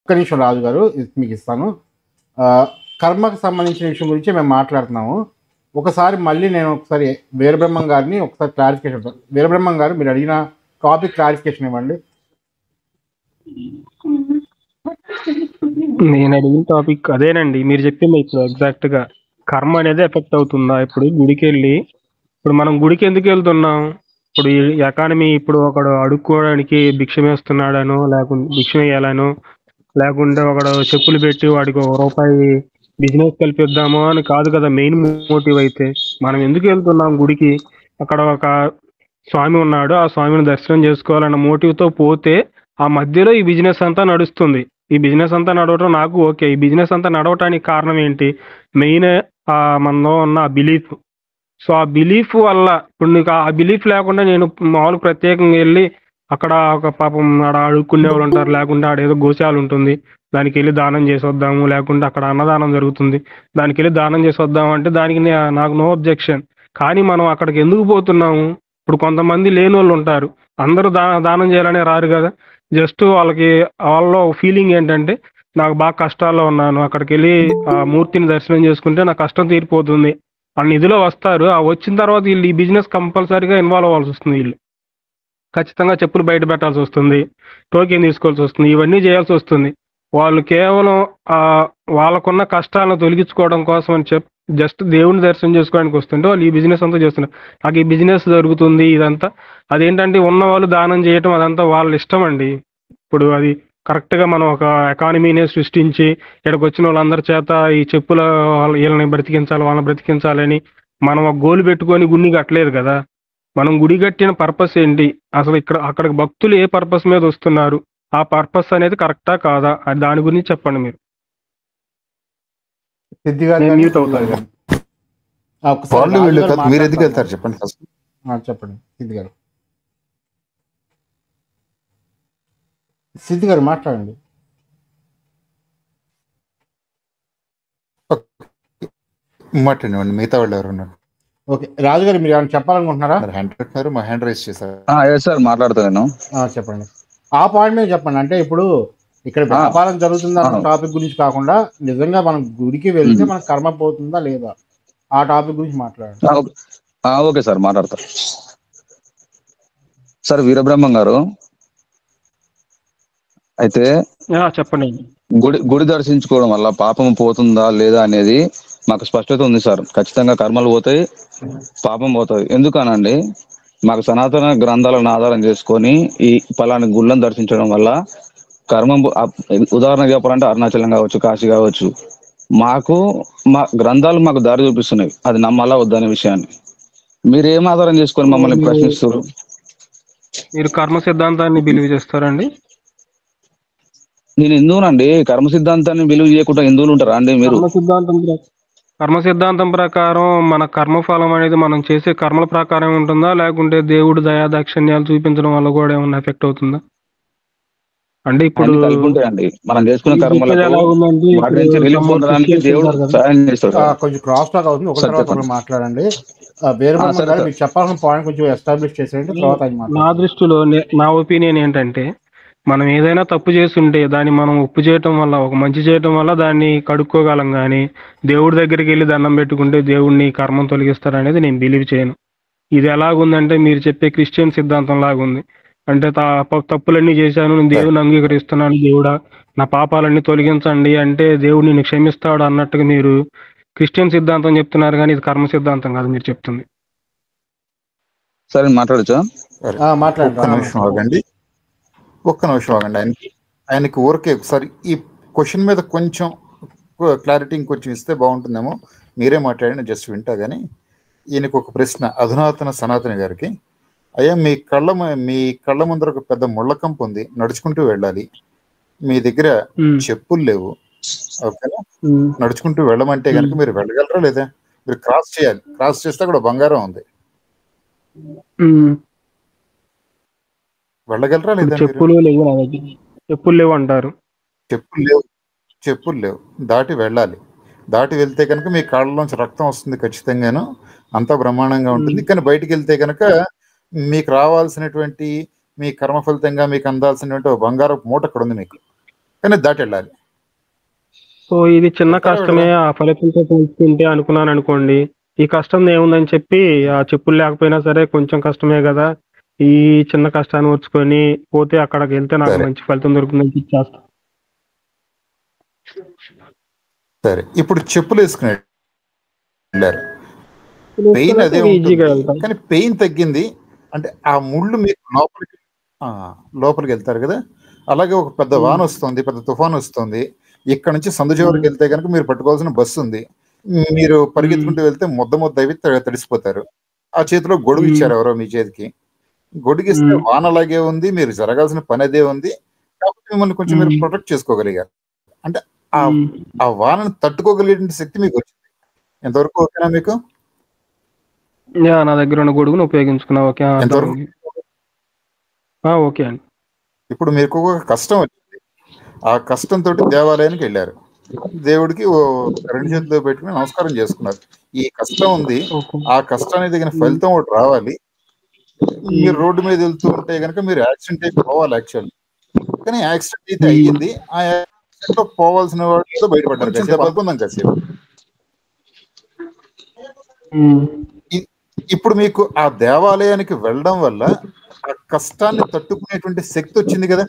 ఒక్క నిమిషం రాజు గారు మీకు ఇస్తాను. ఆహ్, కర్మకు సంబంధించిన విషయం గురించి మేము మాట్లాడుతున్నాము. ఒకసారి మళ్ళీ నేను ఒకసారి వీరబ్రహ్మం గారిని ఒకసారి క్లారిఫికేషన్ వీరబ్రహ్మం గారు మీరు అడిగిన టాపిక్ క్లారిఫికేషన్ ఇవ్వండి. నేను అడిగిన టాపిక్ అదేనండి. మీరు చెప్పింది ఇప్పుడు ఎగ్జాక్ట్‌గా. కర్మ అనేది ఎఫెక్ట్ అవుతుందా? ఇప్పుడు గుడికెళ్ళి ఇప్పుడు మనం గుడికి ఎందుకు వెళ్తున్నాం? ఇప్పుడు ఈ ఎకానమీ ఇప్పుడు ఒకడు అడుక్కోవడానికి భిక్షమేస్తున్నాడనో, భిక్షమెయ్యాలనో, లేకుంటే ఒకడు చెప్పులు పెట్టి వాడికి రూపాయి బిజినెస్ కల్పిద్దాము అని కాదు కదా మెయిన్ మోటివ్ అయితే. మనం ఎందుకు వెళ్తున్నాం గుడికి? అక్కడ ఒక స్వామి ఉన్నాడు. ఆ స్వామిని దర్శనం చేసుకోవాలన్న మోటివ్‌తో పోతే ఆ మధ్యలో ఈ బిజినెస్ అంతా నడుస్తుంది. ఈ బిజినెస్ అంతా నడవటం నాకు ఓకే. ఈ బిజినెస్ అంతా నడవటానికి కారణం ఏంటి? మెయిన్ మనలో ఉన్న బిలీఫ్. సో, ఆ బిలీఫ్ వల్ల ఇప్పుడు నీకు ఆ బిలీఫ్ లేకుండా నేను మామూలుగా ప్రత్యేకంగా ఎళ్లి అక్కడ ఒక పాపం ఆడ అడుక్కునేవాళ్ళు ఉంటారు. లేకుంటే ఆడేదో గోశాల ఉంటుంది. దానికెళ్ళి దానం చేసొద్దాము. లేకుంటే అక్కడ అన్నదానం జరుగుతుంది. దానికెళ్ళి దానం చేసొద్దాం అంటే దానికి నాకు నో అబ్జెక్షన్. కానీ మనం అక్కడికి ఎందుకు పోతున్నాము? ఇప్పుడు కొంతమంది లేనోళ్ళు ఉంటారు. అందరూ దానం చేయాలని రారు గదా! జస్ట్ వాళ్ళకి వాళ్ళలో ఫీలింగ్ ఏంటంటే నాకు బాగా కష్టాల్లో ఉన్నాను. అక్కడికెళ్ళి ఆ మూర్తిని దర్శనం చేసుకుంటే నా కష్టం తీరిపోతుంది. అన్న ఇదిలో వస్తారు. ఆ వచ్చిన తర్వాత వీళ్ళు ఈ బిజినెస్ కంపల్సరీగా ఇన్వాల్వ్ అవ్వాల్సొస్తుంది వీళ్ళు. ఖచ్చితంగా చెప్పులు బయట పెట్టాల్సొస్తుంది. టోకెన్ తీసుకోవాల్సొస్తుంది. ఇవన్నీ చేయాల్సొస్తుంది. వాళ్ళు కేవలం వాళ్ళకున్న కష్టాలను తొలగించుకోవడం కోసం అని జస్ట్ దేవుడిని దర్శనం చేసుకోవడానికి వస్తుంటే వాళ్ళు ఈ బిజినెస్ అంతా చేస్తున్నారు. నాకు ఈ బిజినెస్ జరుగుతుంది ఇదంతా. అదేంటంటే ఉన్నవాళ్ళు దానం చేయటం అదంతా వాళ్ళ ఇష్టం అండి. ఇప్పుడు అది కరెక్ట్‌గా మనం ఒక ఎకానమీనే సృష్టించి ఇక్కడికొచ్చిన వాళ్ళందరి చేత ఈ చెప్పుల వీళ్ళని బ్రతికించాలి, వాళ్ళని బ్రతికించాలని మనం ఒక గోల్ పెట్టుకొని గుడిని కట్టలేదు కదా! మనం గుడి కట్టిన పర్పస్ ఏంటి? అసలు అక్కడికి భక్తులు ఏ పర్పస్ మీద వస్తున్నారు? ఆ పర్పస్ అనేది కరెక్టా కాదా? దాని గురించి చెప్పండి మీరు. సిద్ధి గారు నేను గాని, మ్యూట్ సిద్ధు గారు అవుతాను. గాని. ఒకసారి వాళ్ళు రాజు వీళ్ళు గారు కాదు, మీరు ఎందుకు మాట్లాడతారు. వెళ్తారు చెప్పండి ఫస్ట్. చెప్పండి సిద్ధి గారు. సిద్ధి గారు మాట్లాడండి. మాట్లాడండి, మిగతా వాళ్ళు ఎవరు ఉన్నారు? ఓకే. రాజు గారు మీరు ఏమైనా చెప్పాలనుకుంటున్నారా? మరి హ్యాండ్ పెట్టినారు, మా హ్యాండ్ రైజ్ చేశారు. సార్ మాట్లాడతాను. చెప్పండి. ఆ పాయింట్ మీద చెప్పండి. అంటే ఇప్పుడు ఇక్కడ వ్యాపారం జరుగుతుందన్న టాపిక్ గురించి కాకుండా నిజంగా మనం గుడికి వెళ్తే మనకు కర్మ పోతుందా లేదా ఆ టాపిక్ గురించి మాట్లాడండి. ఓకే సార్, మాట్లాడతా. సార్ వీరబ్రహ్మం గారు, అయితే చెప్పండి. గుడి దర్శించుకోవడం వల్ల పాపం పోతుందా లేదా అనేది మాకు స్పష్టత ఉంది సార్. ఖచ్చితంగా కర్మలు పోతాయి, పాపం పోతాయి. ఎందుకనండి, మాకు సనాతన గ్రంథాలను ఆధారం చేసుకొని ఈ పలాని గుళ్ళను దర్శించడం వల్ల కర్మం, ఉదాహరణ చెప్పాలంటే అరుణాచలం కావచ్చు, కాశీ కావచ్చు, మా గ్రంథాలు మాకు దారి చూపిస్తున్నాయి. అది నమ్మాలా వద్దనే విషయాన్ని మీరు ఏం ఆధారం చేసుకొని మమ్మల్ని ప్రశ్నిస్తారు? మీరు కర్మ సిద్ధాంతాన్ని బిలీవ్ చేస్తారండి? నేను హిందువునండి. కర్మ సిద్ధాంతాన్ని బిలీవ్ చేయకుండా హిందువులు ఉంటారా అండి మీరు? కర్మ సిద్ధాంతం ప్రకారం మన కర్మఫలం అనేది మనం చేసే కర్మల ప్రకారం ఉంటుందా, లేకుంటే దేవుడు దయాదాక్షిణ్యాలు చూపించడం వల్ల కూడా ఏమన్నా ఎఫెక్ట్ అవుతుందా? అంటే ఇప్పుడు కలుపుంటాయండి. మనం చేసుకునే కర్మలకు వాటి నుంచి రిలీఫ్ పొందడానికి దేవుడు సహాయం చేస్తాడు. కొంచెం క్రాస్ టాక్ అవుతుంది, ఒక తర్వాత ఒకరు మాట్లాడండి. వీరబ్రహ్మం గారు మీరు చెప్పాల్సిన పాయింట్ కొంచెం ఎస్టాబ్లిష్ చేసేయండి, తర్వాత నా దృష్టిలో నా ఒపీనియన్ ఏంటంటే, మనం ఏదైనా తప్పు చేస్తుంటే దాన్ని మనం ఒప్పు చేయటం వల్ల, ఒక మంచి చేయటం వల్ల దాన్ని కడుక్కోగలం. కానీ దేవుడి దగ్గరికి వెళ్ళి దండం పెట్టుకుంటే దేవుడిని కర్మం తొలగిస్తారనేది నేను బిలీవ్ చేయను. ఇది ఎలాగుందంటే మీరు చెప్పే క్రిస్టియన్ సిద్ధాంతం లాగుంది. అంటే తప్పులన్నీ చేశాను, నేను దేవుడిని అంగీకరిస్తున్నాను, దేవుడా నా పాపాలన్నీ తొలగించండి అంటే దేవుడు నిన్ను క్షమిస్తాడు అన్నట్టుగా మీరు క్రిస్టియన్ సిద్ధాంతం చెప్తున్నారు. కానీ ఇది కర్మ సిద్ధాంతం కాదు మీరు చెప్తుంది. సరే మాట్లాడచ్చా? ఒక్క నిమిషం ఆగండి. ఆయనకి ఊరికే ఒకసారి ఈ క్వశ్చన్ మీద కొంచెం క్లారిటీ ఇంకొంచెం ఇస్తే బాగుంటుందేమో. మీరే మాట్లాడండి, జస్ట్ వింటా. కానీ ఈయనకు ఒక ప్రశ్న అధునాతన సనాతన గారికి. అయ్యా, మీ కళ్ళ ముందర ఒక పెద్ద ముళ్ళకంపు ఉంది, నడుచుకుంటూ వెళ్ళాలి, మీ దగ్గర చెప్పులు లేవు, ఓకేనా? నడుచుకుంటూ వెళ్ళమంటే కనుక మీరు వెళ్ళగలరా లేదా? మీరు క్రాస్ చేయాలి, క్రాస్ చేస్తే అక్కడ బంగారం ఉంది, వెళ్ళగలరా లేదా? చెప్పులు లేవు అంటారు. చెప్పులు లేవు, దాటి వెళ్ళాలి. దాటి వెళ్తే కనుక మీ కాళ్ళలోంచి రక్తం వస్తుంది ఖచ్చితంగాను, అంతా బ్రహ్మాండంగా ఉంటుంది. కానీ బయటికి వెళ్తే కనుక మీకు రావాల్సినటువంటి, మీ కర్మ ఫలితంగా మీకు అందాల్సినటువంటి బంగారపు మూట అక్కడ ఉంది మీకు. కానీ దాటి వెళ్ళాలి. సో ఇది చిన్న వెళ్తారా కష్టమే, వెళ్ళరా? ఆ ఫలితంతో పోల్చుకుంటే అనుకున్నాను అనుకోండి, ఈ కష్టం ఏముందని చెప్పి ఆ చెప్పులు లేకపోయినా సరే కొంచెం కష్టమే కదా, ఈ చిన్న కష్టాన్ని ఓర్చుకొని పోతే అక్కడికి వెళ్తే నాకు సరే మంచి ఫలితం దొరుకుతుందని ఇచ్చేస్తా. సరే, ఇప్పుడు చెప్పులు వేసుకుని వెళ్ళారు, పెయిన్ అదే ఈజీగా ఉంటుంది, వెళ్తాం. కానీ పెయిన్ తగ్గింది అంటే ఆ ముళ్ళు మీకు లోపలికి వెళ్తారు కదా. అలాగే ఒక పెద్ద వాన వస్తుంది, పెద్ద తుఫాన్ వస్తుంది, ఇక్కడ నుంచి సందుజీవరికి వెళ్తే కనుక మీరు పట్టుకోవాల్సిన బస్సు ఉంది, మీరు పరిగెత్తుకుంటూ వెళ్తే ముద్ద అవి తడిసిపోతారు. ఆ చేతిలో గొడుగు ఇచ్చారు ఎవరో మీ చేతికి, గొడుగు ఇస్తే వాన అలాగే ఉంది, మీరు జరగాల్సిన పని అదే ఉంది, కాబట్టి మిమ్మల్ని కొంచెం మీరు ప్రొటెక్ట్ చేసుకోగలిగారు. అంటే ఆ వానను తట్టుకోగలిగే శక్తి మీకు వచ్చింది. ఎంతవరకు ఓకేనా మీకు? నా దగ్గర ఉన్న గొడుగును ఉపయోగించుకున్నా. ఓకే, ఎంతవరకు? ఓకే అండి. ఇప్పుడు మీకు ఒక కష్టం వచ్చింది, ఆ కష్టంతో దేవాలయానికి వెళ్ళారు, దేవుడికి రెండు చేతుల్లో పెట్టుకుని నమస్కారం చేసుకున్నారు. ఈ కష్టం ఉంది, ఆ కష్టానికి తగిన ఫలితం ఒకటి రావాలి. మీరు రోడ్డు మీద వెళ్తూ ఉంటే కనుక మీరు యాక్సిడెంట్ అయిపోవాలి యాక్చువల్, కానీ యాక్సిడెంట్ అయితే అయ్యింది. ఆ యాక్సిడెంట్ లో పోవాల్సిన వాటితో బయటపడ్డారు. పడుకుందాం కాసేపు. ఇప్పుడు మీకు ఆ దేవాలయానికి వెళ్ళడం వల్ల ఆ కష్టాన్ని తట్టుకునేటువంటి శక్తి వచ్చింది కదా.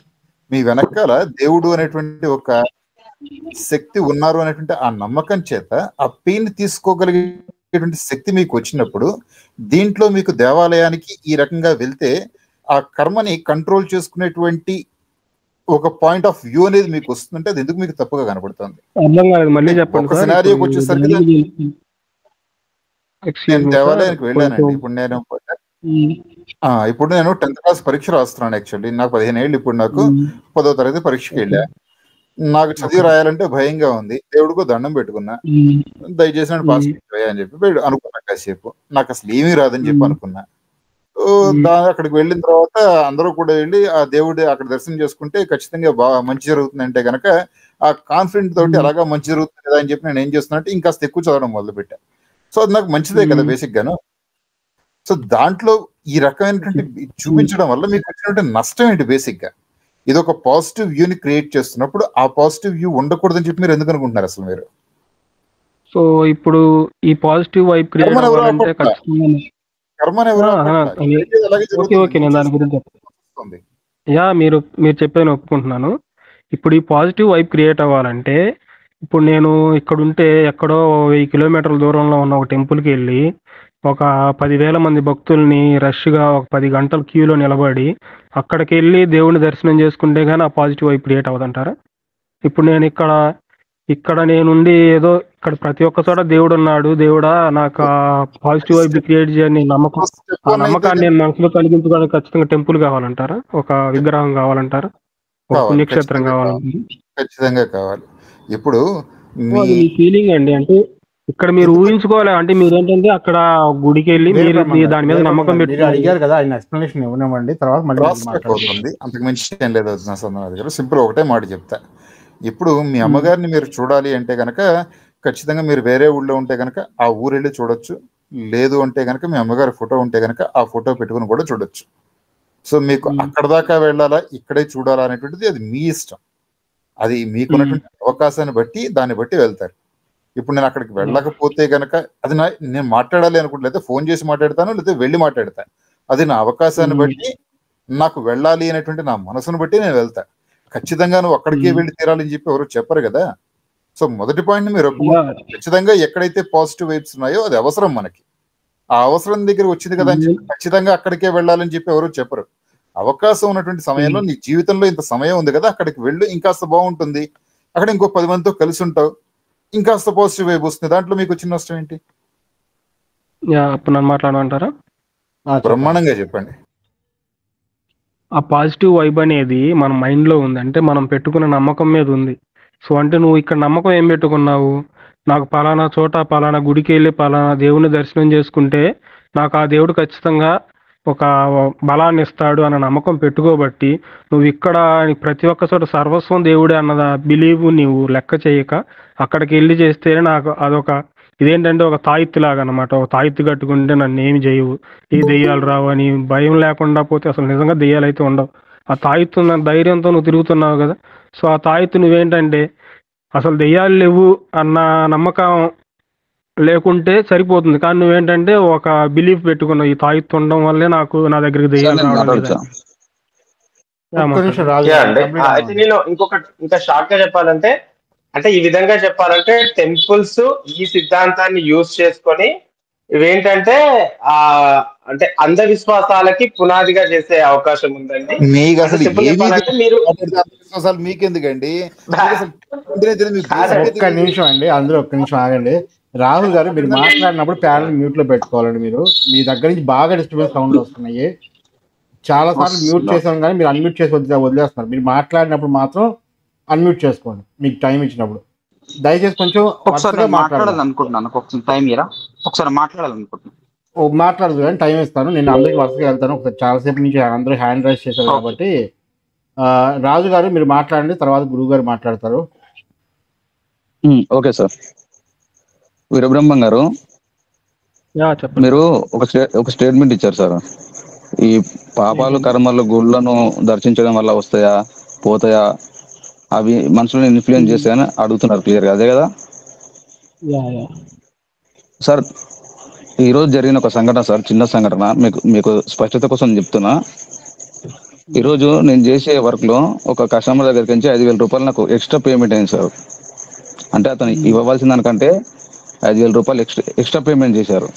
మీ వెనకాల దేవుడు అనేటువంటి ఒక శక్తి ఉన్నారు అనేటువంటి ఆ నమ్మకం చేత ఆ పెయిన్ తీసుకోగలిగేటువంటి శక్తి మీకు వచ్చినప్పుడు, దీంట్లో మీకు దేవాలయానికి ఈ రకంగా వెళ్తే ఆ కర్మని కంట్రోల్ చేసుకునేటువంటి ఒక పాయింట్ ఆఫ్ వ్యూ అనేది మీకు వస్తుందంటే అది ఎందుకు మీకు తప్పుగా కనబడుతుంది? అర్థం కాలేదు, మళ్ళీ చెప్పండి. ఒక సినారియోకి వచ్చేసరికి నేను దేవాలయానికి వెళ్ళానండి. ఇప్పుడు నేను 10th క్లాస్ పరీక్ష రాస్తున్నాను. యాక్చువల్లీ నాకు 15 ఏళ్ళు. ఇప్పుడు నాకు 10వ తరగతి పరీక్షకి వెళ్ళా. నాకు చదివి రాయాలంటే భయంగా ఉంది. దేవుడికో దండం పెట్టుకున్నా, దయచేసి నన్ను పాస్ అని చెప్పి అనుకున్నా. కాసేపు నాకు అసలు ఏమీ రాదని చెప్పి అనుకున్నా. అక్కడికి వెళ్ళిన తర్వాత అందరూ కూడా వెళ్ళి ఆ దేవుడి అక్కడ దర్శనం చేసుకుంటే ఖచ్చితంగా బాగా మంచి జరుగుతుంది అంటే కనుక ఆ కాన్ఫిడెంట్ తోటి అలాగా మంచి జరుగుతుంది కదా అని చెప్పి నేను ఏం చేస్తున్నా ఇంకాస్త ఎక్కువ చదవడం మొదలు పెట్టా. సో అది నాకు మంచిదే కదా బేసిక్ గాను. సో దాంట్లో ఈ రకమైనటువంటి చూపించడం వల్ల మీకు వచ్చినటువంటి నష్టం ఏంటి? బేసిక్ గా ఇది ఒక పాజిటివ్ వ్యూని క్రియేట్ చేస్తున్నప్పుడు ఆ పాజిటివ్ వ్యూ ఉండకూడదని చెప్పి మీరు ఎందుకు అనుకుంటున్నారు అసలు మీరు? సో ఇప్పుడు ఈ పాజిటివ్ వైబ్ క్రియేట్ అవ్వాలంటే మీరు చెప్పేది ఒప్పుకుంటున్నాను. ఇప్పుడు ఈ పాజిటివ్ వైబ్ క్రియేట్ అవ్వాలంటే ఇప్పుడు నేను ఇక్కడ ఉంటే ఎక్కడో 1000 కిలోమీటర్ల దూరంలో ఉన్న ఒక టెంపుల్కి వెళ్ళి ఒక 10,000 మంది భక్తుల్ని రష్గా ఒక 10 గంటల క్యూలో నిలబడి అక్కడికి వెళ్ళి దేవుని దర్శనం చేసుకుంటే కానీ ఆ పాజిటివ్ వైబ్ క్రియేట్ అవ్వదంటారా? ఇప్పుడు నేను ఇక్కడ నేనుండి ఏదో ఇక్కడ ప్రతి ఒక్క చోట దేవుడు ఉన్నాడు, దేవుడా నాకు ఆ పాజిటివ్ వైబ్ క్రియేట్ చేయని నమ్మకం, ఆ నమ్మకాన్ని నేను మనసులో కలిగించుకోవడానికి ఖచ్చితంగా టెంపుల్ కావాలంటారా? ఒక విగ్రహం కావాలంటారా? ఒక పుణ్యక్షేత్రం కావాలంటారా? ఖచ్చితంగా కావాలి. ఇప్పుడు మీ ఫీలింగ్ అండి, అంటే ఇక్కడ మీరు ఊహించుకోవాలి. అంటే మీరు ఏంటంటే అక్కడ గుడికి వెళ్ళి మీరు దాని మీద నమ్మకం పెట్టి అడిగారు కదా, ఆయన ఎక్స్ప్లెనేషన్ ఇవ్వనివ్వండి, తర్వాత అవుతుంది. అంతకు మించి ఏం లేదు దగ్గర. సింపుల్ ఒకటే మాట చెప్తా. ఇప్పుడు మీ అమ్మగారిని మీరు చూడాలి అంటే కనుక ఖచ్చితంగా మీరు వేరే ఊళ్ళో ఉంటే కనుక ఆ ఊరు వెళ్ళి చూడొచ్చు, లేదు అంటే కనుక మీ అమ్మగారి ఫోటో ఉంటే కనుక ఆ ఫోటో పెట్టుకుని కూడా చూడొచ్చు. సో మీకు అక్కడ దాకా వెళ్ళాలా ఇక్కడే చూడాలా అనేటువంటిది అది మీ ఇష్టం. అది మీకున్నటువంటి అవకాశాన్ని బట్టి దాన్ని బట్టి వెళ్తారు. ఇప్పుడు నేను అక్కడికి వెళ్ళకపోతే కనుక అది నేను మాట్లాడాలి అనుకుంటే ఫోన్ చేసి మాట్లాడతాను, లేదా వెళ్ళి మాట్లాడతాను. అది నా అవకాశాన్ని బట్టి, నాకు వెళ్ళాలి అనేటువంటి నా మనసును బట్టి నేను వెళ్తాను. ఖచ్చితంగా నువ్వు అక్కడికే వెళ్ళి తీరాలని చెప్పి ఎవరు చెప్పరు కదా. సో మొదటి పాయింట్ మీరు ఖచ్చితంగా ఎక్కడైతే పాజిటివ్ వైబ్స్ ఉన్నాయో అది అవసరం మనకి. ఆ అవసరం దగ్గర వచ్చింది కదా అని చెప్పి ఖచ్చితంగా అక్కడికే వెళ్ళాలని చెప్పి ఎవరు చెప్పరు. అవకాశం ఉన్నటువంటి సమయంలో నీ జీవితంలో ఇంత సమయం ఉంది కదా, అక్కడికి వెళ్ళు, ఇంకాస్త బాగుంటుంది, అక్కడ ఇంకో 10 మందితో కలిసి ఉంటావు, ఇంకాస్త పాజిటివ్ వైబ్ వస్తుంది. దాంట్లో మీకు వచ్చిన నష్టం ఏంటి? మాట్లాడమంటారా? బ్రహ్మాండంగా చెప్పండి. ఆ పాజిటివ్ వైబ్ అనేది మన మైండ్లో ఉంది, అంటే మనం పెట్టుకున్న నమ్మకం మీద ఉంది. సో అంటే నువ్వు ఇక్కడ నమ్మకం ఏం పెట్టుకున్నావు, నాకు పలానా చోట పలానా గుడికి వెళ్ళి పలానా దేవుని దర్శనం చేసుకుంటే నాకు ఆ దేవుడు ఖచ్చితంగా ఒక బలాన్ని ఇస్తాడు అన్న నమ్మకం పెట్టుకోబట్టి నువ్వు ఇక్కడ ప్రతి ఒక్క చోట సర్వస్వం దేవుడే అన్నద బిలీవ్ నీవు లెక్క చేయక అక్కడికి వెళ్ళి చేస్తేనే నాకు అదొక ఇదేంటంటే ఒక తాయిత్తు లాగా అనమాట. ఒక తాయిత్తు కట్టుకుంటే నన్ను ఏమి చేయవు, ఏ దెయ్యాలు రావు అని భయం లేకుండా పోతే అసలు నిజంగా దెయ్యాలు అయితే ఉండవు. ఆ తాయెత్తు ఉన్న ధైర్యంతో నువ్వు తిరుగుతున్నావు కదా. సో ఆ తాయెత్తు నువ్వేంటంటే అసలు దెయ్యాలు లేవు అన్న నమ్మకం లేకుంటే సరిపోతుంది, కానీ నువ్వేంటంటే ఒక బిలీఫ్ పెట్టుకున్నావు, ఈ తాయెత్తు ఉండడం వల్లే నా దగ్గరికి సార్ దెయ్యాలు నేను రావడం మాట్లాడచ్చా? లేదని. యా ఒక్క మాట్లాడు. నిమిషం రాజు యా గారు అండి. కంప్లీట్ అయితే నేను ఇంకా షార్ట్ గా చెప్పాలంటే, అంటే ఈ విధంగా చెప్పాలంటే టెంపుల్స్ ఈ సిద్ధాంతాన్ని యూజ్ చేసుకొని ఇవేంటంటే ఆ అంటే అంధవిశ్వాసాలకి పునాదిగా చేసే అవకాశం ఉందండి. మీకు అంటే అసలు సింపుల్ ఏమీ చెప్పాలంటే మీరు మాట్లాడితే అంధవిశ్వాసాలు మీకెందుకండి? మీకు అసలు మీకు కాదండి. basic ఒక్క నిమిషం అండి, అందరూ ఒక్క నిమిషం ఆగండి. రాహుల్ గారు మీరు మాట్లాడినప్పుడు ప్యానల్ మ్యూట్ లో పెట్టుకోవాలండి. మీరు మీ దగ్గర నుంచి బాగా డిస్టర్బెన్స్ సౌండ్ వస్తున్నాయి. చాలా సార్లు మ్యూట్ చేసాం కానీ మీరు అన్మ్యూట్ చేసి వదిలేస్తున్నారు. మీరు మాట్లాడినప్పుడు మాత్రం అన్మ్యూట్ చేసుకోండి మీకు టైం ఇచ్చినప్పుడు. దయచేసి కొంచెం ఒకసారి వరుసగా నేను మాట్లాడాలి. మాట్లాడాలనుకుంటున్నాను, ఒకసారి టైం ఇరా. ఒకసారి మాట్లాడాలనుకుంటున్నాను. మాట్లాడదు కానీ టైం ఇస్తాను. నేను అందరికి వరుసగా వెళ్తాను. ఒకసారి చాలాసేపు నుంచి అందరూ హ్యాండ్ రైజ్ చేశారు కాబట్టి రాజు గారు మీరు మాట్లాడండి, తర్వాత గురువు గారు మాట్లాడతారు. Okay sir. వీరబ్రహ్మం గారు, యా చెప్పండి. మీరు ఒక స్టేట్మెంట్ ఇచ్చారు సార్. ఈ పాపాలు కర్మలు గుళ్ళను దర్శించడం వల్ల వస్తాయా పోతాయా, అవి మనుషులను ఇన్ఫ్లుయెన్స్ చేస్తాయని అడుగుతున్నారు క్లియర్గా, అదే కదా యా యా సార్? ఈ రోజు జరిగిన ఒక సంఘటన సార్, చిన్న సంఘటన, మీకు స్పష్టత కోసం చెప్తున్నా. ఈరోజు నేను చేసే వర్క్ లో ఒక కస్టమర్ దగ్గరికి నుంచి 5,000 రూపాయలు నాకు ఎక్స్ట్రా పేమెంట్ అయింది సార్. అంటే అతను ఇవ్వవలసిన దానికంటే 5,000 రూపాయలు ఎక్స్ట్రా పేమెంట్ చేశారు.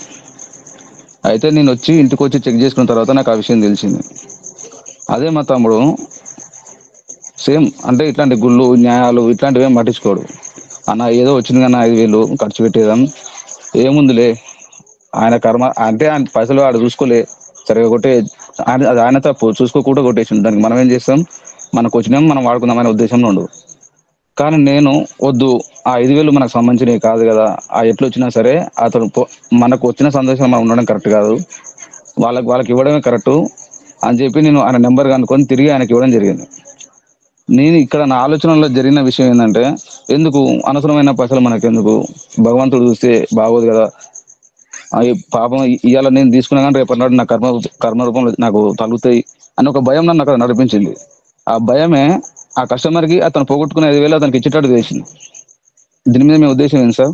అయితే నేను ఇంటికి వచ్చి చెక్ చేసుకున్న తర్వాత నాకు ఆ విషయం తెలిసింది. అదే మా తమ్ముడు సేమ్ అంటే ఇట్లాంటి గుళ్ళు న్యాయాలు ఇట్లాంటివి ఏం పట్టించుకోడు. అన్న ఏదో వచ్చింది కన్నా 5,000 ఖర్చు పెట్టేదాం, ఏముందిలే, ఆయన కర్మ అంటే ఆయన పైసలు ఆడు చూసుకోలే, సరిగా కొట్టే ఆయన తప్పు, చూసుకోకుండా కొట్టేసిండు. దానికి మనం ఏం చేస్తాం, మనకు వచ్చినాం మనం వాడుకుందాం అనే ఉద్దేశంలో ఉండు. కానీ నేను వద్దు, ఆ 5,000 మనకు సంబంధించినవి కాదు కదా, ఆ ఎట్లు వచ్చినా సరే అతను మనకు వచ్చిన సందేశం మనం ఉండడం కరెక్ట్ కాదు, వాళ్ళకి ఇవ్వడమే కరెక్ట్ అని చెప్పి నేను ఆయన నెంబర్ కనుక్కొని తిరిగి ఆయనకి ఇవ్వడం జరిగింది. నేను ఇక్కడ నా ఆలోచనలో జరిగిన విషయం ఏంటంటే, ఎందుకు అనవసరమైన పైసలు మనకెందుకు, భగవంతుడు చూస్తే బాగోదు కదా, ఈ పాపం ఇవాళ నేను తీసుకున్నా కానీ రేపటి నాడు నా కర్మ రూపంలో నాకు తగులుతాయి అని ఒక భయం నన్ను అక్కడ నడిపించింది. ఆ భయమే ఆ కస్టమర్కి అతను పోగొట్టుకునే 5,000 అతనికి ఇచ్చేటట్టు చేసింది. దీని మీద మీ ఉద్దేశం ఏంటి సార్?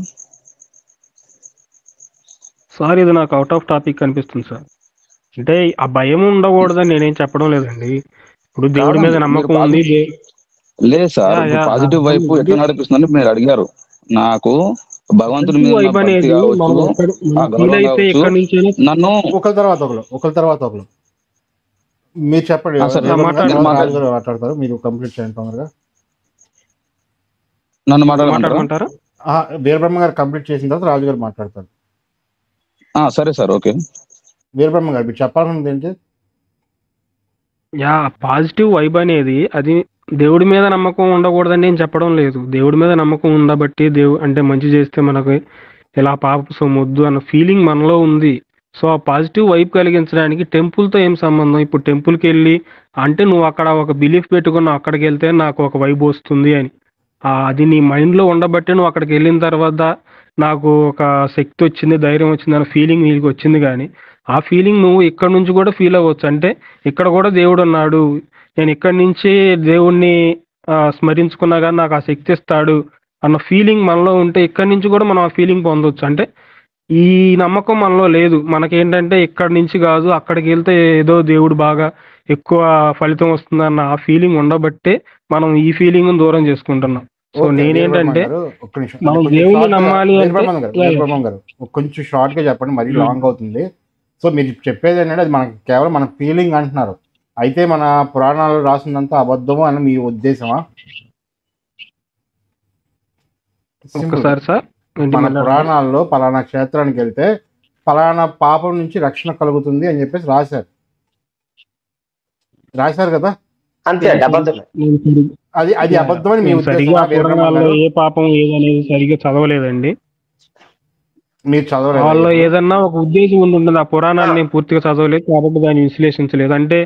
సార్ ఇది నాకు అవుట్ ఆఫ్ టాపిక్ అనిపిస్తుంది సార్. అంటే ఆ భయం ఉండకూడదని నేనేం చెప్పడం లేదండి. ఇప్పుడు దేవుడి మీద నమ్మకం ఉంది. లేదు సార్, పాజిటివ్ వైపు ఎట్లా నడిపిస్తుందని మీరు అడిగారు. నాకు భగవంతుడి మీద ఉన్న భక్తి కావచ్చు, ఆ గౌరవం కావచ్చు, నన్ను ఒకరి తర్వాత ఒకరు మీరు చెప్పండి. రాజు గారు మాట్లాడతారు, మీరు కంప్లీట్ చేయండి తొందరగా. నన్ను మాట్లాడమంటారా? వీరబ్రహ్మ గారు కంప్లీట్ చేసిన తర్వాత రాజు గారు మాట్లాడతారు. సరే సార్, ఓకే. వీరబ్రహ్మ గారు మీరు చెప్పాల్సింది ఏంటి? యా, పాజిటివ్ వైబ్ అనేది అది దేవుడి మీద నమ్మకం ఉండకూడదని నేను చెప్పడం లేదు. దేవుడి మీద నమ్మకం ఉండబట్టి అంటే మంచి చేస్తే మనకు ఇలా పాప సొమ్మొద్దు అన్న ఫీలింగ్ మనలో ఉంది. సో ఆ పాజిటివ్ వైబ్ కలిగించడానికి టెంపుల్తో ఏం సంబంధం? ఇప్పుడు టెంపుల్కి వెళ్ళి అంటే నువ్వు అక్కడ ఒక బిలీఫ్ పెట్టుకున్నావు, అక్కడికి వెళ్తే నాకు ఒక వైబ్ వస్తుంది అని, అది నీ మైండ్లో ఉండబట్టి నువ్వు అక్కడికి వెళ్ళిన తర్వాత నాకు ఒక శక్తి వచ్చింది, ధైర్యం వచ్చింది అన్న ఫీలింగ్ నీకు వచ్చింది. కానీ ఆ ఫీలింగ్ నువ్వు ఇక్కడ నుంచి కూడా ఫీల్ అవ్వచ్చు. అంటే ఇక్కడ కూడా దేవుడు ఉన్నాడు, నేను ఇక్కడి నుంచి దేవుణ్ణి స్మరించుకున్నా కానీ నాకు ఆ శక్తి ఇస్తాడు అన్న ఫీలింగ్ మనలో ఉంటే ఇక్కడి నుంచి కూడా మనం ఆ ఫీలింగ్ పొందవచ్చు. అంటే ఈ నమ్మకం మనలో లేదు. మనకేంటంటే ఇక్కడి నుంచి కాదు, అక్కడికి వెళ్తే ఏదో దేవుడు బాగా ఎక్కువ ఫలితం వస్తుందన్న ఆ ఫీలింగ్ ఉండబట్టే మనం ఈ ఫీలింగ్ దూరం చేసుకుంటున్నాం. సో నేనేంటంటే మనం దేవుడిని నమ్మాలి గారు కొంచెం షార్ట్ గా చెప్పండి, మరీ లాంగ్ అవుతుంది. సో మీరు చెప్పేది ఏంటంటే అది మనకి కేవలం మన ఫీలింగ్ అంటున్నారు, అయితే మన పురాణాలు రాసిందంతా అబద్ధము అని మీ ఉద్దేశమా? ఒకసారి సార్, మన పురాణాల్లో పలానా క్షేత్రానికి వెళ్తే పలానా పాపం నుంచి రక్షణ కలుగుతుంది అని చెప్పేసి రాశారు కదా, అంతే. అది అబద్ధం అని మీ సరిగా పురాణాల్లో ఏ పాపం ఏదనేది సరిగా చదవలేదండి. మీరు చదవలేదు, వాళ్ళలో ఏదన్నా ఒక ఉద్దేశం ఉంటుంది. ఆ పురాణాన్ని నేను పూర్తిగా చదవలేదు కాబట్టి దాన్ని విశ్లేషించలేదు. అంటే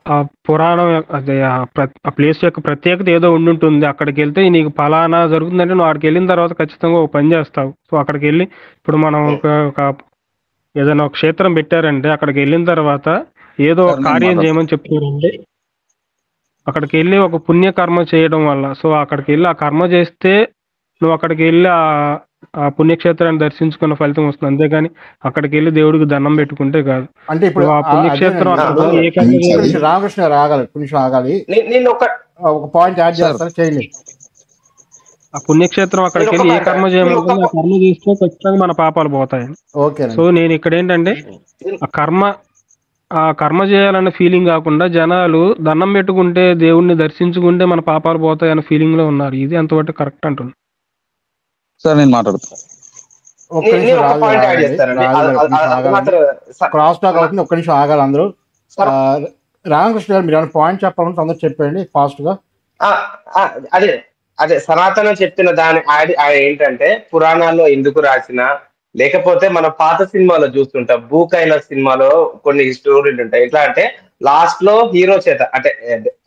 ఆ పురాణం అదే ఆ ప్లేస్ యొక్క ప్రత్యేకత ఏదో ఉండుంటుంది. అక్కడికి వెళ్తే నీకు ఫలానా జరుగుతుందంటే నువ్వు అక్కడికి వెళ్ళిన తర్వాత ఖచ్చితంగా ఒక పని చేస్తావు. సో అక్కడికి వెళ్ళి ఇప్పుడు మనం ఒక ఏదైనా ఒక క్షేత్రం పెట్టారంటే అక్కడికి వెళ్ళిన తర్వాత ఏదో సార్ నేను కార్యం మాట్లాడతాను. చేయమని చెప్తున్నారండి. అక్కడికి వెళ్ళి ఒక పుణ్యకర్మ చేయడం వల్ల, సో అక్కడికి వెళ్ళి ఆ కర్మ చేస్తే నువ్వు అక్కడికి వెళ్ళి ఆ పుణ్యక్షేత్రాన్ని దర్శించుకున్న ఫలితం వస్తుంది. అంతేగాని అక్కడికి వెళ్ళి దేవుడికి దండం పెట్టుకుంటే కాదు. అంటే ఇప్పుడు నువ్వు ఆ పుణ్యక్షేత్రం అదేనండి. అక్కడికి ఇప్పుడు వెళ్ళి ఏ కర్మ ఒక్క ఒక్క చేయాలి? నిమిషం రామకృష్ణ గారు ఆగాలి, ఒక్క నిమిషం ఆగాలి. నేను ఒక ఒక పాయింట్ యాడ్ సార్ చేస్తారు, చేయండి. ఆ పుణ్యక్షేత్రం అక్కడికి నేను ఒక వెళ్ళి ఏ పాయింట్ కర్మ నేను చేయమంటే ఒక ఆ కర్మ చేస్తే ఖచ్చితంగా మన పాపాలు పోతాయి. సో ఓకేనండి. నేను ఇక్కడ ఏంటంటే నేను- ఆ కర్మ చేయాలన్న ఫీలింగ్ కాకుండా జనాలు దండం పెట్టుకుంటే దేవుణ్ణి దర్శించుకుంటే మన పాపాలు పోతాయి అన్న ఫీలింగ్ లో ఉన్నారు. ఇది ఎంతవరకు కరెక్ట్ అంటుంది. సార్ నేను మాట్లాడతాను. ఒక్క నేను నిమిషం ఒక రాజు పాయింట్ యాడ్ ఆగండి, చేస్తానండి. రాజు గారు ఒక్క నిమిషం అది ఆగాలండి. మాత్రం క్రాస్ టాక్ అవుతుంది, ఒక్క నిమిషం ఆగాలి అందరూ. సార్, రామకృష్ణ గారు మీరు ఏమైనా పాయింట్ చెప్పాలంటే అందరూ చెప్పండి ఫాస్ట్ గా. ఆ, ఆ, అదే అదే సనాతన చెప్పిన దాని ఏంటంటే పురాణాల్లో ఎందుకు రాసిన, లేకపోతే మన పాత సినిమాలో చూస్తుంటాం, భూకైన సినిమాలో కొన్ని స్టోరీలు ఉంటాయి. ఎట్లా అంటే లాస్ట్ లో హీరో చేత అంటే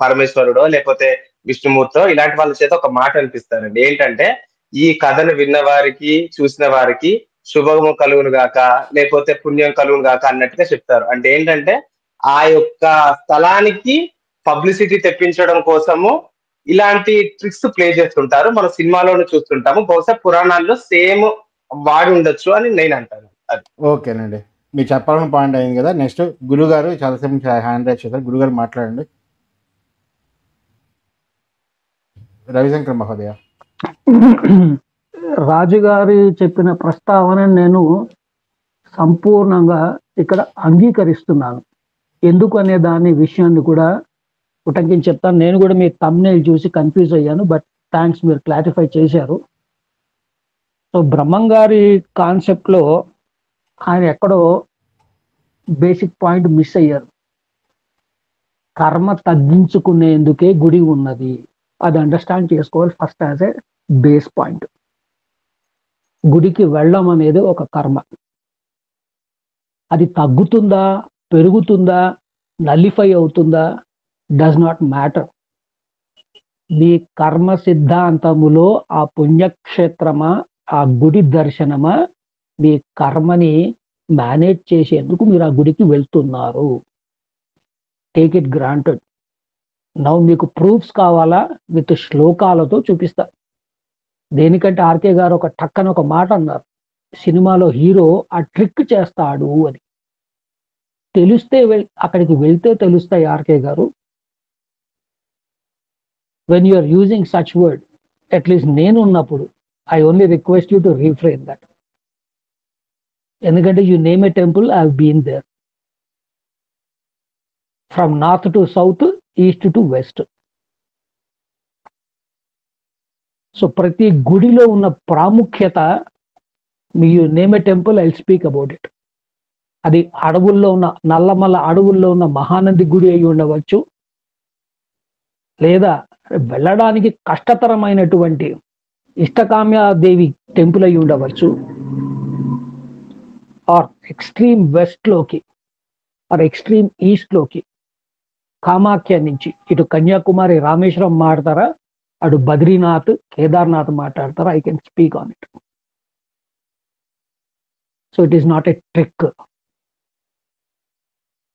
పరమేశ్వరుడో లేకపోతే విష్ణుమూర్తో ఇలాంటి వాళ్ళ చేత ఒక మాట అనిపిస్తారండి. ఏంటంటే ఈ కథను విన్న వారికి చూసిన వారికి శుభము కలుగును గాక లేకపోతే పుణ్యం కలుగును గాక అన్నట్టుగా చెప్తారు. అంటే ఏంటంటే ఆ యొక్క స్థలానికి పబ్లిసిటీ తెప్పించడం కోసము ఇలాంటి ట్రిక్స్ ప్లే చేస్తుంటారు. మన సినిమాలోనే చూస్తుంటాము. బహుశా పురాణాల్లో సేమ్ వాడి ఉండొచ్చు అని నేను అంటాను. అది ఓకేనండి, మీరు చెప్పాలని పాయింట్ అయింది కదా. నెక్స్ట్ గురుగారు చాలాసేపు హ్యాండ్ రైజ్ చేశారు, గురుగారు మాట్లాడండి. రవిశంకర్ మహోదయ. రాజుగారి చెప్పిన ప్రస్తావన నేను సంపూర్ణంగా ఇక్కడ అంగీకరిస్తున్నాను. ఎందుకు అనే దాని విషయాన్ని కూడా ఉటంకించి చెప్తాను. నేను కూడా మీ థంబ్నెయిల్ చూసి కన్ఫ్యూజ్ అయ్యాను, బట్ థ్యాంక్స్, మీరు క్లారిఫై చేశారు. సో బ్రహ్మం గారి కాన్సెప్ట్లో ఆయన ఎక్కడో బేసిక్ పాయింట్ మిస్ అయ్యారు. కర్మ తగ్గించుకునేందుకే గుడి ఉన్నది, అది అండర్స్టాండ్ చేసుకోవాలి first as a base point. గుడికి వెళ్ళడం అనేది ఒక కర్మ. అది తగ్గుతుందా, పెరుగుతుందా, నల్లిఫై అవుతుందా, డస్ నాట్ మ్యాటర్. మీ కర్మ సిద్ధాంతములో ఆ పుణ్యక్షేత్రమా, ఆ గుడి దర్శనమా, మీ కర్మని మేనేజ్ చేసేందుకు మీరు ఆ గుడికి వెళ్తున్నారు. Take it granted. నౌ మీకు ప్రూఫ్స్ కావాలా, విత్ శ్లోకాలతో చూపిస్తా. దేనికంటే ఆర్కే గారు ఒక టక్కన ఒక మాట అన్నారు, సినిమాలో హీరో ఆ ట్రిక్ చేస్తాడు అని. తెలిస్తే అక్కడికి వెళ్తే తెలుస్తాయి ఆర్కే గారు. When you are using such word, at least నేను ఉన్నప్పుడు I only request you to refrain that. ఎందుకంటే you name a temple, I have been there. From north to south, east to west. So ప్రతి గుడిలో ఉన్న ప్రాముఖ్యత, you name a temple, I speak about it. అది అడవుల్లో ఉన్న నల్లమల్ల అడవుల్లో ఉన్న మహానంది గుడి అయి ఉండవచ్చు, లేదా వెళ్ళడానికి కష్టతరమైనటువంటి ఇష్టకామ్యాదేవి టెంపుల్ అయి ఉండవచ్చు, ఆర్ ఎక్స్ట్రీమ్ వెస్ట్లోకి ఆర్ ఎక్స్ట్రీమ్ ఈస్ట్లోకి, కామాఖ్య నుంచి ఇటు కన్యాకుమారి రామేశ్వరం మాట్లాడతారా, అటు బద్రీనాథ్ కేదార్నాథ్ మాట్లాడతారా, I can speak on it. So it is not a trick.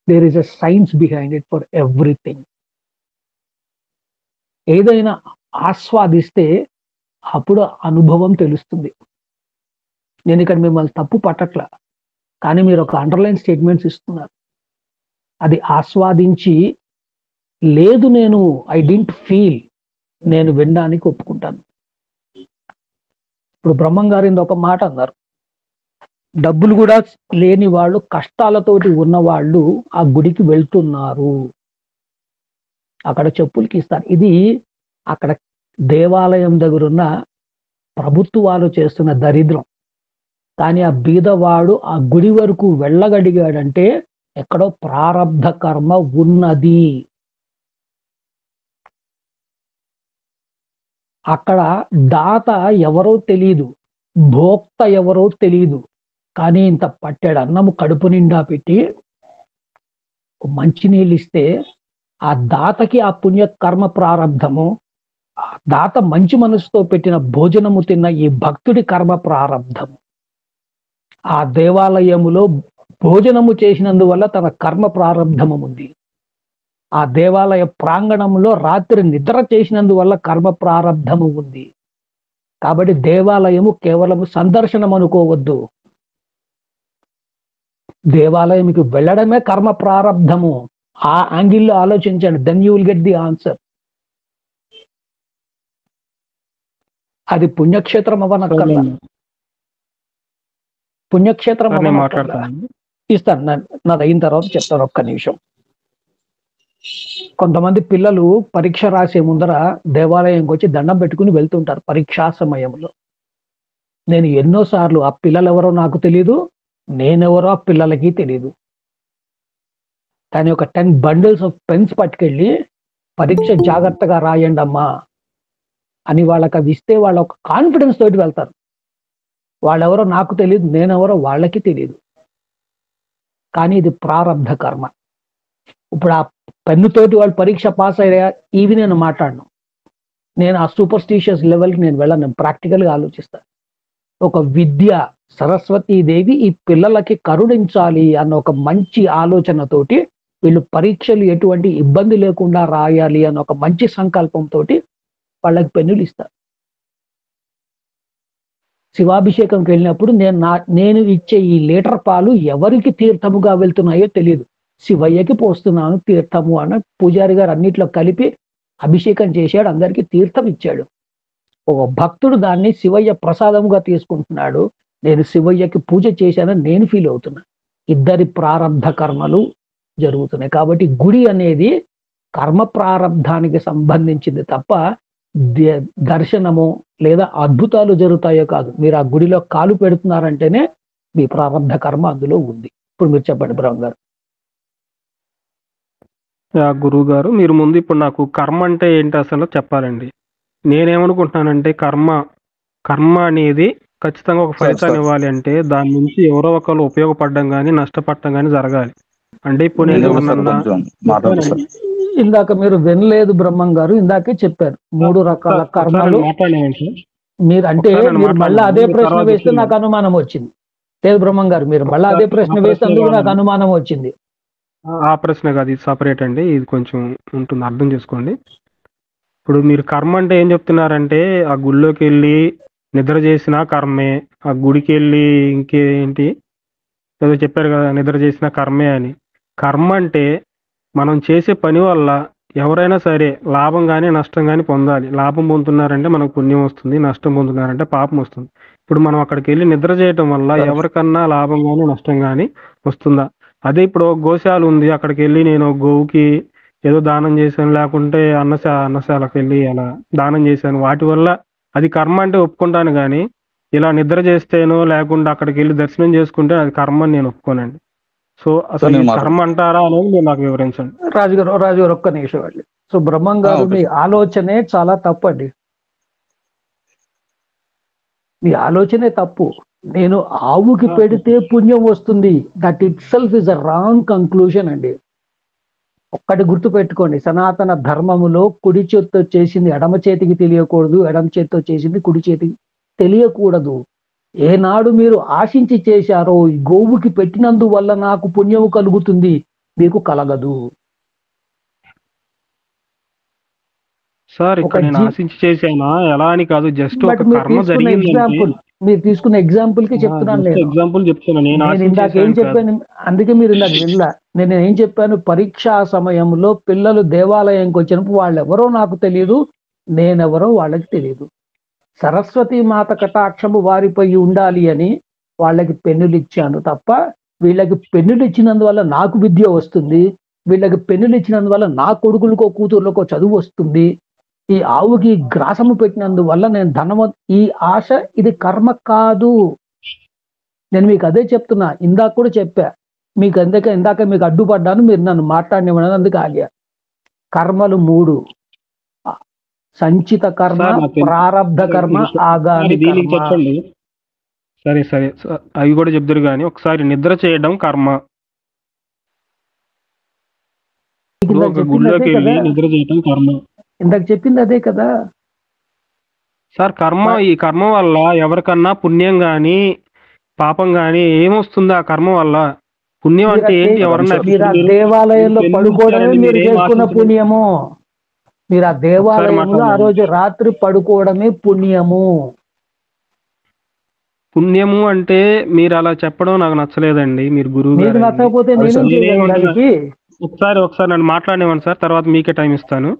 There is a science behind it for everything. ఏదైనా ఆస్వాదిస్తే అప్పుడు అనుభవం తెలుస్తుంది. నేను ఇక్కడ మిమ్మల్ని తప్పు పట్టట్లా, కానీ మీరు ఒక అండర్లైన్ స్టేట్మెంట్స్ ఇస్తున్నారు. అది ఆస్వాదించి లేదు, నేను ఐ డింట్ ఫీల్, నేను వినడానికి ఒప్పుకుంటాను. ఇప్పుడు బ్రహ్మం గారు ఒక మాట అన్నారు, డబ్బులు కూడా లేని వాళ్ళు, కష్టాలతోటి ఉన్నవాళ్ళు ఆ గుడికి వెళ్తున్నారు, అక్కడ చెప్పులకి ఇస్తారు. ఇది అక్కడ దేవాలయం దగ్గర ఉన్న ప్రభుత్వాలు చేస్తున్న దరిద్రం. కానీ ఆ బీదవాడు ఆ గుడి వరకు వెళ్ళగలిగాడంటే ఎక్కడో ప్రారబ్ధ కర్మ ఉన్నది. అక్కడ దాత ఎవరో తెలియదు, భోక్త ఎవరో తెలియదు, కానీ ఇంత పట్టెడు అన్నము కడుపు నిండా పెట్టి మంచినీళ్ళు ఇస్తే ఆ దాతకి ఆ పుణ్యకర్మ ప్రారంధము, ఆ దాత మంచి మనసుతో పెట్టిన భోజనము తిన్న ఈ భక్తుడి కర్మ ప్రారంధము. ఆ దేవాలయములో భోజనము చేసినందువల్ల తన కర్మ ప్రారంధము ఉంది. ఆ దేవాలయ ప్రాంగణంలో రాత్రి నిద్ర చేసినందువల్ల కర్మ ప్రారంధము ఉంది. కాబట్టి దేవాలయము కేవలము సందర్శనం అనుకోవద్దు. దేవాలయంకి వెళ్ళడమే కర్మ ప్రారంధము. ఆ యాంగిల్లో ఆలోచించండి, then you will get the answer. అది పుణ్యక్షేత్రం అవ్వనక్కర్లా, పుణ్యక్షేత్రం అవ్వనక్కర్లా. మాట్లాడతాను. ఇస్తాను, నాది అయిన తర్వాత చెప్తాను. ఒక్క నిమిషం. కొంతమంది పిల్లలు పరీక్ష రాసే ముందర దేవాలయంకి వచ్చి దండం పెట్టుకుని వెళ్తుంటారు పరీక్షా సమయంలో. నేను ఎన్నోసార్లు ఆ పిల్లలు ఎవరో నాకు తెలియదు, నేనెవరో ఆ పిల్లలకి తెలియదు, కానీ ఒక 10 బండిల్స్ ఆఫ్ పెన్స్ పట్టుకెళ్ళి పరీక్ష జాగ్రత్తగా రాయండి అమ్మా అని వాళ్ళకి అవి ఇస్తే వాళ్ళ ఒక కాన్ఫిడెన్స్ తోటి వెళ్తారు. వాళ్ళెవరో నాకు తెలియదు, నేనెవరో వాళ్ళకి తెలియదు. కానీ ఇది ప్రారబ్ధ కర్మ. ఇప్పుడు ఆ పెన్నుతోటి వాళ్ళు పరీక్ష పాస్ అయ్యా ఇవి నేను మాట్లాడను. నేను ఆ సూపర్స్టిషియస్ లెవెల్కి నేను వెళ్ళను, నేను ప్రాక్టికల్గా ఆలోచిస్తాను. ఒక విద్య, సరస్వతీదేవి ఈ పిల్లలకి కరుణించాలి అన్న ఒక మంచి ఆలోచనతోటి వీళ్ళు పరీక్షలు ఎటువంటి ఇబ్బంది లేకుండా రాయాలి అన్న ఒక మంచి సంకల్పంతో వాళ్ళకి పెన్నులు ఇస్తారు. శివాభిషేకంకి వెళ్ళినప్పుడు నేను ఇచ్చే ఈ లీటర్ పాలు ఎవరికి తీర్థముగా వెళ్తున్నాయో తెలియదు, శివయ్యకి పోస్తున్నాను తీర్థము అన్న పూజారి గారు అన్నిట్లో కలిపి అభిషేకం చేశాడు, అందరికీ తీర్థం ఇచ్చాడు. ఒక భక్తుడు దాన్ని శివయ్య ప్రసాదముగా తీసుకుంటున్నాడు, నేను శివయ్యకి పూజ చేశానని నేను ఫీల్ అవుతున్నా. ఇద్దరి ప్రారబ్ధ కర్మలు జరుగుతున్నాయి. కాబట్టి గుడి అనేది కర్మ ప్రారబ్ధానికి సంబంధించింది తప్ప దర్శనము లేదా అద్భుతాలు జరుగుతాయో కాదు. మీరు ఆ గుడిలో కాలు పెడుతున్నారంటేనే మీ ప్రారబ్ధ కర్మ అందులో ఉంది. ఇప్పుడు మీరు చెప్పండి బ్రహ్మ గారు. గురువు గారు, మీరు ముందు ఇప్పుడు నాకు కర్మ అంటే ఏంటి అసలు చెప్పాలండి. నేనేమనుకుంటున్నానంటే కర్మ అనేది ఖచ్చితంగా ఒక ఫలితాన్ని ఇవ్వాలి అంటే దాని నుంచి ఎవరో ఒకరు ఉపయోగపడడం కానీ నష్టపడటం కానీ జరగాలి. అంటే ఇప్పుడు నేను ఇందాక మీరు వినలేదు బ్రహ్మం గారు, ఇందాకే చెప్పారు 3 రకాల కర్మలు. మీరు అంటే మీరు మళ్ళీ అదే ప్రశ్న వేస్తే నాకు అనుమానం వచ్చింది. లేదు బ్రహ్మం గారు, మీరు మళ్ళీ అదే ప్రశ్న వేసేందుకు నాకు అనుమానం వచ్చింది. ఆ ప్రశ్న కాదు, ఇది సపరేట్ అండి, ఇది కొంచెం ఉంటుంది, అర్థం చేసుకోండి. ఇప్పుడు మీరు కర్మ అంటే ఏం చెప్తున్నారంటే ఆ గుళ్ళోకి వెళ్ళి నిద్ర చేసిన కర్మే, ఆ గుడికి వెళ్ళి ఇంకేంటి ఏదో చెప్పారు కదా నిద్ర చేసిన కర్మే అని. కర్మ అంటే మనం చేసే పని వల్ల ఎవరైనా సరే లాభం కానీ నష్టం కానీ పొందాలి. లాభం పొందుతున్నారంటే మనకు పుణ్యం వస్తుంది, నష్టం పొందుతున్నారంటే పాపం వస్తుంది. ఇప్పుడు మనం అక్కడికి వెళ్ళి నిద్ర చేయటం వల్ల ఎవరికన్నా లాభం కానీ నష్టం కానీ వస్తుందా? అదే ఇప్పుడు గోశాల ఉంది, అక్కడికి వెళ్ళి నేను గోవుకి ఏదో దానం చేశాను, లేకుంటే అన్నశాలకు వెళ్ళి అలా దానం చేశాను, వాటి వల్ల అది కర్మ అంటే ఒప్పుకుంటాను. కానీ ఇలా నిద్ర చేస్తేనో లేకుండా అక్కడికి వెళ్ళి దర్శనం చేసుకుంటే అది కర్మ అని నేను ఒప్పుకోనండి. సో అసలు కర్మ అంటారా అనేది మీరు నాకు వివరించండి. రాజుగారు ఒక్క నిమిషం అండి. సో బ్రహ్మం గారు మీ ఆలోచనే చాలా తప్పు అండి, మీ ఆలోచనే తప్పు. నేను ఆవుకి పెడితే పుణ్యం వస్తుంది, that it self is a wrong conclusion అండి. ఒక్కటి గుర్తు పెట్టుకోండి, సనాతన ధర్మములో కుడి చేతితో చేసింది ఎడమ చేతికి తెలియకూడదు, ఎడమ చేతితో చేసింది కుడి చేతికి తెలియకూడదు. ఏనాడు మీరు ఆశించి చేశారో ఈ గోవుకి పెట్టినందువల్ల నాకు పుణ్యము కలుగుతుంది, మీకు కలగదు. సార్ ఇక్కడ నేను ఆశించి చేశానా ఎలా అని కాదు, జస్ట్ ఒక కర్మ జరిగింది. మీరు తీసుకున్న ఎగ్జాంపుల్ కి చెప్తున్నాను, నేను ఎగ్జాంపుల్ చెప్తున్నాను. నేను ఇందాక ఏం చెప్పాను, అందుకే మీరు ఇందాక వినలా. నేను ఏం చెప్పాను, పరీక్షా సమయంలో పిల్లలు దేవాలయంకి వచ్చినప్పుడు వాళ్ళు ఎవరో నాకు తెలియదు, నేనెవరో వాళ్ళకి తెలియదు. సరస్వతి మాత కటాక్షము వారిపై ఉండాలి అని వాళ్ళకి పెన్నులు ఇచ్చాను తప్ప వీళ్ళకి పెన్నులు ఇచ్చినందువల్ల నాకు విద్య వస్తుంది, వీళ్ళకి పెన్నులు ఇచ్చినందువల్ల నా కొడుకులకో కూతుర్లకో చదువు వస్తుంది, ఈ ఆవుకి గ్రాసము పెట్టినందువల్ల నేను ధనము, ఈ ఆశ ఇది కర్మ కాదు. నేను మీకు అదే చెప్తున్నా, ఇందాక కూడా చెప్పా మీకు, ఇందాక మీకు అడ్డుపడ్డాను, మీరు నన్ను మాట్లాడినప్పుడు అందుకు ఆగా. కర్మలు 3: సంచిత కర్మ, ప్రారబ్ధ కర్మ, ఆగామి కర్మ. చెప్పండి. సరే అవి కూడా చెప్తారు కానీ ఒకసారి నిద్ర చేయడం కర్మ, గుళ్ళోకి వెళ్ళి నిద్ర చేయడం కర్మ. ఇందాక చెప్పింది అదే కదా సార్. ఈ కర్మ వల్ల ఎవరికన్నా పుణ్యం గాని పాపం గాని ఏమొస్తుంది ఆ కర్మ వల్ల? పుణ్యం అంటే ఏంటి? ఎవరన్నా మీరు ఆ దేవాలయంలో పడుకోవడమే మీరు చేసుకున్న పుణ్యము. మీరు ఆ దేవాలయంలో ఆ రోజు రాత్రి పడుకోవడమే పుణ్యము. పుణ్యము అంటే మీరు అలా చెప్పడం నాకు నచ్చలేదండి. మీరు గురువు మీకు గారు నచ్చకపోతే నేనేం చేయగలను దానికి? ఒకసారి నన్ను మాట్లాడనివ్వండి సార్, తర్వాత మీకే టైం ఇస్తాను.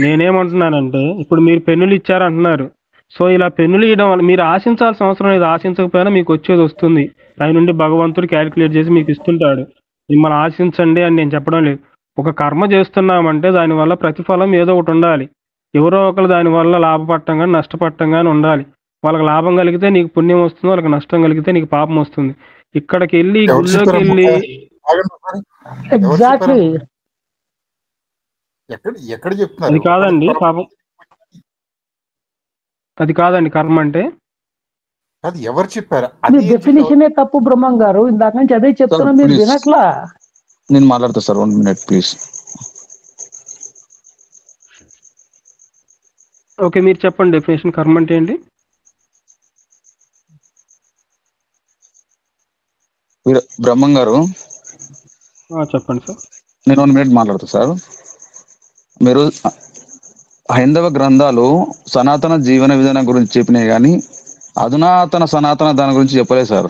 నేనేమంటున్నానంటే ఇప్పుడు మీరు పెన్నులు ఇచ్చారంటున్నారు. సో ఇలా పెన్నులు ఇవ్వడం వల్ల మీరు ఆశించాల్సిన అవసరం లేదు. ఆశించకపోయినా మీకు వచ్చేది వస్తుంది. పై నుండి భగవంతుడు క్యాలిక్యులేట్ చేసి మీకు ఇస్తుంటాడు. మిమ్మల్ని ఆశించండి అని నేను చెప్పడం లేదు. ఒక కర్మ చేస్తున్నామంటే దానివల్ల ప్రతిఫలం ఏదో ఒకటి ఉండాలి. ఎవరో ఒకరు దానివల్ల లాభపడటం కానీ నష్టపడటం కానీ ఉండాలి. వాళ్ళకి లాభం కలిగితే నీకు పుణ్యం వస్తుంది, వాళ్ళకి నష్టం కలిగితే నీకు పాపం వస్తుంది. ఇక్కడికి వెళ్ళి గుళ్ళోకి వెళ్ళి ఎగ్జాక్ట్లీ ఎక్కడ చెప్తున్నారు? అది కాదండి పాపం, అది కాదండి కర్మ అంటే. అది ఎవరు చెప్పారు? మీ డెఫినేషన్ తప్పు బ్రహ్మం గారు. ఇందాక నుంచి అదే చెప్తున్నా, మీరు వినట్లా. నేను మాట్లాడతా సార్, 1 minute ప్లీజ్. ఓకే, మీరు చెప్పండి డెఫినేషన్. కర్మ అంటే ఏంటి? బ్రహ్మం గారు చెప్పండి సార్. నేను 1 minute మాట్లాడతా సార్. మీరు హైందవ గ్రంథాలు సనాతన జీవన విధానం గురించి చెప్పినాయి కానీ సనాతన దాని గురించి చెప్పలేదు సార్.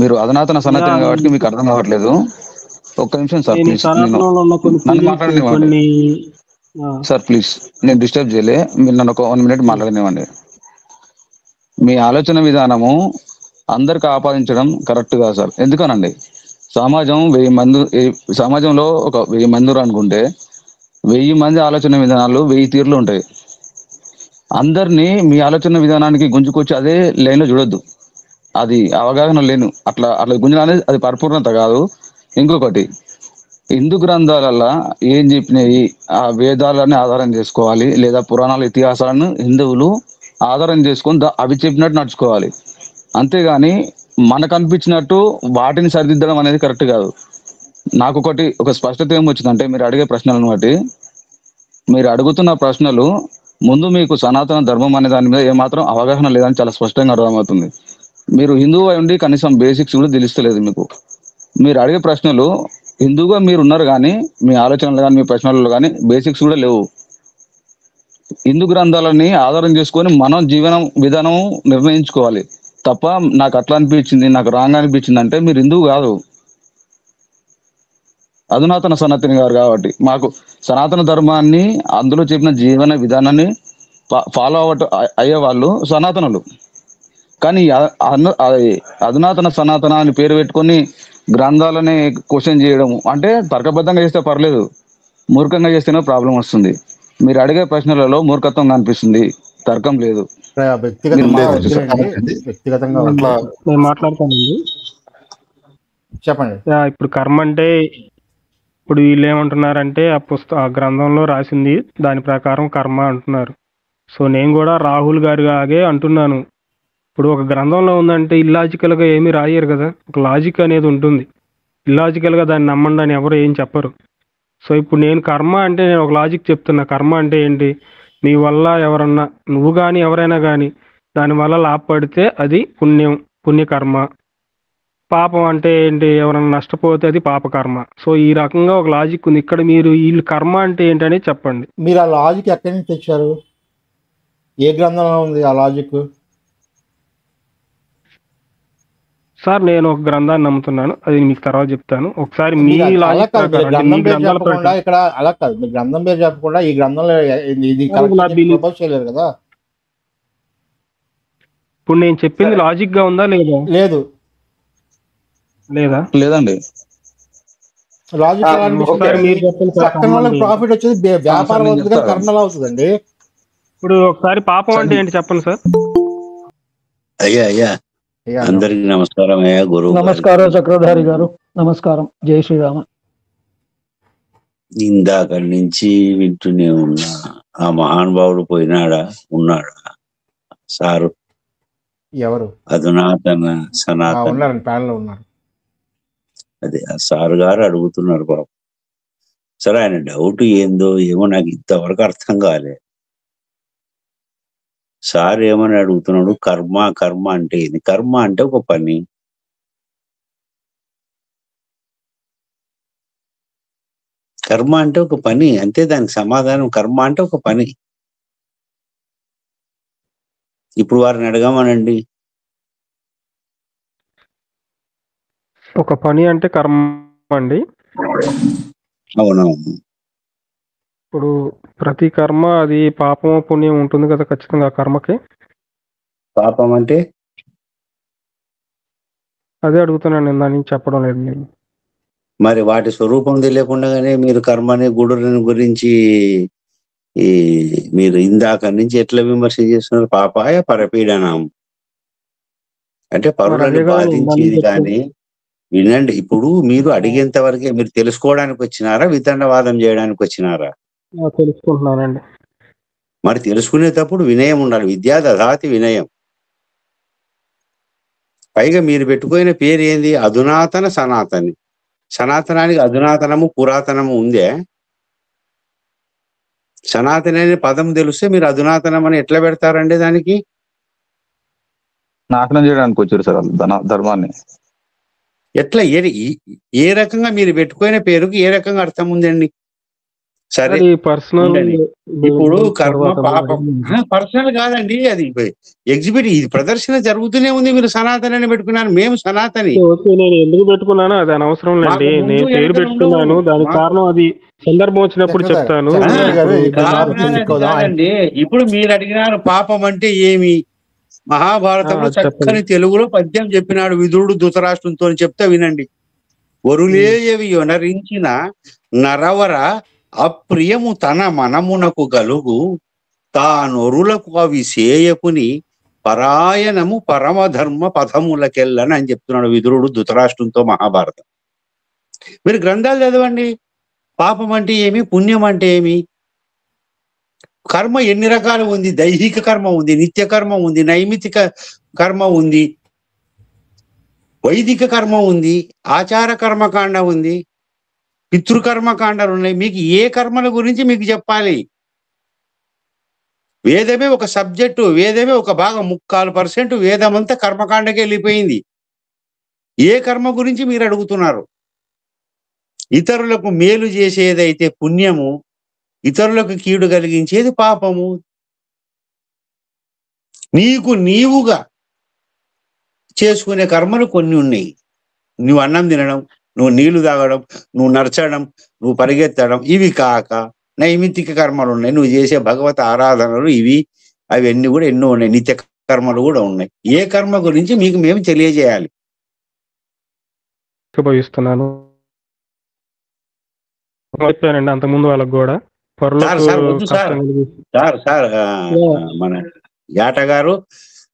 మీరు అధునాతన సనాతన కాబట్టి మీకు అర్థం కావట్లేదు. ఒక్క నిమిషం సార్ ప్లీజ్, నన్ను మాట్లాడనివ్వండి సార్ ప్లీజ్. నేను డిస్టర్బ్ చేయలే, మీరు నన్ను ఒక 1 minute మాట్లాడనివ్వండి. మీ ఆలోచన విధానము అందరికి ఆపాదించడం కరెక్ట్ కాదు సార్. ఎందుకనండి, సమాజంలో ఒక 1000 మంది అనుకుంటే 1000 మంది ఆలోచన విధానాలు 1000 తీర్లు ఉంటాయి. అందరినీ మీ ఆలోచన విధానానికి గుంజుకొచ్చి అదే లైన్లో చూడొద్దు. అది అవగాహన లేను. అట్లా గుంజడం అనేది అది పరిపూర్ణత కాదు. ఇంకొకటి, హిందూ గ్రంథాలల్లో ఏం చెప్పినాయి ఆ వేదాలని ఆధారం చేసుకోవాలి, లేదా పురాణాల ఇతిహాసాలను హిందువులు ఆధారం చేసుకొని అవి చెప్పినట్టు నడుచుకోవాలి. అంతేగాని మనకు అనిపించినట్టు వాటిని సరిదిద్దడం అనేది కరెక్ట్ కాదు. నాకు ఒక స్పష్టత ఏమొచ్చిందంటే, మీరు అడిగే ప్రశ్నలను బట్టి, మీరు అడుగుతున్న ప్రశ్నలు ముందు మీకు సనాతన ధర్మం అనే దాని మీద ఏమాత్రం అవగాహన లేదని చాలా స్పష్టంగా అర్థమవుతుంది. మీరు హిందువు అయి ఉండి కనీసం బేసిక్స్ కూడా తెలుస్తలేదు మీకు. మీరు అడిగే ప్రశ్నలు, హిందువుగా మీరు ఉన్నారు కానీ మీ ఆలోచనలు కానీ మీ ప్రశ్నలు కానీ బేసిక్స్ కూడా లేవు. హిందూ గ్రంథాలని ఆధారం చేసుకొని మనం జీవన విధానం నిర్ణయించుకోవాలి తప్ప, నాకు అట్లా అనిపించింది, నాకు రాంగ్ అనిపించింది అంటే మీరు హిందువు కాదు, అధునాతన సనాతని గారు. కాబట్టి మాకు సనాతన ధర్మాన్ని, అందులో చెప్పిన జీవన విధానాన్ని ఫాలో అయ్యే వాళ్ళు సనాతనులు. కానీ అధునాతన సనాతన అని పేరు పెట్టుకొని గ్రంథాలని క్వశ్చన్ చేయడం అంటే తర్కబద్ధంగా చేస్తే పర్లేదు, మూర్ఖంగా చేస్తేనే ప్రాబ్లం వస్తుంది. మీరు అడిగే ప్రశ్నలలో మూర్ఖత్వం కనిపిస్తుంది, తర్కం లేదు. వ్యక్తిగతంగా నేను మాట్లాడతానండి. చెప్పండి. ఇప్పుడు కర్మ అంటే, ఇప్పుడు వీళ్ళు ఏమంటున్నారంటే ఆ గ్రంథంలో రాసింది దాని ప్రకారం కర్మ అంటున్నారు. సో నేను కూడా రాహుల్ గారి లాగే అంటున్నాను. ఇప్పుడు ఒక గ్రంథంలో ఉందంటే ఇల్లాజికల్గా ఏమీ రాయరు కదా, ఒక లాజిక్ అనేది ఉంటుంది. ఇల్లాజికల్గా దాన్ని నమ్మండి అని ఎవరు ఏం చెప్పరు. సో ఇప్పుడు నేను కర్మ అంటే నేను ఒక లాజిక్ చెప్తున్నా. కర్మ అంటే ఏంటి? నీ వల్ల ఎవరన్నా, నువ్వు కానీ ఎవరైనా కానీ దానివల్ల లాభపడితే అది పుణ్యకర్మ. పాపం అంటే ఏంటి? ఎవరైనా నష్టపోతే అది పాపకర్మ. సో ఈ రకంగా ఒక లాజిక్ ఉంది. ఇక్కడ మీరు వీళ్ళు కర్మ అంటే ఏంటని చెప్పండి. మీరు ఆ లాజిక్ ఎక్కడి నుంచి తెచ్చారు? ఏ గ్రంథంలో ఉంది ఆ లాజిక్? సార్ నేను ఒక గ్రంథాన్ని నమ్ముతున్నాను, అది మీకు తర్వాత చెప్తాను. ఒకసారి మీ లాజిక్ గ్రంథం పేరు చెప్పకుండా ఇక్కడ అలా కాదు, మీ గ్రంథం పేరు చెప్పకుండా ఈ గ్రంథంలో ఇది ప్రపోజ్ చేయలేరు కదా. ఇప్పుడు నేను చెప్పింది లాజిక్ గా ఉందా లేదా? లేదు. లేదండి. లాజిక్ ప్రాఫిట్ వచ్చేది వ్యాపారం అవుతుంది కానీ కర్మలా అవుతుందండి. ఇప్పుడు ఒకసారి పాపం అంటే ఏంటి చెప్పండి సార్. అయ్యా అందరికి నమస్కారం. అయ్యా గురువు. నమస్కారం చక్రధారి గారు. నమస్కారం. జై శ్రీరామ. ఇందాక నుంచి వింటూనే ఉన్నా. ఆ మహానుభావుడు పోయినాడా? ఉన్నాడా సారు? ఎవరు? అధునాతన సనాతన ఉన్నారు. అదే ఆ సారు గారు అడుగుతున్నారు పాపం. సరే, ఆయన డౌట్ ఏందో ఏమో నాకు ఇంతవరకు అర్థం కాలే. సార్ ఏమని అడుగుతున్నాడు? కర్మ అంటే ఏంది? కర్మ అంటే ఒక పని. కర్మ అంటే ఒక పని, అంతే. దానికి సమాధానం కర్మ అంటే ఒక పని. ఇప్పుడు వారిని అడగమనండి. ఒక పని అంటే కర్మ అండి. అవునవును. ఇప్పుడు ప్రతి కర్మ అది పాపం పుణ్యం ఉంటుంది కదా ఖచ్చితంగా ఆ కర్మకి. పాపం అంటే అదే అడుగుతున్నాను, నేను దాని నుంచి చెప్పడం లేదు మీరు. మరి వాటి స్వరూపం తెలియకుండానే మీరు కర్మని గుడులని గురించి ఈ మీరు ఇందాక నుంచి ఎట్లా విమర్శ చేస్తున్నారు? పాపాయ పరపీడనం అంటే మరి పరులను అదే కదా నేను దాని నుంచి బాధించేది. చెప్పింది. కానీ వినండి, ఇప్పుడు మీరు అడిగేంత వరకే. మీరు తెలుసుకోవడానికి వచ్చినారా, వితండవాదం చేయడానికి వచ్చినారా? తెలుసుకుంటున్నానండి. మరి తెలుసుకునేటప్పుడు వినయం ఉండాలి. విద్యా దదాతి వినయం. పైగా మీరు పెట్టుకునే పేరు ఏంది? అధునాతన సనాతని. సనాతనానికి అధునాతనము పురాతనము ఉందే. సనాతని అనే పదం తెలిస్తే మీరు అధునాతనం అని ఎట్లా పెడతారండి దానికి? నాశనం చేయడానికి వచ్చారు సార్ వాళ్ళు ధర్మాన్ని. ఎట్లా ఏ రకంగా మీరు పెట్టుకునే పేరుకి ఏ రకంగా అర్థం ఉందండి? సరే అది పర్సనల్. ఉండని. ఇప్పుడు కర్మ పాపం పర్సనల్ కాదండి, అది ఎగ్జిబిట్, ఇది ప్రదర్శన జరుగుతూనే ఉంది. మీరు సనాతని అని పెట్టుకున్నారు, మేము సనాతని. ఓకే, నేను ఎందుకు పెట్టుకున్నాను అది అనవసరం లేండి. మాకు ముందు నేను పేరు వెనకలు పెట్టుకున్నాను, ఉండవు. దానికి మాకు కారణం అది సందర్భం వచ్చినప్పుడు చక్కగా చెప్తాను. చక్కగా గారు ఇప్పుడు ఇక్కడ దాని టాపిక్ కారణాలు సిక్ అది అవుదాం. కాదండి. ఇప్పుడు మీరు అడిగినారు పాపం అంటే ఏమి? మహాభారతంలో చెప్పండి. చక్కని తెలుగులో పద్యం చెప్పినాడు విదురుడు ధృతరాష్ట్రంతో. చెప్తే వినండి. వరులేయవి యొనరించిన నరవర అప్రియము తన మనమునకు గలుగు తానొరులకు అవి సేయకుని పరాయణము పరమధర్మ పదములకెళ్ళని అని చెప్తున్నాడు విదురుడు ధృతరాష్ట్రంతో మహాభారతం. మీరు గ్రంథాలు చదవండి. పాపం అంటే ఏమి, పుణ్యం అంటే ఏమి, కర్మ ఎన్ని రకాలు ఉంది. దైహిక కర్మ ఉంది, నిత్య కర్మ ఉంది, నైమితిక కర్మ ఉంది, వైదిక కర్మ ఉంది, ఆచార కర్మకాండ ఉంది, పితృకర్మకాండాలు ఉన్నాయి. మీకు ఏ కర్మల గురించి మీకు చెప్పాలి? వేదమే ఒక సబ్జెక్టు, వేదమే ఒక భాగం. 3% వేదమంతా కర్మకాండకే వెళ్ళిపోయింది. ఏ కర్మ గురించి మీరు అడుగుతున్నారు? ఇతరులకు మేలు చేసేదైతే పుణ్యము, ఇతరులకు కీడు కలిగించేది పాపము. నీకు నీవుగా చేసుకునే కర్మలు కొన్ని ఉన్నాయి. నువ్వు అన్నం తినడం, నువ్వు నీళ్లు తాగడం, నువ్వు నడచడం, నువ్వు పరిగెత్తడం, ఇవి కాక నైమిత్తిక కర్మలు ఉన్నాయి. నువ్వు చేసే భగవత్ ఆరాధనలు ఇవి, అవన్నీ కూడా ఎన్నో ఉన్నాయి. నిత్య కర్మలు కూడా ఉన్నాయి. ఏ కర్మ గురించి మీకు మేము తెలియజేయాలి? భావిస్తున్నాను. చెప్పానండి అంతకుముందు వాళ్ళకి కూడా. సార్ వద్దు సార్ మన యాట గారు,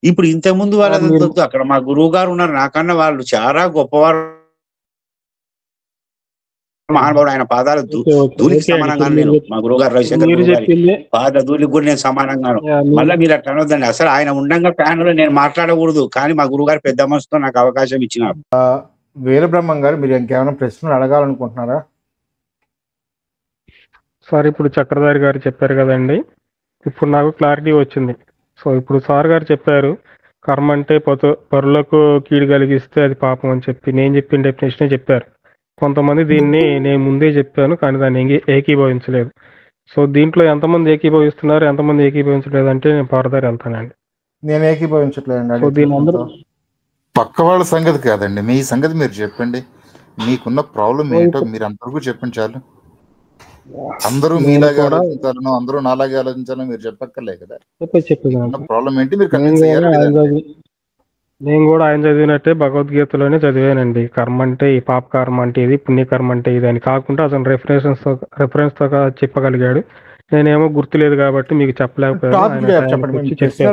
ఇప్పుడు ఇంతకుముందు వాళ్ళంతా అక్కడ మా గురువు గారు ఉన్నారు. నాకన్నా వాళ్ళు చాలా గొప్పవారు, మహానుభావుడు. ఆయన పాదాలు ధూళికి సమానంగా నేను, మా గురువు గారు రవిశంకర్ గురువు గారి పాద ధూళికి కూడా నేను సమానంగాను. మళ్ళీ మీరు అట్లా అనొద్దండి. అసలు ఆయన ఉండగా ప్యానల్ నేను మాట్లాడకూడదు, కానీ మా గురువు గారు పెద్ద మనసుతో నాకు అవకాశం ఇచ్చినారు. వీరబ్రహ్మం గారు, మీరు ఇంకేమైనా ప్రశ్నలు అడగాలనుకుంటున్నారా? సార్ ఇప్పుడు చక్రధారి గారు చెప్పారు కదండి, ఇప్పుడు నాకు క్లారిటీ వచ్చింది. సో ఇప్పుడు సార్ గారు చెప్పారు కర్మ అంటే పరులకు కీడు కలిగిస్తే అది పాపం అని చెప్పి నేను చెప్పిన డెఫినేషన్ చెప్పారు. కొంతమంది దీన్ని నేను ముందే చెప్పాను కానీ దాన్ని ఏకీభవించలేదు. సో దీంట్లో ఎంతమంది ఏకీభవిస్తున్నారు, ఎంతమంది ఏకీభవించలేదు అంటే నేను పారదారి వెళ్తానండి. నేను ఏకీభవించట్లేదండి. సో దీని అందరూ పక్క వాళ్ళ సంగతి కాదండి, మీ సంగతి మీరు చెప్పండి. మీకున్న ప్రాబ్లం ఏంటో మీరు అంతవరకు చెప్పండి చాలు. అందరూ మీలాగే ఆలోచించాలను, అందరూ నాలాగే ఆలోచించాలని మీరు చెప్పక్కర్లే కదా. ప్రాబ్లం ఏంటి మీరు కన్విన్స్ అయ్యారు? నేను కూడా ఆయన చదివినట్టే భగవద్గీతలోనే చదివానండి. కర్మ అంటే ఈ పాప కర్మ అంటే ఇది, పుణ్యకర్మ అంటే ఇది అని కాకుండా అతను రెఫరెన్స్ తో చెప్పగలిగాడు. నేనేమో గుర్తులేదు కాబట్టి మీకు చెప్పలేకపోయాను.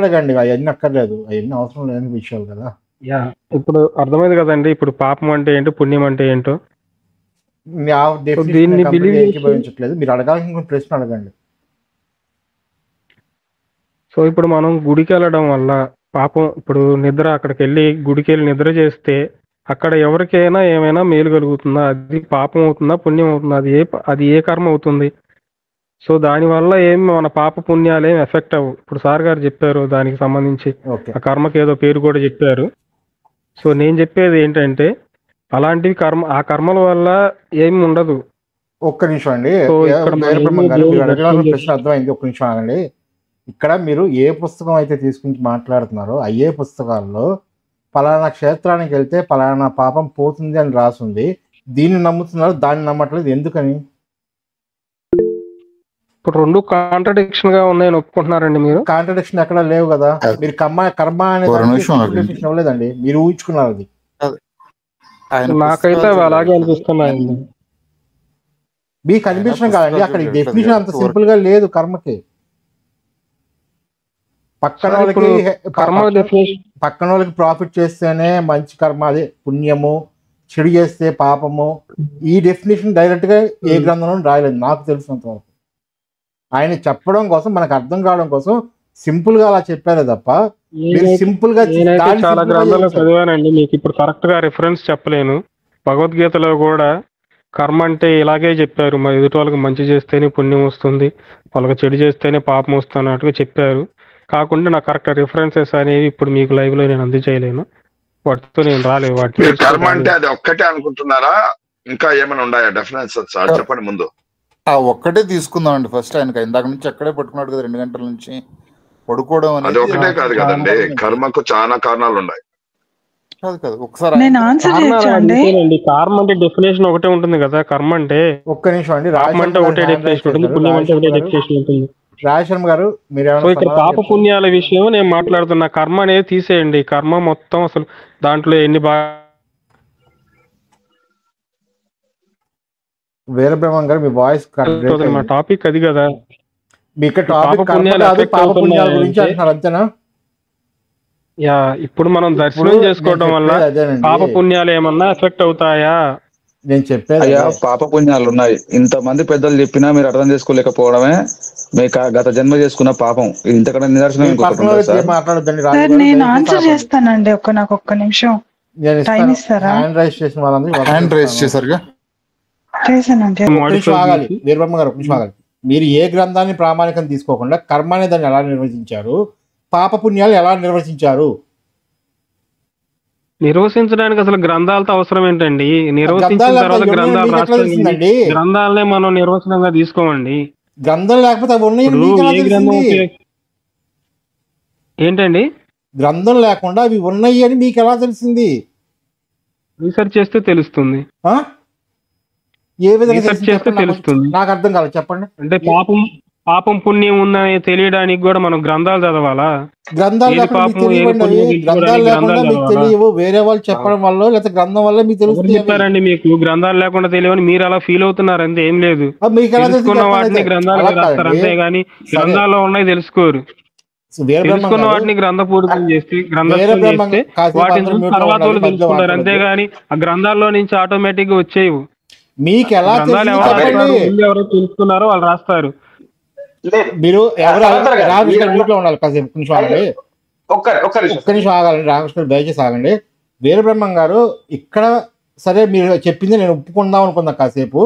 అడగండి, అవన్నీ అక్కర్లేదు, అవన్నీ అవసరం లేని విషయాలు కదా. ఇప్పుడు అర్థమైంది కదండి. ఇప్పుడు పాపం అంటే ఏంటో, పుణ్యం అంటే ఏంటో దీన్ని ఏకీభవించట్లేదు. మీరు అడగాల్సిన ప్రశ్న అడగండి. సో ఇప్పుడు మనం గుడికి వెళ్ళడం వల్ల పాపం, ఇప్పుడు నిద్ర, అక్కడికి వెళ్ళి గుడికి వెళ్ళి నిద్ర చేస్తే అక్కడ ఎవరికైనా ఏమైనా మేలు కలుగుతుందా? అది పాపం అవుతుందా, పుణ్యం అవుతుందా? అది ఏ కర్మ అవుతుంది? సో దానివల్ల ఏమి మన పాప పుణ్యాలు ఏమి ఎఫెక్ట్ అవ్వు. ఇప్పుడు సార్ గారు చెప్పారు దానికి సంబంధించి ఆ కర్మకి ఏదో పేరు కూడా చెప్పారు. సో నేను చెప్పేది ఏంటంటే అలాంటివి ఆ కర్మల వల్ల ఏమి ఉండదు. ఒక్క నిమిషం అండి. సో ఇక్కడ మనం వీరబ్రహ్మం ఎన్ని గారు మీరు దేవుళ్ళు అడగడానికి దర్శనం ప్రశ్న అర్థమైంది. ఒక్క నిమిషం ఆగండి. ఇక్కడ మీరు ఏ పుస్తకం అయితే తీసుకుని మాట్లాడుతున్నారో అయ్యే పుస్తకాల్లో పలానా క్షేత్రానికి వెళ్తే పలానా పాపం పోతుంది అని రాసుంది. దీన్ని నమ్ముతున్నారు, దాన్ని నమ్మట్లేదు, ఎందుకని? ఇప్పుడు రెండు కాంట్రడిక్షన్ గా ఉన్నాయని ఒప్పుకుంటున్నారండి మీరు? కాంట్రడిక్షన్ ఎక్కడ లేవు కదా. మీరు కర్మ అనే ఒక నిమిషం ఆగండి. డెఫినేషన్ ఇవ్వలేదండి, మీరు ఊహించుకున్నారు అది. ఆయన నాకైతే పుస్తకాలు అవి అలాగే అనిపిస్తున్నాయండి. మీకు అనిపించడం ఆయన కాదండి, పుస్తకాలు అక్కడ చూడట్లేదు డెఫినేషన్ అంత కదా. సింపుల్ గా లేదు కర్మకి. పక్కన సరే, వాళ్ళకి ఇప్పుడు కర్మ డెఫినేషన్ పక్కన వాళ్ళకి ప్రాఫిట్ చేస్తేనే మంచి కర్మ, అదే పుణ్యము, చెడు చేస్తే పాపము. ఈ డెఫినేషన్ డైరెక్ట్ గా ఏ గ్రంథంలో రాయలేదు నాకు తెలిసినంత వరకు. ఆయన చెప్పడం కోసం, మనకు అర్థం కావడం కోసం సింపుల్ గా అలా చెప్పారే తప్ప మీరు సింపుల్ గా నేనైతే దాన్ని చాలా simple గా గ్రంథాలు చేశారు. చదివానండి. మీకు ఇప్పుడు కరెక్ట్ గా రిఫరెన్స్ చెప్పలేను. భగవద్గీతలో కూడా కర్మ అంటే ఇలాగే చెప్పారు, మా ఎదుటి వాళ్ళకి మంచి చేస్తేనే పుణ్యం వస్తుంది, వాళ్ళకి చెడు చేస్తేనే పాపం వస్తుంది అన్నట్టుగా చెప్పారు. కాకుండా నాకు కరెక్ట్ రిఫరెన్సెస్ అనేవి ఇప్పుడు మీకు లైవ్ లో నేను అందజేయలేను, వాటితో నేను రాలేదు. మీరు కర్మ అంటే వాటి అది ఒక్కటే అనుకుంటున్నారా? ఇంకా ఏమైనా ఉన్నాయా డెఫినెన్స్? సార్ చెప్పండి ముందు. ఆ ఒక్కటే తీసుకుందాం అండి ఫస్ట్. ఆయనకి ఇందాక నుంచి అక్కడే పట్టుకున్నాడు కదా 2 గంటల నుంచి. పడుకోవడం అది అనేది ఒకటే కాదు కదండి, కర్మకు చాలా కారణాలు ఉన్నాయి. కాదు కాదు. ఒకసారి నేను ఆన్సర్ చేయొచ్చా అండి? కర్మ అంటే డెఫినేషన్ ఒకటే ఉంటుంది కదా. కర్మ అంటే ఒక్క నిమిషం అండి. పాపం అంటే ఒకటే డెఫినేషన్ ఉంటుంది, పుణ్యం అంటే ఒకటే డెఫినేషన్ ఉంటుంది. రాజశర్మ గారు మీరు సో ఇక్కడ పాప పుణ్యాల విషయం నేను మాట్లాడుతున్నా. కర్మ అనేది తీసేయండి. కర్మ మొత్తం అసలు దాంట్లో ఎన్ని వీరబ్రహ్మం గారు మీ వాయిస్ మా టాపిక్ అది కదా. మీకు టాపిక్ పాప పుణ్యాలు కాదు, ఎఫెక్ట్ పాప పుణ్యాల అవుతున్నాయి గురించి అంటే అంటున్నారు అంతేనా? యా, ఇప్పుడు మనం దర్శనం చేసుకోవడం వల్ల పాప పుణ్యాలు ఏమన్నా ఎఫెక్ట్ అవుతాయా? నేను చెప్పేది అయ్యా, పాప పుణ్యాలు ఉన్నాయి. ఇంతమంది పెద్దలు చెప్పినా మీరు అర్థం చేసుకోలేకపోవడమే మీ గత జన్మ చేసుకున్న పాపం. ఇది ఇంతకన్నా నిదర్శనం ఇంకొకటి ఉంటుంది సార్. మాట్లాడొద్దండి. సార్ నేను ఆన్సర్ చేస్తానండి. నాకు ఒక్క నిమిషం టైం ఇస్తారా? హ్యాండ్ రైజ్ చేసిన వాళ్ళందరూ హ్యాండ్ రైజ్ చేశారుగా. చేశానండి. ఆగాలి వీరబ్రహ్మ గారు, ఒక ఆగాలి. మీరు ఏ గ్రంథాన్ని ప్రామాణికం తీసుకోకుండా కర్మ అనే దాన్ని ఎలా నిర్వచించారు, పాప పుణ్యాలు ఎలా నిర్వచించారు? నిర్వచించడానికి అసలు గ్రంథాలతో అవసరం ఏంటండి? నిర్వచించిన తర్వాత గ్రంథాలు రాష్ట్రండి, గ్రంథాలనే మనం నిర్వచనంగా తీసుకోమండి. గ్రంథం లేకపోతే అవి ఉన్నాయి ఏంటండి? గ్రంథం లేకుండా అవి ఉన్నాయి అని మీకు ఎలా తెలిసింది? రీసెర్చ్ చేస్తే తెలుస్తుంది. ఏ విధంగా రీసెర్చ్ చేస్తే తెలుస్తుంది. నాకు అర్థం కాలేదు, చెప్పండి. అంటే పాపం పుణ్యం ఉందని తెలియడానికి కూడా మనం గ్రంథాలు చదవాలా? గ్రంథాలు లేకుండా మీకు తెలియవు, వేరే వాళ్ళు చెప్పడం వల్ల లేకపోతే గ్రంథం వల్ల మీకు తెలుస్తుంది. చెప్పారండి మీకు గ్రంథాలు లేకుండా తెలియవని, మీరు అలా ఫీల్ అవుతున్నారు అంతే, ఏం లేదు. తెలుసుకున్న వాటిని గ్రంథాలు రాస్తారు అంతేగాని గ్రంథాల్లో ఉన్నాయి తెలుసుకోరు. తెలుసుకున్న వాటిని గ్రంథపూరితం చేస్తే వాటిని తర్వాత వాళ్ళు తెలుసుకుంటారు అంతేగాని ఆ గ్రంథాల్లో నుంచి ఆటోమేటిక్ గా వచ్చేవి. మీకు ఎలా ఎవరు తెలుసుకున్నారో వాళ్ళు రాస్తారు. మీరు ఎవరు ఇంట్లో ఉండాలి కాసేపు, నిమిషం ఆగండి, ఒక్క నిమిషం ఆగాలండి. రామకృష్ణ దయచేసి ఆగండి. వీరబ్రహ్మం గారు ఇక్కడ సరే మీరు చెప్పింది నేను ఒప్పుకుందాం అనుకున్నా కాసేపు.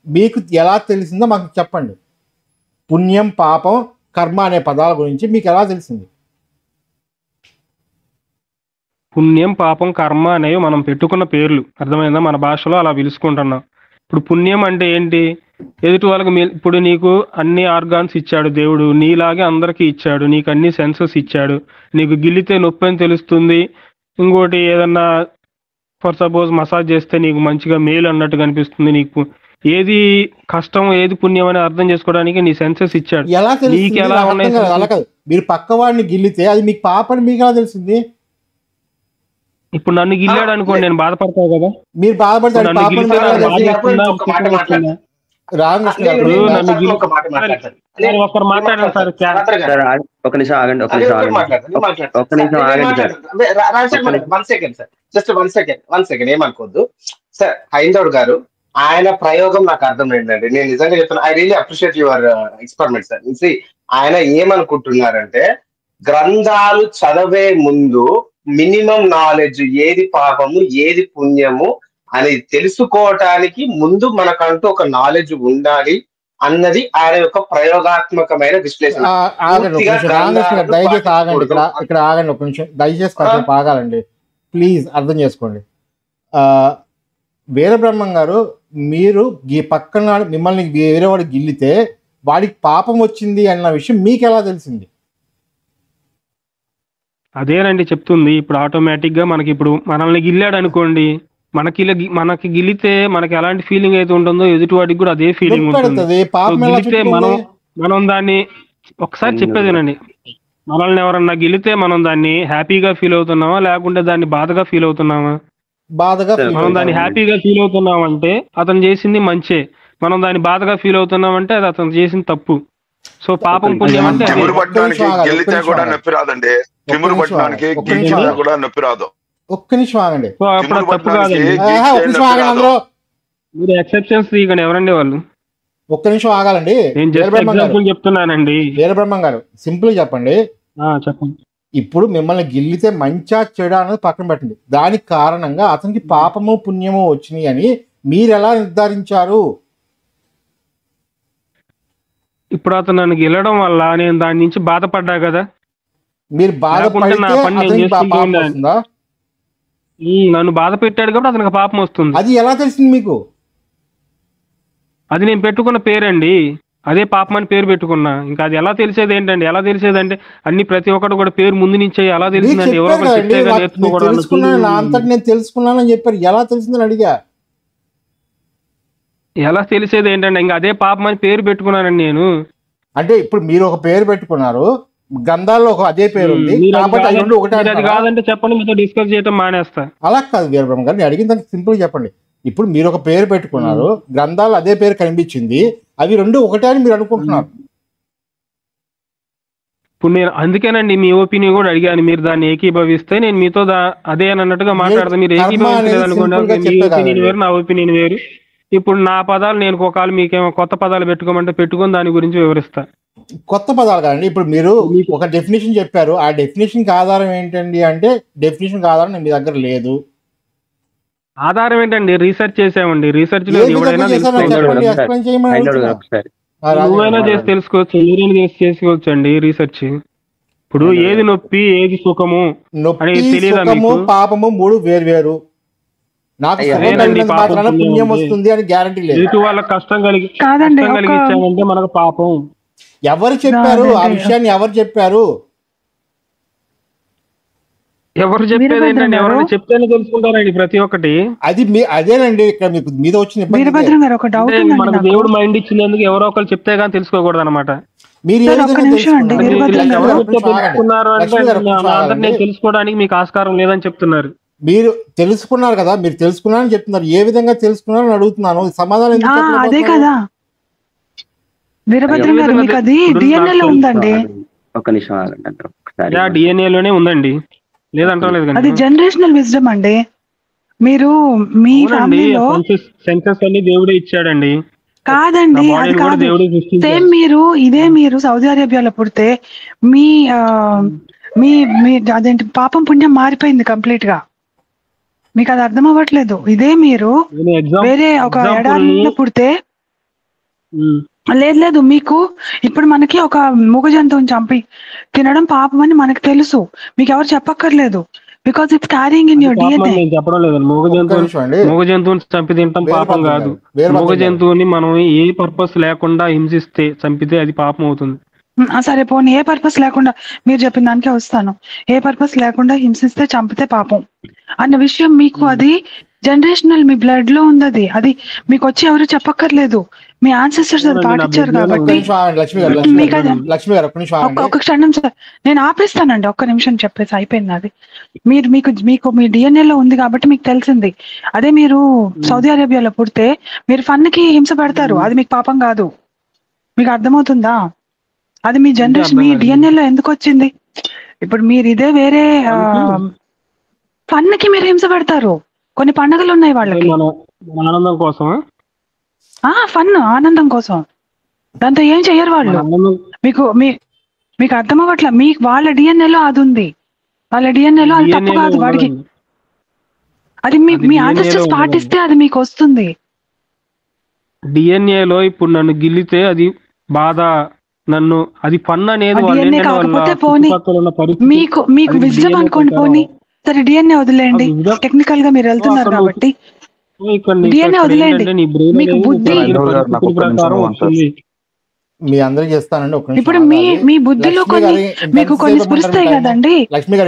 మీకు ఎలా తెలిసిందో మాకు చెప్పండి. పుణ్యం, పాపం, కర్మ అనే పదాల గురించి మీకు ఎలా తెలిసింది? పుణ్యం, పాపం, కర్మ అనేవి మనం పెట్టుకున్న పేర్లు, అర్థమైందా? మన భాషలో అలా పిలుచుకుంటున్నాం. ఇప్పుడు పుణ్యం అంటే ఏంటి? ఎదుటి వాళ్ళకి ఇప్పుడు నీకు అన్ని ఆర్గాన్స్ ఇచ్చాడు దేవుడు, నీలాగే అందరికీ ఇచ్చాడు, నీకు అన్ని సెన్సెస్ ఇచ్చాడు, నీకు గిల్లితే నొప్పి అని తెలుస్తుంది, ఇంకోటి ఏదన్నా ఫర్ సపోజ్ మసాజ్ చేస్తే నీకు మంచిగా మేలు అన్నట్టు కనిపిస్తుంది, నీకు ఏది కష్టం ఏది పుణ్యం అని అర్థం చేసుకోవడానికి నీ సెన్సెస్ ఇచ్చాడు. నీకు ఎలా ఉన్నాయి? మీరు పక్క వాడిని గిల్లితే అది మీకు పాపని మీకు ఎలా తెలిసింది? ఇప్పుడు నన్ను గిల్లాడు అనుకోండి, నేను బాధపడతావు కదా. మీరు బాధపడతారు. ఒకరు మాట్లాడండి సార్. ఒక నిమిషం ఆగండి, ఒక నిమిషం ఆగండి సార్. ఏమనుకోవద్దు సార్. హైందవుడు గారు ఆయన ప్రయోగం నాకు అర్థం ఏంటంటే, నేను నిజంగా చెప్తాను, I really appreciate your experiment sir. ఆయన ఏమనుకుంటున్నారంటే, గ్రంథాలు చదివే ముందు మినిమం నాలెడ్జ్, ఏది పాపము ఏది పుణ్యము అని తెలుసుకోవటానికి ముందు మనకంటూ ఒక నాలెడ్జ్ ఉండాలి అన్నది ఆయన యొక్క ప్రయోగాత్మకమైన విశ్లేషణ. దయచేసి ఆగండి, ఇక్కడ ఆగండి ఒక నిమిషం, దయచేసి కాసేపు ఆగాలండి ప్లీజ్, అర్థం చేసుకోండి. వీరబ్రహ్మం గారు, మీరు ఈ పక్కన మిమ్మల్ని వేరే వాడు గిల్లితే వాడికి పాపం వచ్చింది అన్న విషయం మీకు ఎలా తెలిసింది? అదేనండి చెప్తుంది. ఇప్పుడు ఆటోమేటిక్ గా మనకి ఇప్పుడు మనల్ని గిల్లాడు అనుకోండి, మనకి గిల్లితే మనకి ఎలాంటి ఫీలింగ్ అయితే ఉంటుందో ఎదుటి వాడికి కూడా అదే ఫీలింగ్ ఉంటుంది. గిల్లితే మనం దాన్ని ఒకసారి చెప్పేదేనండి, మనల్ని ఎవరన్నా గిల్లితే మనం దాన్ని హ్యాపీగా ఫీల్ అవుతున్నామా లేకుంటే దాన్ని బాధగా ఫీల్ అవుతున్నామా? బాధగా. మనం దాన్ని హ్యాపీగా ఫీల్ అవుతున్నామంటే అతను చేసింది మంచే, మనం దాన్ని బాధగా ఫీల్ అవుతున్నామంటే అది అతను చేసింది తప్పు. సో పాపం పుణ్యం అంటే తిమురు పట్టడానికి గిల్లితే కూడా నొప్పి రాదండి. తిమురు పట్టడానికి గిల్లితే కూడా నొప్పి రాదు. ఒక్క నిమిషం ఆగండి. తప్పు కాదండి, మీరు ఎక్సెప్షన్స్ తీయకండి. ఎవరండి వాళ్ళు? ఒక్క నిమిషం ఆగాలండి. నేను జస్ట్ ఎగ్జాంపుల్ చెప్తున్నానండి. వీరబ్రహ్మం గారు సింపుల్ చెప్పండి. చెప్పండి. ఇప్పుడు మిమ్మల్ని గిల్లితే మంచా చెడా అనేది పక్కన పెట్టండి, దానికి కారణంగా అతనికి పాపము పుణ్యము వచ్చినాయి అని మీరు ఎలా నిర్ధారించారు? ఇప్పుడు అతను నన్ను గెలవడం వల్ల నేను దాని నుంచి బాధపడ్డా కదా. మీరు నన్ను బాధ పెట్టాడు కాబట్టి అతనికి పాపం వస్తుంది. అది ఎలా తెలిసింది మీకు? అది నేను పెట్టుకున్న పేరండి, అదే పాపం అని పేరు పెట్టుకున్నా. ఇంకా అది ఎలా తెలిసేది ఏంటండి? ఎలా తెలిసేదంటే అన్ని ప్రతి ఒక్కటి కూడా పేరు ముందు నుంచే ఎలా తెలిసిందండి? ఎవరో ఒకరు చెప్పేగా నేర్చుకోవడం. నా అంతటి నేను తెలుసుకున్నానని చెప్పారు, ఎలా తెలిసిందని అడిగా. ఎలా తెలిసేది ఏంటంటే ఇంకా అదే పాపం అని పేరు పెట్టుకున్నానండి నేను. అంటే ఇప్పుడు మీరు ఒక పేరు పెట్టుకున్నారు, గ్రంథాల్లో ఒక అదే పేరు ఉంది కాబట్టి అది కాదంటే చెప్పండి, మీతో డిస్కస్ చేయడం మానేస్తా. అలా కాదు వీరబ్రహ్మ గారు, నేను అడిగిన దానికి సింపుల్ చెప్పండి. ఇప్పుడు మీరు ఒక పేరు పెట్టుకున్నారు, గ్రంథాలు అదే పేరు కనిపించింది, అవి రెండు ఒకటే అని మీరు అనుకుంటున్నారు. ఇప్పుడు నేను అందుకేనండి మీ ఒపీనియన్ కూడా అడిగాను, మీరు దాన్ని ఏకీభవిస్తే నేను మీతో అదే అని అన్నట్టుగా మాట్లాడతాను. మీరు ఏకీభవించలేదు అనుకోండి, మీ ఒపీనియన్ వేరు, నా ఒపీనియన్ వేరు. ఇప్పుడు నా పదాలు నేను ఒకవేళ మీకేమో కొత్త పదాలు పెట్టుకోమంటే పెట్టుకొని దాని గురించి వివరిస్తా. కొత్త పదాలు కాదండి, ఇప్పుడు మీరు ఒక డెఫినేషన్ చెప్పారు, ఆ డెఫినేషన్ కి ఆధారం ఏంటండి అంటే డెఫినేషన్ కి ఆధారం మీ దగ్గర లేదు. ఆధారం ఏంటండి? రీసెర్చ్ చేసామండి. రీసెర్చ్ లో ఎవడైనా నువ్వైనా చేసి తెలుసుకోవచ్చు, మీరైనా చేసి చేసుకోవచ్చు అండి రీసెర్చ్. ఇప్పుడు ఏది నొప్పి ఏది సుఖము అనేది తెలియదా మీకు? పాపము మూడు వేరు వేరు. నాకు పుణ్యం వస్తుంది అని గ్యారంటీ లేదు. ఎదుటి వాళ్ళకి కష్టం కలిగించామంటే మనకు పాపం. ఎవరు చెప్పారు ఆ విషయాన్ని? ఎవరు చెప్పారు? ఎవరు చెప్పేది ఏంటండి? ఎవరైనా చెప్తేనే తెలుసుకుంటారండి ప్రతి ఒక్కటి. అది అదేనండి ఇక్కడ మీకు మీద వచ్చిన మనకు దేవుడు మైండ్ ఇచ్చినందుకు ఎవరో ఒకరు చెప్తే కానీ తెలుసుకోకూడదు అనమాట. మీరు తెలుసుకోవడానికి మీకు ఆస్కారం లేదని చెప్తున్నారు. మీరు తెలుసుకున్నారు కదా, మీరు తెలుసుకున్నారని చెప్తున్నారు. ఏ విధంగా తెలుసుకున్నారని అడుగుతున్నాను, సమాధానం అదే కదా వీరభద్రం గారు, మీకు అది డిఎన్ఏ లో ఉందండి. ఒక నిమిషం ఆగండి. డిఎన్ఏ లోనే ఉందండి, లేదంటలేదు. అది జనరేషనల్ విజ్డమ్ అండి. మీరు మీ ఫ్యామిలీలో సెన్సెస్ అన్ని దేవుడే ఇచ్చాడండి. కాదండి, అది కాదు. సేమ్ మీరు సౌదీ అరేబియాలో పుడితే మీ మీ అదేంటి పాపం పుణ్యం మారిపోయింది కంప్లీట్ గా. మీకు అది అర్థం అవ్వట్లేదు. ఇదే మీరు వేరే ఒక ఎడారిలో పుడితే లేదు మీకు ఇప్పుడు మనకి ఒక మూగ జంతువుని చంపి తినడం పాపం అని మనకు తెలుసు, మీకు ఎవరు చెప్పక్కర్లేదు. Because it's carrying in your DNA. చెప్పడం లేదు, మూగ జంతువుని చంపి తినడం పాపం కాదు. మూగ జంతువుని మనం ఏ పర్పస్ లేకుండా హింసిస్తే చంపితే అది పాపం అవుతుంది. సరే పోనీ ఏ పర్పస్ లేకుండా, మీరు చెప్పిన దానికే వస్తాను. ఏ పర్పస్ లేకుండా హింసిస్తే చంపితే పాపం అన్న విషయం మీకు అది జనరేషనల్, మీ బ్లడ్ లో ఉంది. అది మీకు వచ్చి ఎవరు చెప్పక్కర్లేదు, మీ ఆన్సెస్టర్స్ అది పాటించారు కాబట్టి. ఒక క్షణం సార్, నేను ఆపేస్తానండి, ఒక్క నిమిషం చెప్పేసి అయిపోయింది. అది మీకు మీ డిఎన్ఏ లో ఉంది కాబట్టి మీకు తెలిసింది. అదే మీరు సౌదీ అరేబియాలో పుడితే మీరు ఫన్ కి హింస పెడతారు, అది మీకు పాపం కాదు. మీకు అర్థమవుతుందా? అది మీ జనరేషన్, మీ డిఎన్ఏ లో ఎందుకు వచ్చింది? ఇప్పుడు మీరు ఇదే వేరే ఫన్ కి మీరు హింస పెడతారు. కొన్ని పండుగలు ఉన్నాయి వాళ్ళకి ఆనందం కోసం, ఫన్ ఆనందం కోసం, దాంతో ఏం చెయ్యరు వాళ్ళు. మీకు అర్థం అవ్వట్లే. వాళ్ళ డిఎన్ఏలో అది ఉంది, వాళ్ళ డిఎన్ఏలో అది తప్పు కాదు. వాడికి అది మీ ఆన్సెస్టర్స్ పాటిస్తే అది మీకు వస్తుంది. డిఎన్ఏలో ఇప్పుడు నన్ను గిల్లితే అది బాధ, నన్ను అది ఫన్ అనేది కాకపోతే పోనీ మీకు విజ్డమ్ అనుకోండి. పోనీ సరే డిఎన్ఏ వదిలేయండి, టెక్నికల్ గా మీరు వెళ్తున్నారు కాబట్టి DNA వదిలేయండి, మీకు బుద్ధి మీ అందరికి ఇస్తానండి. ఒక ఇప్పుడు మీ బుద్ధిలో మీకు కొన్ని స్ఫురిస్తాయి కదండి,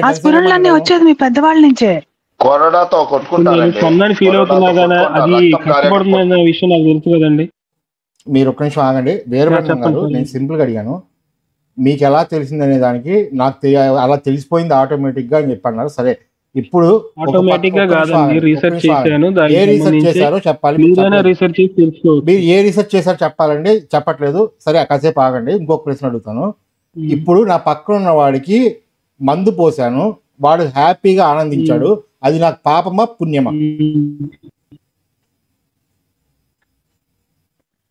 ఆ స్ఫురణలన్నీ వచ్చేది మీ పెద్దవాళ్ళ నుంచే. కొరడాతో కొట్టుకుంటారండి, ఫీల్ అవుతున్నా కానీ అది కష్టపడుతున్న విషయం నాకు తెలుసు కదండి. మీరు ఒక్క నిమిషం ఆగండి. వీరబ్రహ్మం గారు, నేను సింపుల్ గా అడిగాను, మీకు ఎలా తెలిసిందనే దానికి నాకు అలా తెలిసిపోయింది ఆటోమేటిక్ గా అని చెప్పన్నారు. సరే, ఇప్పుడు ఆటోమేటిక్ గా కాదండి, రీసెర్చ్ చేశాను. ఏ రీసెర్చ్ చేశారో చెప్పాలి. రీసెర్చ్ చేసి తెలుసుకోవచ్చు. మీరు ఏ రీసెర్చ్ చేశారో చెప్పాలండి, చెప్పట్లేదు. సరే, కాసేపు ఆగండి, ఇంకొక ప్రశ్న అడుగుతాను. ఇప్పుడు నా పక్కన ఉన్న వాడికి మందు పోసాను, వాడు హ్యాపీగా ఆనందించాడు, అది నాకు పాపమా పుణ్యమా?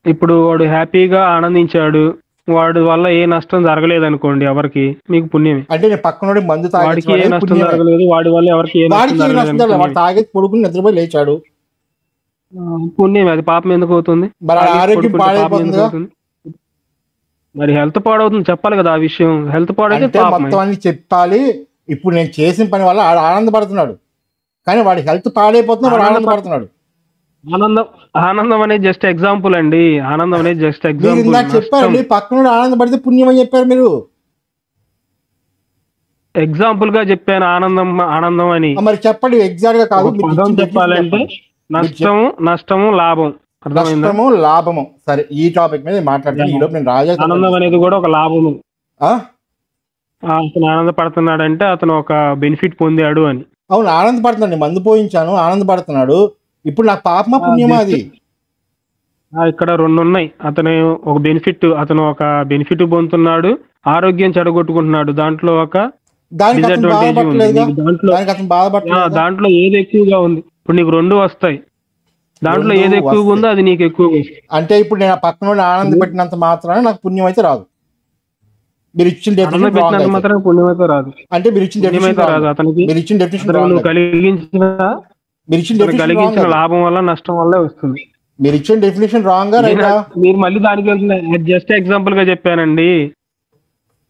ఇప్పుడు వాడు హ్యాపీగా ఆనందించాడు, వాడి వల్ల ఏ నష్టం జరగలేదు అనుకోండి ఎవరికి, మీకు పుణ్యమే. అంటే నేను పక్కన మందు వాడికి ఏ నష్టం జరగలేదు, వాడి వల్ల ఎవరికి ఏ నష్టం జరగలేదు, వాడు తాగేసి పడుకుని నిద్రపోయి లేచాడు, పుణ్యమే. అది పాపం ఎందుకు అవుతుంది? మరి హెల్త్ పాడవుతుంది, చెప్పాలి కదా ఆ విషయం. హెల్త్ పాడైతే మొత్తం అన్ని చెప్పాలి. ఇప్పుడు నేను చేసిన పని వల్ల వాడు ఆనందపడుతున్నాడు, కానీ వాడి హెల్త్ పాడైపోతున్నాడు, వాడు ఆనందపడుతున్నాడు. ఆనందం అనేది జస్ట్ ఎగ్జాంపుల్ అండి, ఆనందం అనేది జస్ట్ ఎగ్జాంపుల్. చెప్పారండి, పక్కన ఆనందపడితే పుణ్యం అని చెప్పారు మీరు. ఎగ్జాంపుల్ గా చెప్పాను ఆనందం అని. మరి చెప్పండి, ఎగ్జాక్ట్ గా కాదు చెప్పాలంటే నష్టము లాభం, నష్టము లాభము. సరే, ఈ టాపిక్ మీద మాట్లాడతాను. ఈ లోపు నేను రాజా, ఆనందం అనేది కూడా ఒక లాభము. అతను ఆనందపడుతున్నాడంటే అతను ఒక బెనిఫిట్ పొందాడు అని. అవును, ఆనందపడుతున్నాడు, మందు పోయించాను, ఆనందపడుతున్నాడు. ఇప్పుడు నాకు పాపమా పుణ్యమా? అది ఇక్కడ రెండు ఉన్నాయి. అతను ఒక బెనిఫిట్ పొందుతున్నాడు, ఆరోగ్యం చెడగొట్టుకుంటున్నాడు. దాంట్లో ఒక డిసడ్వాంటేజ్ ఉంది. దాంట్లో ఏది ఎక్కువగా ఉంది? ఇప్పుడు నీకు రెండు వస్తాయి, దాంట్లో ఏది ఎక్కువగా ఉందో అది నీకు ఎక్కువగా. అంటే ఇప్పుడు నేను పక్కన ఆనంద పెట్టినంత మాత్రాన నాకు పుణ్యం అయితే రాదు. మీరు ఇచ్చిన డెఫినిషన్ మాత్రం పుణ్యం అయితే రాదు. అంటే మీరు ఇచ్చిన డెఫినిషన్ రాదు అతనికి. మీరు ఇచ్చిన డెఫినిషన్ నువ్వు కలిగించిన లాభం వల్ల నష్టం వల్ల వస్తుంది. మీరు ఇచ్చిన డెఫినిషన్ రాంగ్ గా రైటా? మీరు మళ్ళీ దానికి వెళ్తున్నారు. జస్ట్ ఎగ్జాంపుల్ గా చెప్పానండి.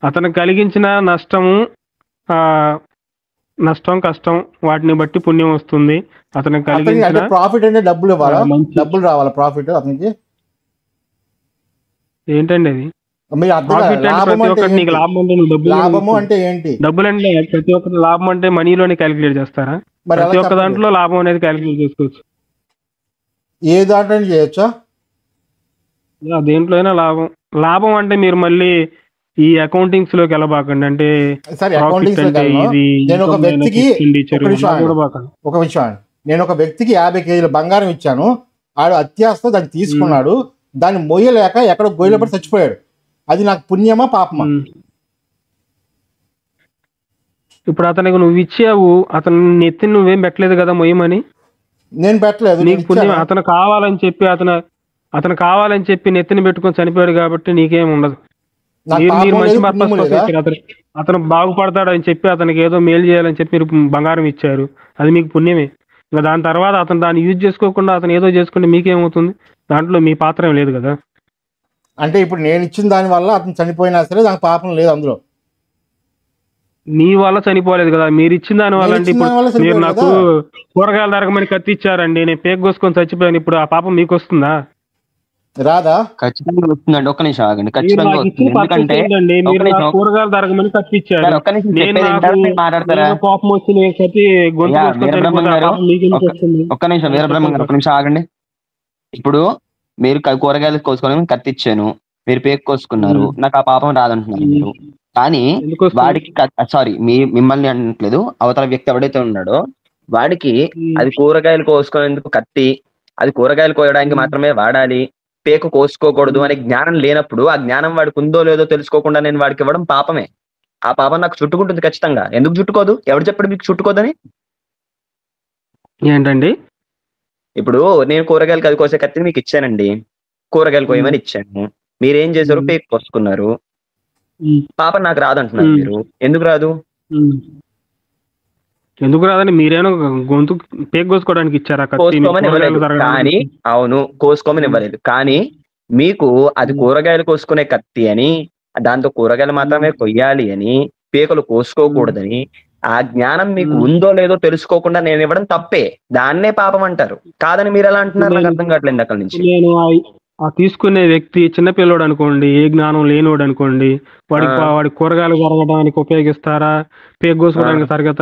అతను కలిగించిన నష్టం కష్టం వాటిని బట్టి పుణ్యం వస్తుంది. అతనికి కలిగించిన ప్రాఫిట్ అంటే డబ్బులు ఇవ్వాలా? డబ్బులు రావాలా ప్రాఫిట్ అతనికి? ఏంటండి అది? లాభము అంటే ఏంటి? డబ్బులు అంటే ప్రతి ఒక్క లాభం అంటే మనీలోనే క్యాలిక్యులేట్ చేస్తారా? ప్రతి ఒక్క దాంట్లో లాభం అనేది క్యాలిక్యులేట్ చేసుకోవచ్చు. ఏ దాంట్లో చేయొచ్చా? దేంట్లో అయినా లాభం అంటే మీరు మళ్ళీ ఈ అకౌంటింగ్స్ లోకి వెళ్ళబాకండి. అంటే నేను ఒక వ్యక్తికి ఒక విషయం, నేను ఒక వ్యక్తికి 50 కేజీల బంగారం ఇచ్చాను, ఆడు అత్యాశతో దాన్ని తీసుకున్నాడు, దాన్ని మొయ్యలేక ఎక్కడ గొయ్యలో పడి చచ్చిపోయాడు. అది నాకు పుణ్యమా పాపమా? ఇప్పుడు అతనికి నువ్వు ఇచ్చావు, అతను నెత్తి నువ్వేం పెట్టలేదు కదా మొయ్యమని. నేను పెట్టలేదు. నీకు పుణ్యం. అతను కావాలని చెప్పి నెత్తిని పెట్టుకొని చనిపోయాడు కాబట్టి నీకేం ఉండదు. మీరు మంచి పర్పస్ కోసం ఇచ్చారు. అతను బాగుపడతాడు అని చెప్పి అతనికి ఏదో మేలు చేయాలని చెప్పి మీరు బంగారం ఇచ్చారు, అది మీకు పుణ్యమే. ఇంకా దాని తర్వాత అతను దాన్ని యూజ్ చేసుకోకుండా అతను ఏదో చేసుకుంటే మీకేమవుతుంది? దాంట్లో మీ పాత్ర ఏం లేదు కదా. అంటే ఇప్పుడు నేను ఇచ్చిన దాని వల్ల అతను చనిపోయినా సరే నాకు పాపం లేదు అందులో. మీ వల్ల చనిపోలేదు కదా, మీరు ఇచ్చిన దాని వల్ల. అంటే ఇప్పుడు మీరు నాకు కూరగాయలు తరగమని కత్తి ఇచ్చారండి, నేను పేక్ కోసుకొని చచ్చిపోయాను, ఇప్పుడు ఆ పాపం మీకు వస్తుందా? రాదా? ఖచ్చితంగా వస్తుందండి. ఒక్క నిమిషం ఆగండి. ఖచ్చితంగా వస్తుంది. ఎందుకంటే కూరగాయలు తరగమని కత్తి ఇచ్చారు, పాపం వచ్చి ఒక్క నిమిషం వీరబ్రహ్మం గారు ఒక్క నిమిషం ఆగండి. ఇప్పుడు మీరు కూరగాయలు కోసుకొని కత్తి ఇచ్చాను, మీరు పేక్ కోసుకున్నారు, నాకు ఆ పాపం రాదంటున్నారు మీరు. కానీ వాడికి సారీ మిమ్మల్ని అనట్లేదు, అవతల వ్యక్తి ఎవడైతే ఉన్నాడో వాడికి అది కూరగాయలు కోసుకునేందుకు కత్తి, అది కూరగాయలు కోయడానికి మాత్రమే వాడాలి, పేకు కోసుకోకూడదు అనే జ్ఞానం లేనప్పుడు ఆ జ్ఞానం వాడికి ఉందో లేదో తెలుసుకోకుండా నేను వాడికి ఇవ్వడం పాపమే. ఆ పాపం నాకు చుట్టుకుంటుంది ఖచ్చితంగా. ఎందుకు చుట్టుకోదు? ఎవడు చెప్పాడు మీకు చుట్టుకోదని? ఏంటండి? ఇప్పుడు నేను కూరగాయలు అది కోసే కత్తిని మీకు ఇచ్చానండి, కూరగాయలు కోయమని ఇచ్చాను, మీరేం చేశారు? పేకు కోసుకున్నారు. పాపం నాకు రాదంటున్నారు మీరు. ఎందుకు రాదు? ఎందుకు రాదని మీరేనో గొంతు పేక్ కోసుకోవడానికి ఇచ్చారా? కోసుకోమని ఇవ్వలేదు కానీ, అవును కోసుకోమని ఇవ్వలేదు కానీ మీకు అది కూరగాయలు కోసుకునే కత్తి అని, దాంతో కూరగాయలు మాత్రమే కొయ్యాలి అని, పేకలు కోసుకోకూడదని ఆ జ్ఞానం మీకు ఉందో లేదో తెలుసుకోకుండా నేను ఇవ్వడం తప్పే, దాన్నే పాపం అంటారు. కాదని మీరు ఎలా అంటున్నారు నాకు అర్థం కావట్లేదు అక్కడి నుంచి. నేను ఆ తీసుకునే వ్యక్తి చిన్నపిల్లోడు అనుకోండి, ఏ జ్ఞానం లేనివాడు అనుకోండి, వాడి కూరగాయలు కొరగడానికి ఉపయోగిస్తారా, పేగోసుకోవడానికి తరగత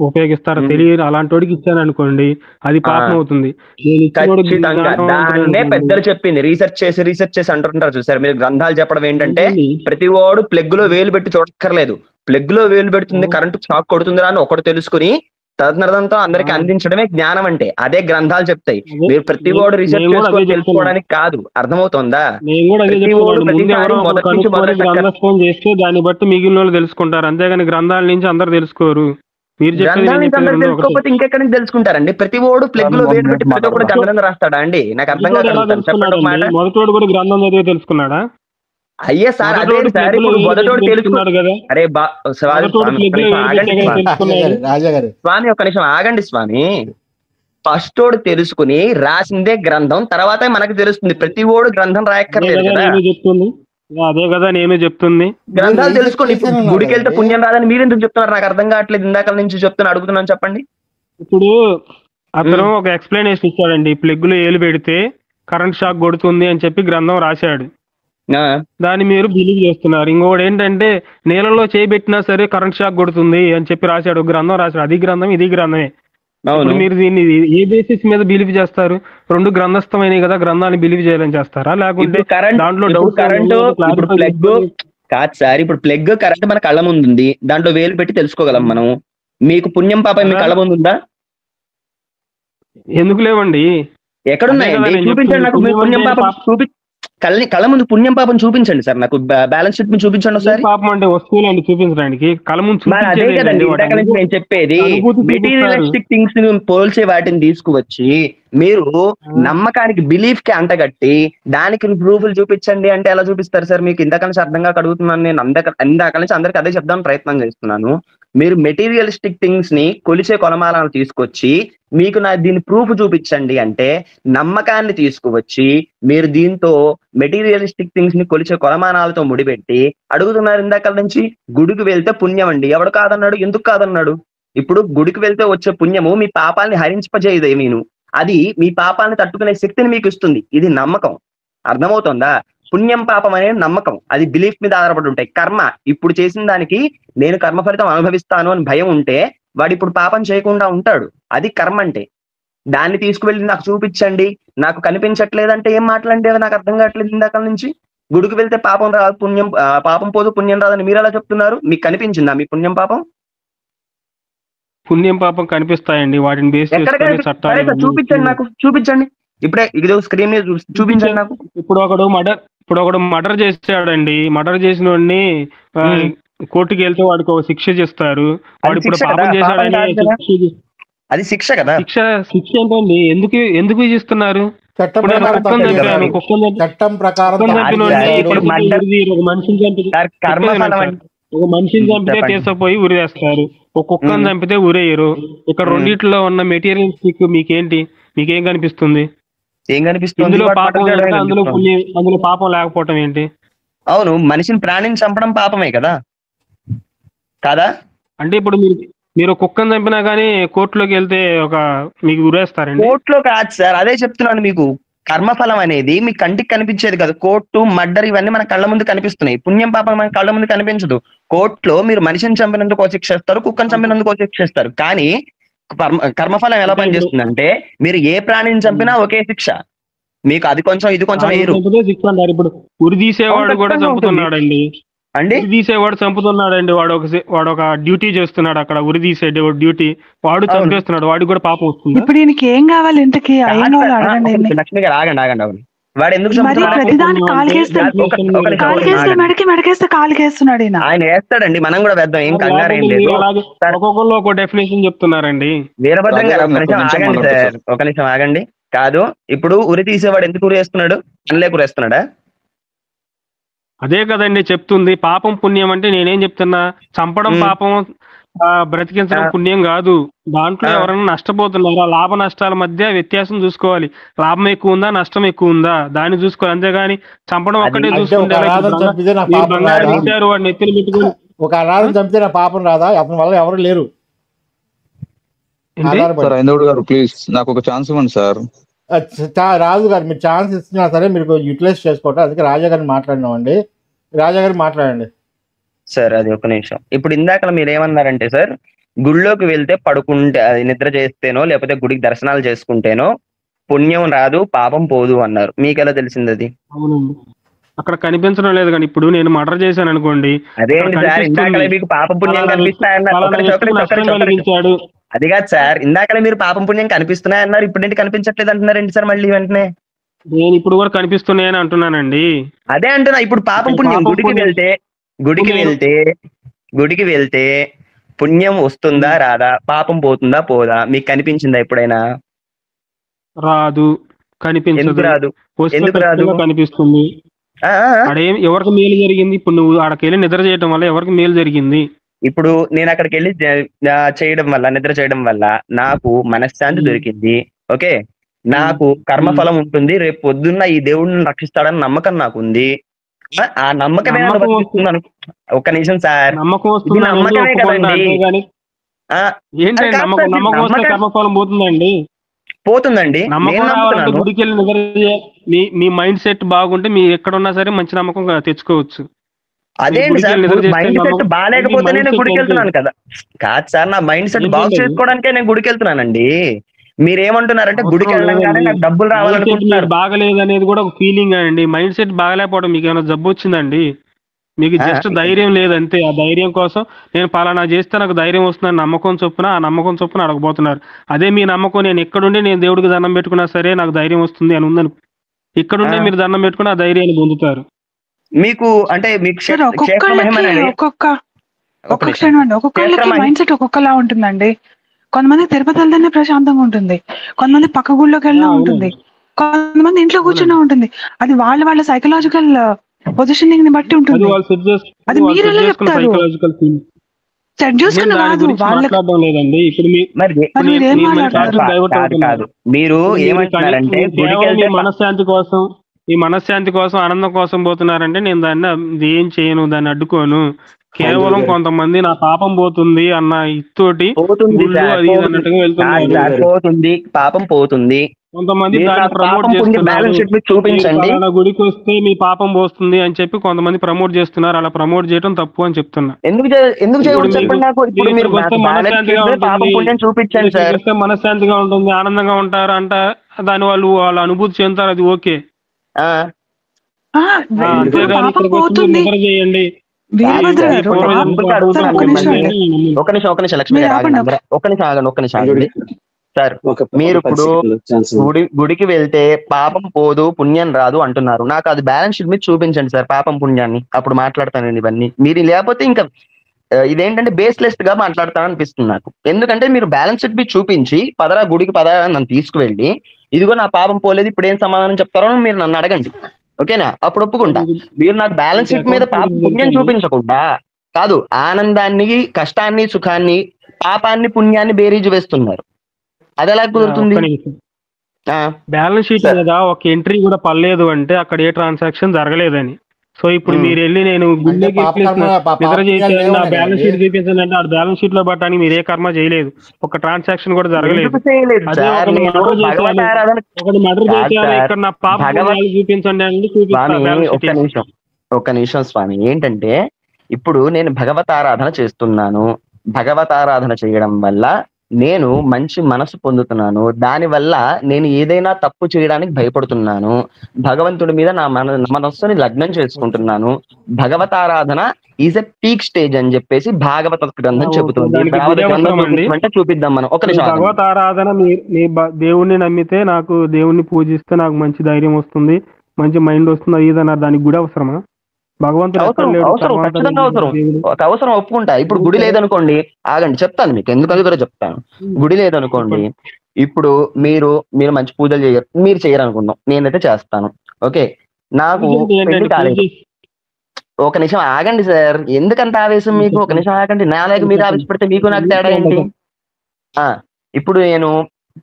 ఉపయోగిస్తారా తెలియదు, అలాంటి వాడికి ఇచ్చాను అనుకోండి, అది పాపం అవుతుంది. దాన్నే పెద్దలు చెప్పింది. రీసెర్చ్ చేసి అంటుంటారు చూసారు మీరు. గ్రంథాలు చెప్పడం ఏంటంటే ప్రతి వాడు ప్లగ్ లో వేలు పెట్టి చూడక్కర్లేదు, ప్లగ్ లో వేలు పెడుతుంది కరెంటు షాక్ కొడుతుందిరా అని ఒకటి తెలుసుకుని తదనంతో అందరికి అందించడమే జ్ఞానం అంటే. అదే గ్రంథాలు చెప్తాయి. మీరు ప్రతి వాడు రీసెర్చ్ చేసుకొని తెలుసుకోవడానికి కాదు. అర్థమవుతుందా? చేస్తే దాన్ని బట్టి మిగిలిన వాళ్ళు తెలుసుకుంటారు, అంతేగాని గ్రంథాల నుంచి అందరు తెలుసుకోరు. మీరు తెలుసుకోకపోతే ఇంకెక్కడి నుంచి తెలుసుకుంటారండి? ప్రతి వాడు ప్లగ్ లో వేలు పెట్టి ప్రతి ఒక్కడు గ్రంథం రాస్తాడా అండి? నాకు అర్థం కాదు. మొదటోడు కూడా గ్రంథం చదివి తెలుసుకున్నాడా? అయ్యా సార్, అదే సార్ ఇప్పుడు మొదటోడు తెలుసుకున్నాడు కదా. అరే స్వామి ఒక నిమిషం ఆగండి స్వామి. ఫస్ట్ ఓడు తెలుసుకుని రాసిందే గ్రంథం, తర్వాత మనకు తెలుస్తుంది. ప్రతి ఓడు గ్రంథం రాయక్కర్లేదు కదా. అదే కదా నేను చెప్తుంది. గ్రంథాలు తెలుసుకోండి. ఇప్పుడు గుడికి వెళ్తే పుణ్యం రాదని మీరు ఎందుకు చెప్తున్నారు? నాకు అర్థం కావట్లేదు. ఇందాక నుంచి చెప్తున్నా, అడుగుతున్నాను, చెప్పండి. ఇప్పుడు అతను ఒక ఎక్స్ప్లెనేషన్ ఇచ్చాడండి. ప్లగ్ లో ఏలు పెడితే కరెంట్ షాక్ కొడుతుంది అని చెప్పి గ్రంథం రాశాడు. దాన్ని మీరు బిలీవ్ చేస్తున్నారు. ఇంకోటి ఏంటంటే నీళ్ళలో చేయబెట్టినా సరే కరెంట్ షాక్ కొడుతుంది అని చెప్పి రాశాడు, గ్రంథం రాశాడు. అది గ్రంథం, ఇది గ్రంథమే. మీరు దీన్ని ఏ బేసిస్ మీద బిలీవ్ చేస్తారు? రెండు గ్రంథస్థమైనవి కదా, గ్రంథాన్ని బిలీవ్ చేయాలని చేస్తారా? లేకుంటే దాంట్లో కరెంట్ ప్లగ్ కాదు సార్. ఇప్పుడు ప్లగ్ కరెంట్ మన కళ్ళ ముందు ఉంది, దాంట్లో వేలు పెట్టి తెలుసుకోగలం మనం. మీకు పుణ్యం పాపం మీ కళ్ళ ముందు ఉందా? ఎందుకు లేవండి? ఎక్కడున్నాయండి? చూపించండి నాకు. మీ పుణ్యం పాపం కళ్ళ ముందు పుణ్యం పాపం చూపించండి సార్. నాకు బ్యాలెన్స్ షీట్ మీద చూపించండి ఒకసారి. పాపం అంటే వస్తువులండి చూపించడానికి, కళ్ళ ముందు. అదే కదండి ఇందాక నుంచి నేను చెప్పేది. మెటీరియలిస్టిక్ థింగ్స్ ని పోల్చే వాటిని తీసుకువచ్చి మీరు నమ్మకానికి, బిలీఫ్ కి అంటగట్టి దానికి ప్రూఫ్లు చూపించండి అంటే ఎలా చూపిస్తారు సార్? మీకు ఇందాక నుంచి అర్థంగా అడుగుతున్నాను నేను. ఇందాక నుంచి అందరికి అదే చెప్దామని ప్రయత్నం చేస్తున్నాను. మీరు మెటీరియలిస్టిక్ థింగ్స్ ని కొలిచే కొలమానాలు తీసుకొచ్చి మీకు దీని ప్రూఫ్ చూపించండి అంటే, నమ్మకాన్ని తీసుకువచ్చి మీరు దీంతో మెటీరియలిస్టిక్ థింగ్స్ ని కొలిచే కొలమానాలతో ముడిపెట్టి అడుగుతున్నారు. ఇందాక నుంచి గుడికి వెళ్తే పుణ్యం అండి, ఎవడు కాదన్నాడు? ఎందుకు కాదన్నాడు? ఇప్పుడు గుడికి వెళ్తే వచ్చే పుణ్యము మీ పాపాలని హరించపజేయదే. అది మీ పాపాలను తట్టుకునే శక్తిని మీకు ఇస్తుంది. ఇది నమ్మకం. అర్థమవుతుందా? పుణ్యం పాపం అనేది నమ్మకం, అది బిలీఫ్ మీద ఆధారపడి ఉంటాయి. కర్మ, ఇప్పుడు చేసిన దానికి నేను కర్మ ఫలితం అనుభవిస్తాను అని భయం ఉంటే వాడు ఇప్పుడు పాపం చేయకుండా ఉంటాడు. అది కర్మ అంటే. దాన్ని తీసుకువెళ్ళి నాకు చూపించండి, నాకు కనిపించట్లేదంటే ఏం మాట్లాడండి? నాకు అర్థం కావట్లేదు ఇందాక నుంచి. గుడికి వెళ్తే పాపం రాదు, పాపం పోదు, పుణ్యం రాదని మీరు ఎలా చెప్తున్నారు? మీకు కనిపించిందా మీ పుణ్యం పాపం? పుణ్యం పాపం కనిపిస్తాయండి, వాటిని బేస్ చేసుకొని చట్టాలు. చూపించండి నాకు, చూపించండి. ఇప్పుడే ఇది స్క్రీన్ మీద చూపించండి నాకు. ఇప్పుడు ఒకడు మర్డర్ చేసాడండి. మర్డర్ చేసిన వాడిని కోర్టుకి వెళ్తే వాడికి ఒక శిక్ష చేస్తారు. వాడు ఇప్పుడు పాపం చేశాడని అది శిక్ష కదా. శిక్ష ఏంటండి? ఎందుకు ఇస్తున్నారు? చట్టం ప్రకారం ఒక మనిషిని చంపితే తీసుకుపోయి ఉరివేస్తారు, ఒక కుక్కను చంపితే ఉరేయరు. ఇక్కడ రెండిట్లో ఉన్న మెటీరియల్స్ మీకేం కనిపిస్తుంది? ఏం కనిపిస్తుంది? అందులో పాపం లేకపోవటం ఏంటి? అవును, మనిషిని ప్రాణిని చంపడం పాపమే కదా, కాదా? అంటే ఇప్పుడు మీరు కుక్కను చంపినా గానీ కోర్టులోకి వెళ్తే మీకు ఉరేస్తారండి? కోర్టులో కాదు సార్, అదే చెప్తున్నాను మీకు. కర్మఫలం అనేది మీ కంటికి కనిపించేది కదా. కోర్టు, మర్డర్ ఇవన్నీ మన కళ్ళ ముందు కనిపిస్తున్నాయి. పుణ్యం పాపం మన కళ్ళ ముందు కనిపించదు. కోర్టులో మీరు మనిషిని చంపినందుకు ఒక శిక్ష ఇస్తారు, కుక్కను చంపినందుకు ఒక శిక్ష ఇస్తారు. కానీ కర్మఫలం ఎలా పనిచేస్తుందంటే మీరు ఏ ప్రాణిని చంపినా ఒకే శిక్ష. మీకు అది కొంచెం ఇది కొంచెం వేరు. ఇప్పుడు ఉరి తీసేవాడు కూడా చంపుతున్నాడండి. తీసేవాడు చంపుతున్నాడండి. వాడు ఒక డ్యూటీ చేస్తున్నాడు అక్కడ, ఉరి తీసే డ్యూటీ. వాడు చంపేస్తున్నాడు, వాడికి కూడా పాపం వస్తుంది. ఇప్పుడు ఈయనకి ఏం కావాలి ఇంతకీ? లక్ష్మి గారు ఆగండి ఆగండి. వాడు ఎందుకు ఆయన వేస్తాడండి, మనం కూడా వేద్దాం, ఏం కంగారు ఏం లేదు. ఒక్కొక్కరు ఒక డెఫినేషన్ చెప్తున్నారండి. వీరభద్రం గారు ఆగండి సార్, ఒక నిమిషం ఆగండి. కాదు, ఇప్పుడు ఉరి తీసేవాడు ఎందుకు ఉరి వేస్తున్నాడు? అనలేక ఉరి వేస్తున్నాడా? అదే కదండి చెప్తుంది. పాపం పుణ్యం అంటే నేనేం చెప్తున్నా, చంపడం పాపం, బ్రతికించడం పుణ్యం కాదు. దాంట్లో ఎవరైనా నష్టపోతున్నారా, లాభ నష్టాల మధ్య వ్యత్యాసం చూసుకోవాలి. లాభం ఎక్కువ ఉందా, నష్టం ఎక్కువ ఉందా, దాన్ని చూసుకోవాలి. అంతేగాని చంపడం ఒక్కటే చూసుకుంటే వాడిని ఎత్తులు పెట్టుకుని ఒక అనాథం చంపితే నా పాపం రాదా? అతని వల్ల ఎవరు లేరు. సార్ ఐందవుడు గారు ప్లీజ్ నాకు ఒక ఛాన్స్ ఇవ్వండి సార్. రాజు గారు మీరు ఛాన్స్ ఇస్తున్నా సరే మీరు యూటిలైజ్ చేసుకోవటం, అందుకే రాజా గారిని మాట్లాడినామండి. రాజా గారు మాట్లాడండి సార్. అది ఒక నిమిషం. ఇప్పుడు ఇందాక మీరు ఏమన్నారంటే సార్, గుళ్ళోకి వెళ్తే పడుకుంటే అది నిద్ర చేస్తేనో లేకపోతే గుడికి దర్శనాలు చేసుకుంటేనో పుణ్యం రాదు పాపం పోదు అన్నారు. మీకు ఎలా తెలిసింది అది? అవునండి, అక్కడ కనిపించడం లేదు. కానీ ఇప్పుడు నేను మర్డర్ చేశాను అనుకోండి, అదేంటి సార్ ఇందాకలే మీకు పాపం పుణ్యం కనిపిస్తాయన్నారు. అది కాదు సార్, ఇందాకలే మీరు పాపం పుణ్యం కనిపిస్తున్నాయన్నారు, ఇప్పుడేంటి కనిపించట్లేదు అంటున్నారండి సార్ మళ్ళీ వెంటనే? నేను ఇప్పుడు కూడా కనిపిస్తున్నాయని అంటున్నానండి. అదే అంటున్నా. ఇప్పుడు పాపం పుణ్యం గుడికి వెళ్తే పుణ్యం వస్తుందా రాదా, పాపం పోతుందా పోదా, మీకు కనిపించిందా ఎప్పుడైనా? రాదు, కనిపించదు. ఎందుకు రాదు? కనిపిస్తుంది. అడేం ఎవరికి మేలు జరిగింది? ఇప్పుడు నువ్వు అక్కడికి వెళ్ళి నిద్ర చేయడం వల్ల ఎవరికి మేలు జరిగింది? ఇప్పుడు నేను అక్కడికి వెళ్ళి చేయడం వల్ల, నిద్ర చేయడం వల్ల నాకు మనశ్శాంతి దొరికింది. ఓకే, నాకు కర్మఫలం ఉంటుంది, రేపు పొద్దున్న ఈ దేవుడిని రక్షిస్తాడని నమ్మకం నాకు ఉంది. ఆ నమ్మకమే అనుభవిస్తున్నాను. ఒక్క నిమిషం సార్, నమ్మకమే కదండి. కర్మఫలం పోతుందండి. పోతుందండి. గుడికి వెళ్ళి నిద్ర మీ మైండ్ సెట్ బాగుంటే మీ ఎక్కడున్నా సరే మంచి నమ్మకం తెచ్చుకోవచ్చు. అదేంటి సార్, మైండ్ సెట్ బాగాలేకపోతే నేను గుడికి వెళ్తున్నాను కదా. కాదు సార్, నా మైండ్ సెట్ బాగు చేసుకోవడానికే నేను గుడికి వెళ్తున్నానండి. మీరేమంటున్నారంటే గుడికి వెళ్ళగానే నాకు డబ్బులు రావాలనుకుంటున్నారు. బాగలేదు అనేది కూడా ఒక ఫీలింగ్ అండి. మైండ్ సెట్ బాగలేకపోవడం మీకు ఏమైనా జబ్బు వచ్చిందండి? మీకు జస్ట్ ధైర్యం లేదంతే. ఆ ధైర్యం కోసం నేను పలానా చేస్తే నాకు ధైర్యం వస్తుందని నమ్మకం చొప్పున ఆ నమ్మకం చొప్పున అడగబోతున్నారు. అదే మీ నమ్మకం నేను ఎక్కడుండి నేను దేవుడికి దండం పెట్టుకున్నా సరే నాకు ధైర్యం వస్తుంది అని ఉందని ఇక్కడుండే మీరు దండం పెట్టుకుని ఆ ధైర్యాన్ని పొందుతారు. మీకు అంటే మీకు ఒక్కొక్కళ్ళకి మైండ్ సెట్ ఒక్కొక్కలా ఉంటుందండి. కొంతమంది తిరుపతి వెళ్తేనే ప్రశాంతంగా ఉంటుంది, కొంతమంది పక్క గుళ్ళోకి వెళ్ళినా ఉంటుంది, కొంతమంది ఇంట్లో కూర్చున్నా ఉంటుంది. అది వాళ్ళ సైకలాజికల్ పొజిషనింగ్ ని బట్టి ఉంటుంది. అది మీరు ఎలా చెప్తారు? సెట్ చేసుకుని కాదు మీరు ఏమంటున్నారంటే మనశ్శాంతి కోసం ఆనందం కోసం పోతున్నారంటే నేను దాన్ని ఏం చేయను, దాన్ని అడ్డుకోను. కేవలం కొంతమంది నా పాపం పోతుంది అన్న ఇతోటి పోతుంది, పాపం పోతుంది. కొంతమంది గుడికి వస్తే మీ పాపం పోస్తుంది అని చెప్పి కొంతమంది ప్రమోట్ చేస్తున్నారు. అలా ప్రమోట్ చేయడం తప్పు అని చెప్తున్నా. మనశ్శాంతిగా ఉంటుంది, ఆనందంగా ఉంటారు అంట, దాని వాళ్ళు అనుభూతి చెందుతారు, అది ఓకే. నిద్ర చేయండి. ఒక్క నిమిషం సార్, మీరు ఇప్పుడు గుడికి వెళ్తే పాపం పోదు పుణ్యం రాదు అంటున్నారు. నాకు అది బ్యాలెన్స్ షీట్ మీద చూపించండి సార్, పాపం పుణ్యాన్ని, అప్పుడు మాట్లాడతానండి ఇవన్నీ. మీరు లేకపోతే ఇంకా ఇదేంటంటే బేస్లెస్ గా మాట్లాడతాననిపిస్తుంది నాకు. ఎందుకంటే మీరు బ్యాలెన్స్ షీట్ మీద చూపించి పదరా గుడికి పదరా నన్ను తీసుకువెళ్ళి ఇదిగో నా పాపం పోలేదు ఇప్పుడు ఏం సమాధానం చెప్తారో మీరు నన్ను అడగండి, ఓకేనా? అప్పుడు ఒప్పుకుంటా. మీరు నాకు బ్యాలెన్స్ షీట్ మీద పాప పుణ్యం చూపించకుండా కాదు, ఆనందాన్ని కష్టాన్ని సుఖాన్ని పాపాన్ని పుణ్యాన్ని బేరీజు వేస్తున్నారు. అది ఎలా కుదురుతుంది? బ్యాలెన్స్ షీట్ మీద ఒక ఎంట్రీ కూడా పర్లేదు అంటే అక్కడ ఏ ట్రాన్సాక్షన్ జరగలేదని. సో ఇప్పుడు మీరు వెళ్ళి నేను గుండెకి నిద్ర చేసి నా బ్యాలెన్స్ షీట్ చూపించండి అంటే ఆ బ్యాలెన్స్ షీట్ లో పట్టడానికి మీరు ఏ కర్మ చేయలేదు, ఒక ట్రాన్సాక్షన్ కూడా జరగలేదు. ఒకటి మర్డర్ చేశాను ఇక్కడ నా పాప చూపించండి అని చూపిస్తాను. ఒక్క నిమిషం స్వామి, ఏంటంటే ఇప్పుడు నేను భగవతారాధన చేస్తున్నాను. భగవతారాధన చేయడం వల్ల నేను మంచి మనసు పొందుతున్నాను. దానివల్ల నేను ఏదైనా తప్పు చేయడానికి భయపడుతున్నాను. భగవంతుడి మీద నా మనస్సుని లగ్నం చేసుకుంటున్నాను. భగవతారాధన ఈజ్ ఎ పీక్ స్టేజ్ అని చెప్పేసి భాగవత గ్రంథం చెబుతుంది. అంటే చూపిద్దాం మనం. ఒక నిమిషం, భగవతారాధన దేవుణ్ణి నమ్మితే నాకు దేవుణ్ణి పూజిస్తే నాకు మంచి ధైర్యం వస్తుంది, మంచి మైండ్ వస్తుంది, ఇదన్నారు. దానికి కూడా అవసరమా? భగవంతుడు అవసరం ఒప్పుకుంటా. ఇప్పుడు గుడి లేదనుకోండి, ఆగండి చెప్తాను మీకు, ఎందుకంటే చెప్తాను. గుడి లేదనుకోండి, ఇప్పుడు మీరు మంచి పూజలు చేయరు, మీరు చేయరు అనుకుందాం, నేనైతే చేస్తాను. ఓకే, నాకు ఒక నిమిషం ఆగండి సార్, ఎందుకంత ఆవేశం మీకు? ఒక నిమిషం ఆగండి. నా లేక మీరు ఆవేశపడితే మీకు నాకు తేడా ఏంటి? ఇప్పుడు నేను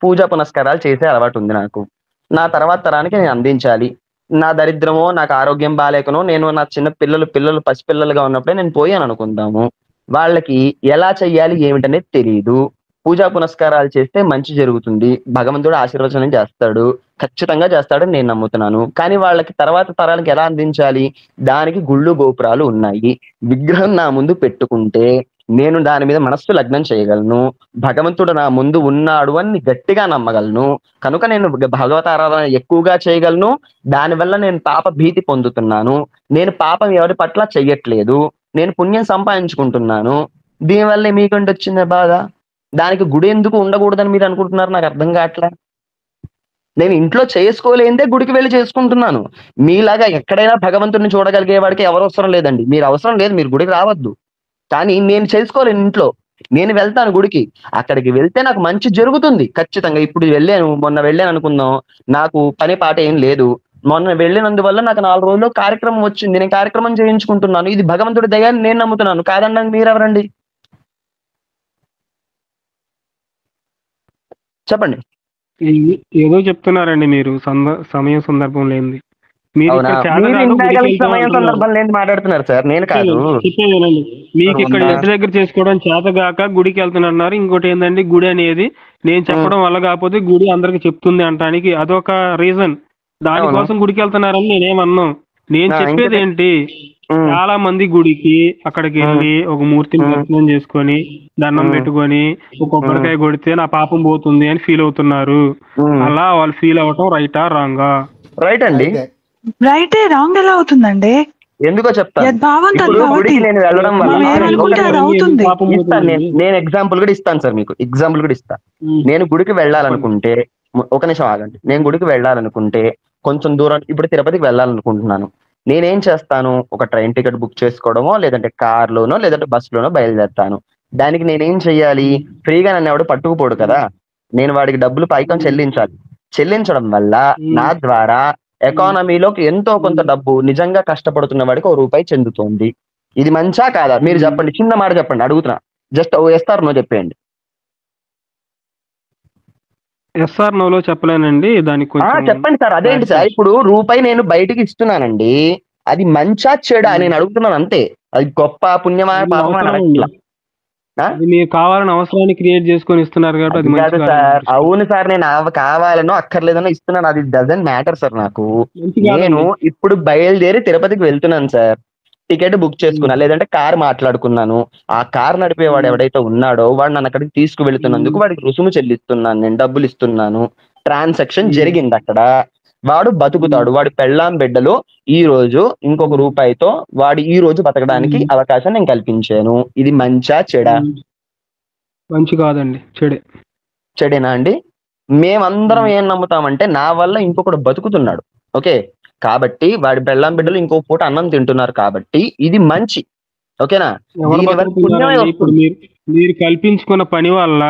పూజా పునస్కారాలు చేసే అలవాటు ఉంది నాకు. నా తర్వాత తరానికి నేను అందించాలి. నా దరిద్రమో నాకు ఆరోగ్యం బాగాలేకనో నేను నా చిన్న పిల్లలు పసిపిల్లలుగా ఉన్నప్పుడే నేను పోయాను అనుకుందాము. వాళ్ళకి ఎలా చెయ్యాలి ఏమిటనేది తెలియదు. పూజా పునస్కారాలు చేస్తే మంచి జరుగుతుంది, భగవంతుడు ఆశీర్వచనం చేస్తాడు, ఖచ్చితంగా చేస్తాడని నేను నమ్ముతున్నాను. కానీ వాళ్ళకి తర్వాత తరాలకి ఎలా అందించాలి? దానికి గుళ్ళు గోపురాలు ఉన్నాయి. విగ్రహం నా ముందు పెట్టుకుంటే నేను దాని మీద మనస్సు లగ్నం చేయగలను, భగవంతుడు నా ముందు ఉన్నాడు అని గట్టిగా నమ్మగలను. కనుక నేను భగవత ఆరాధన ఎక్కువగా చేయగలను. దానివల్ల నేను పాప భీతి పొందుతున్నాను. నేను పాపం ఎవరి పట్ల చెయ్యట్లేదు, నేను పుణ్యం సంపాదించుకుంటున్నాను. దీనివల్ల మీకంటే వచ్చిన బాధ. దానికి గుడి ఎందుకు ఉండకూడదని మీరు అనుకుంటున్నారు? నాకు అర్థం కావట్లే. నేను ఇంట్లో చేసుకోలేందే గుడికి వెళ్ళి చేసుకుంటున్నాను. మీలాగా ఎక్కడైనా భగవంతుడిని చూడగలిగే వాడికి ఎవరు అవసరం లేదండి. మీరు అవసరం లేదు, మీరు గుడికి రావద్దు. కానీ నేను చేసుకోలేను ఇంట్లో. నేను వెళ్తాను గుడికి. అక్కడికి వెళ్తే నాకు మంచి జరుగుతుంది ఖచ్చితంగా. ఇప్పుడు మొన్న వెళ్ళాను అనుకుందాం, నాకు పని పాట ఏం లేదు. మొన్న వెళ్ళినందువల్ల నాకు 4 రోజుల్లో కార్యక్రమం వచ్చింది. నేను కార్యక్రమం చేయించుకుంటున్నాను. ఇది భగవంతుడి దయ అని నేను నమ్ముతున్నాను. కాదన్నాను మీరెవరండి? చెప్పండి. ఏదో చెప్తున్నారండి మీరు, సమయం సందర్భం లేనిది. మీరు అవునా? ఇక్కడ చేత మీరు కాదు, ఇందాక గుడికి వెళ్తాం సమయం అంటున్నారు. సందర్భం లేని మాట్లాడుతున్నారు సార్, నేను కాదు. చెప్పేదేనండి, మీకు ఇక్కడ ఇంటి దగ్గర చేసుకోవడం చేతగాక గుడికి వెళ్తున్నారు. ఇంకోటి ఏంటంటే, గుడి అనేది నేను చెప్పడం వల్ల కాకపోతే గుడి అందరికి చెప్తుంది అంటానికి అదొక రీజన్. దానికోసం గుడికి వెళ్తున్నారని నేనేమన్నాను. నేను చెప్పేది ఏంటి, చాలా మంది గుడికి అక్కడికి వెళ్ళి ఒక మూర్తిని దర్శనం చేసుకొని దండం పెట్టుకొని ఒక కొబ్బరికాయ కొడితే నా పాపం పోతుంది అని ఫీల్ అవుతున్నారు. అలా వాళ్ళు ఫీల్ అవ్వటం రైటా రాంగా? రైట్ అండి. రైటే, రాంగ్ ఎలా అవుతుందండి? ఎందుకో చెప్తాను. ఇప్పుడు గుడికి నేను వెళ్ళడం వల్ల నేను ఎగ్జాంపుల్ కూడా ఇస్తాను సార్, మీకు ఎగ్జాంపుల్ కూడా ఇస్తాను. నేను గుడికి వెళ్ళాలనుకుంటే, ఒక నిమిషం ఆగండి. నేను గుడికి వెళ్ళాలనుకుంటే కొంచెం దూరం, ఇప్పుడు తిరుపతికి వెళ్ళాలనుకుంటున్నాను. నేనేం చేస్తాను? ఒక ట్రైన్ టికెట్ బుక్ చేసుకోవడమో, లేదంటే కార్లోనో, లేదంటే బస్సులోనో బయలుదేరుతాను. దానికి నేనేం చెయ్యాలి? ఫ్రీగా నన్ను ఎవడు పట్టుకుపోడు కదా. నేను వాడికి డబ్బులు పైకం చెల్లించాలి. చెల్లించడం వల్ల నా ద్వారా ఎకానమీలోకి ఎంతో కొంత డబ్బు నిజంగా కష్టపడుతున్న వాడికి ₹1 చెందుతుంది. ఇది మంచా కాదా? మీరు చెప్పండి, చిన్న మాట చెప్పండి, అడుగుతున్నా. జస్ట్ ఎస్ఆర్ నో చెప్పేయండి. ఎస్ఆర్ నోలో చెప్పలేనండి, దానికి చెప్పండి సార్. అదేంటి సార్, ఇప్పుడు ₹1 నేను బయటికి ఇస్తున్నానండి, అది మంచా చెడా నేను అడుగుతున్నాను అంతే. అది గొప్ప పుణ్యమా పాపమా? మీరు కావాలని అవసరాన్ని క్రియేట్ చేసుకొని ఇస్తున్నారు కాబట్టి అది మంచి సార్. అవును సార్, నేను కావాలనో అక్కర్లేదనో ఇస్తున్నాను, అది డజంట్ మ్యాటర్ సార్ నాకు. నేను ఇప్పుడు బయలుదేరి తిరుపతికి వెళ్తున్నాను సార్. టికెట్ బుక్ చేసుకున్నా, లేదంటే కార్ మాట్లాడుకున్నాను. ఆ కార్ నడిపేవాడు ఎవడైతే ఉన్నాడో వాడు నన్ను అక్కడికి తీసుకువెళ్తున్నందుకు వాడికి రుసుము చెల్లిస్తున్నాను, నేను డబ్బులు ఇస్తున్నాను. ట్రాన్సాక్షన్ జరిగింది అక్కడ. వాడు బతుకుతాడు. వాడి పెళ్ళాం బిడ్డలు ఈ రోజు ఇంకొక ₹1తో వాడు ఈ రోజు బతకడానికి అవకాశం నేను కల్పించాను. ఇది మంచా చెడా? మంచి కాదండి, చెడే. చెడేనా అండి? మేమందరం ఏం నమ్ముతామంటే, నా వల్ల ఇంకొకడు బతుకుతున్నాడు, ఓకే, కాబట్టి వాడి పెళ్ళాం బిడ్డలు ఇంకో పూట అన్నం తింటున్నారు, కాబట్టి ఇది మంచి, ఓకేనా? ఇప్పుడు మీరు కల్పించుకున్న పని వల్ల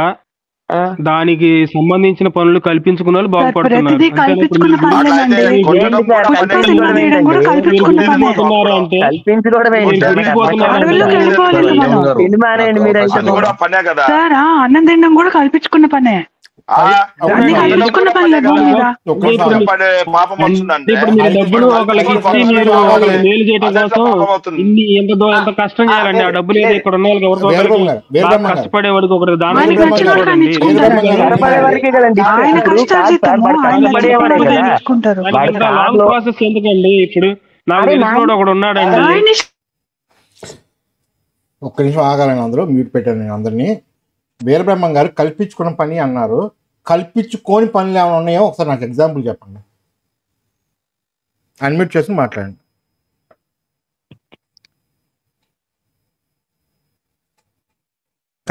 దానికి సంబంధించిన పనులు కల్పించుకున్న వాళ్ళు బాగుపడుతున్నారు. అన్నం తినడం కూడా కల్పించుకున్న పనే. ఇప్పుడు మీరు డబ్బులు ఒకరికి ఇచ్చి మీరు మేలు చేయడం కోసం ఎంత కష్టం చేయాలండి. ఆ డబ్బులు ఏదో ఇక్కడ ఉన్న వాళ్ళకి ఎవరికో కష్టపడే వాడికి ఒకటి దాని లాంగ్ ప్రాసెస్ ఎందుకండి? ఇప్పుడు నాకు తెలిసిన ఒకడు ఉన్నాడండి. ఒక్క నిమిషం ఆగాలని అందరూ మ్యూట్ పెట్టాను నేను అందరినీ. వీరబ్రహ్మం గారు కల్పించుకున్న పని అన్నారు. కల్పించుకోని పనులు ఏమైనా ఉన్నాయో ఒకసారి నాకు ఎగ్జాంపుల్ చెప్పండి. అన్మ్యూట్ చేసి మాట్లాడండి.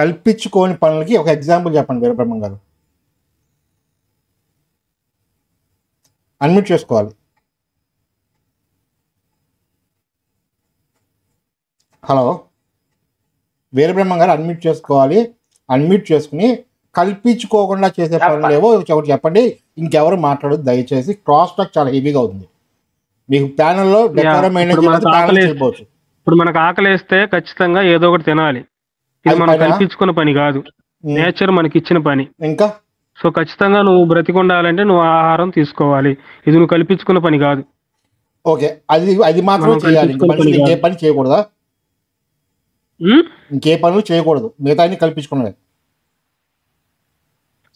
కల్పించుకోని పనులకి ఒక ఎగ్జాంపుల్ చెప్పండి వీరబ్రహ్మం గారు. అన్మ్యూట్ చేసుకోవాలి. హలో వీరబ్రహ్మం గారు అన్మ్యూట్ చేసుకోవాలి. అన్మ్యూట్ చేసుకుని కల్పించుకోకుండా చేసే పనులు ఏవో ఒకటి చెప్పండి. ఇంకెవరు మాట్లాడదు దయచేసి. క్రాస్ టాక్ చాలా హెవీగా ఉంది. మీకు ప్యానెల్లో ఇప్పుడు మనకు ఆకలేస్తే ఖచ్చితంగా ఏదో ఒకటి తినాలి. ఇది మనం కల్పించుకున్న పని కాదు, నేచర్ మనకి ఇచ్చిన పని. ఇంకా సో ఖచ్చితంగా నువ్వు బ్రతికొండాలంటే నువ్వు ఆహారం తీసుకోవాలి. ఇది నువ్వు కల్పించుకున్న పని కాదు. ఓకే, అది మాత్రం మనం చేయాలి. ఇంక కల్పించుకునే మనుషులు పని ఇంకే కాదు. పని చేయకూడదా? ఇంకే పనులు చేయకూడదు, మిగతా అన్ని కల్పించుకున్నవే.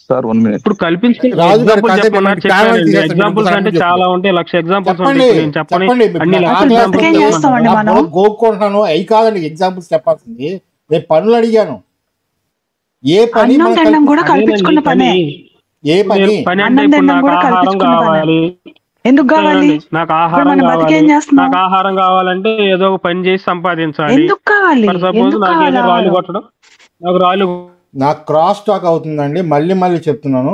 Sir 1 minute. ఇప్పుడు కల్పించుకుని రాజు గారు ఎగ్జాంపుల్ కాసేపు చెప్పమన్నారు, ప్యానల్ చెప్పానండి. తీసేస్తాను, ఎగ్జాంపుల్స్ ఇంకోసారి అంటే అర్థం చాలా చేసుకోండి. ఉంటాయి, లక్ష ఎగ్జాంపుల్స్ ఉంటాయి. చెప్పండి ఇప్పుడు నేను చెప్పని చెప్పండి. అన్ని నాకు లక్ష ఆకలి ఎగ్జాంపుల్స్ వేస్తుంది, చేస్తామండి నా మనం. పొలం గోక్కుంటున్నాను, అవి కాదండి ఎగ్జాంపుల్స్ చెప్పాల్సింది. నేను పనులు అడిగాను. ఏ పని అన్నం మనం తినడం కూడా అదేనండి కల్పించుకున్న పనే. ఏ పని? పని అంటే అన్నం ఇప్పుడు తినడం నాకు కూడా ఆహారం కల్పించుకున్న పనే. కావాలి, ఎందుకు కావాలి? చూడండి, నాకు ఇప్పుడు ఆహారం మనం కావాలి. బతికేం చేస్తున్నాం? నాకు ఆహారం కావాలంటే ఏదో ఒక పని చేసి సంపాదించాలి. ఎందుకు కావాలి? ఫర్ సపోజ్ ఎందుకు నాకు కావాలి ఏదో రాళ్ళు ఆహారం? కొట్టడం, నాకు రాళ్ళు నాకు క్రాస్ టాక్ అవుతుందండి, మళ్ళీ చెప్తున్నాను.